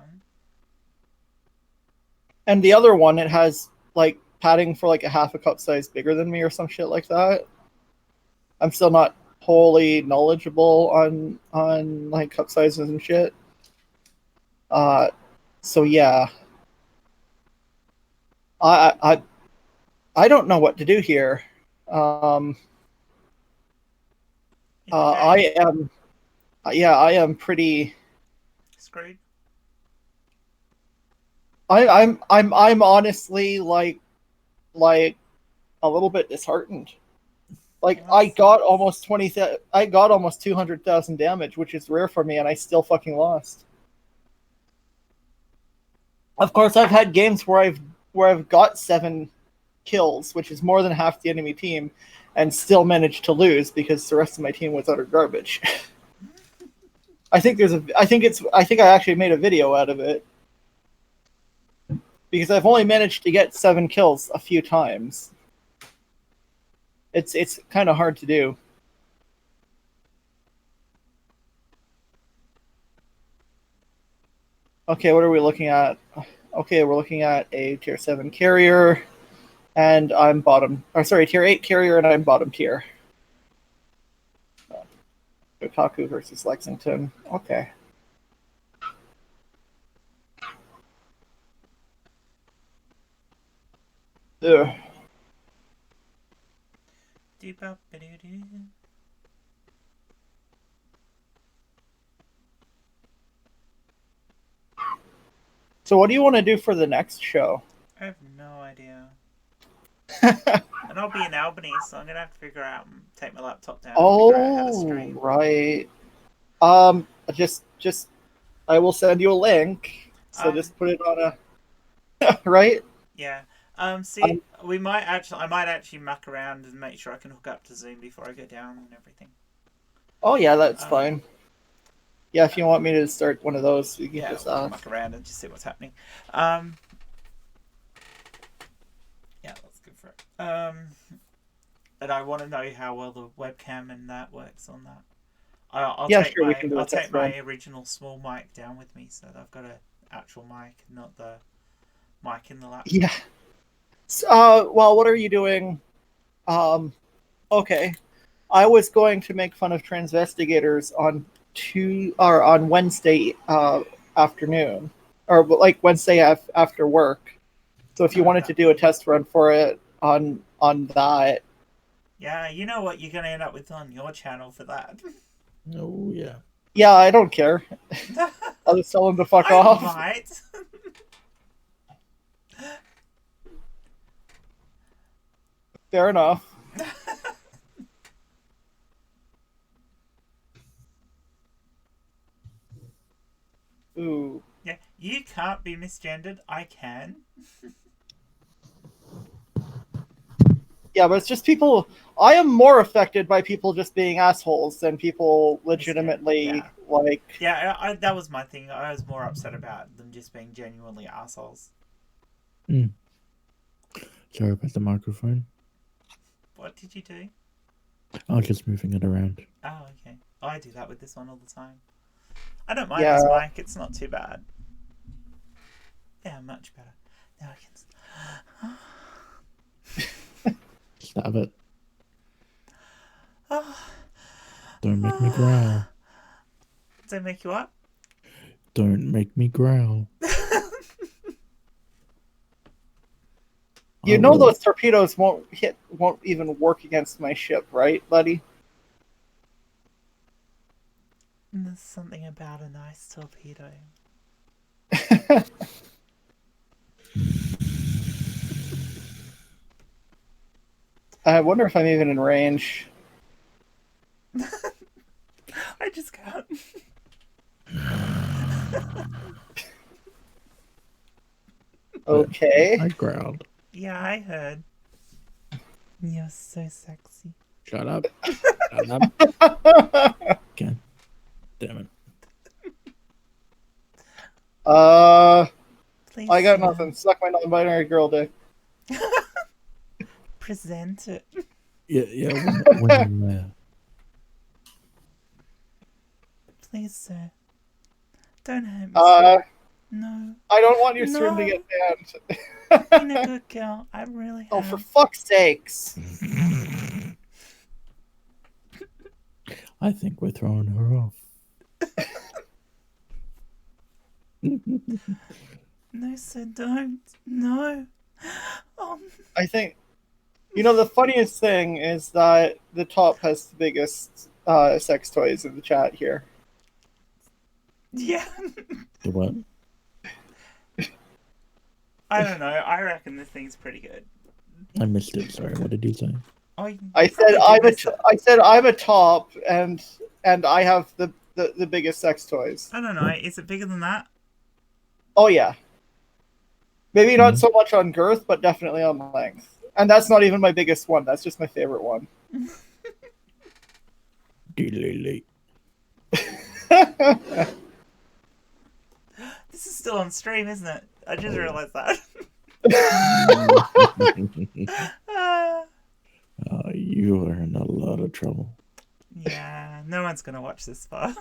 And the other one, it has like padding for like a half a cup size bigger than me or some shit like that. I'm still not wholly knowledgeable on like cup sizes and shit. So yeah. I don't know what to do here. I am pretty.
Screwed.
I'm honestly like a little bit disheartened. Like I got almost 200,000 damage, which is rare for me, and I still fucking lost. Of course, I've had games where I've got 7 kills, which is more than half the enemy team, and still managed to lose because the rest of my team was utter garbage. I think I actually made a video out of it. Because I've only managed to get 7 kills a few times. It's kind of hard to do. Okay, what are we looking at? Okay, we're looking at a tier 7 carrier, and I'm bottom. Or sorry, tier 8 carrier, and I'm bottom tier. Kotaku versus Lexington. Okay. Ugh. So what do you want to do for the next show?
I have no idea. And I'll be in Albany, so I'm gonna have to figure out and take my laptop down and figure out how to stream.
Right. Just I will send you a link. So just put it on a right?
Yeah. See, I might actually muck around and make sure I can hook up to Zoom before I go down and everything.
Oh yeah, that's fine. Yeah, if you want me to start one of those, you can just
muck around and just see what's happening. Yeah, let's go for it. And I want to know how well the webcam and that works on that. I'll take my original small mic down with me, so that I've got an actual mic, not the mic in the laptop.
Yeah. Well, what are you doing? Okay. I was going to make fun of Transvestigators on Wednesday afternoon, or like Wednesday after work. So if you wanted to do a test run for it on that.
Yeah, you know what you're going to end up with on your channel for that.
Oh, yeah.
Yeah, I don't care. I'll just tell them to fuck off.
Might.
Fair enough.
can't be misgendered, I can.
Yeah, but it's just people. I am more affected by people just being assholes than people legitimately
Yeah.
like.
Yeah, that was my thing. I was more upset about them just being genuinely assholes.
Sorry about the microphone.
What did you do?
I was just moving it around.
Oh, okay. I do that with this one all the time. I don't mind
Yeah.
this mic. It's not too bad. Yeah, much better. Now I can...
Stab it.
Oh,
Don't make me growl.
does that make you up?
Don't make me growl.
You
I
know
will.
those torpedoes won't even work against my ship, right, buddy?
There's something about a nice torpedo.
I wonder if I'm even in range.
I just can't.
Okay.
I growled.
Yeah, I heard. You're so sexy.
Shut up. Shut up. Okay. Damn it.
Please,
I got
Sam,
nothing. Suck my non-binary girl dick.
present it.
Yeah, when I'm there.
Please, sir. Don't hurt me,
Uh,
sir. No.
I don't want your stream to
No.
get banned.
I've been a good girl. I really have.
Oh, for fuck's sakes!
I think we're throwing her off.
No, sir, don't. No. Oh,
I think, you know, the funniest thing is that the top has the biggest sex toys in the chat here.
yeah.
The what?
I don't know. I reckon this thing's pretty good.
I missed it. Sorry. What did you say?
Oh, you
I
probably
said
did miss it.
I said I'm a top, and I have the biggest sex toys.
I don't know. Is it bigger than that?
Oh yeah. Maybe not so much on girth, but definitely on length. And that's not even my biggest one. That's just my favorite one.
Delete.
This is still on stream, isn't it? I just realised that. Ah.
You are in a lot of trouble.
Yeah, no one's gonna watch this far.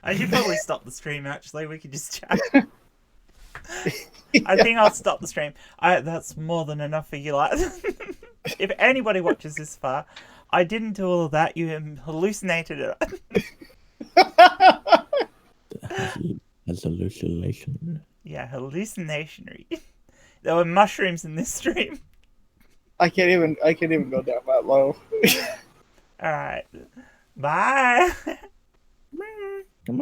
I should probably stop the stream. Actually, we could just chat. I think I'll stop the stream. That's more than enough for you, like. If anybody watches this far, I didn't do all of that. You hallucinated it.
As hallucination.
Yeah, hallucinatory. There were mushrooms in this stream.
I can't even go down that low.
All right, bye.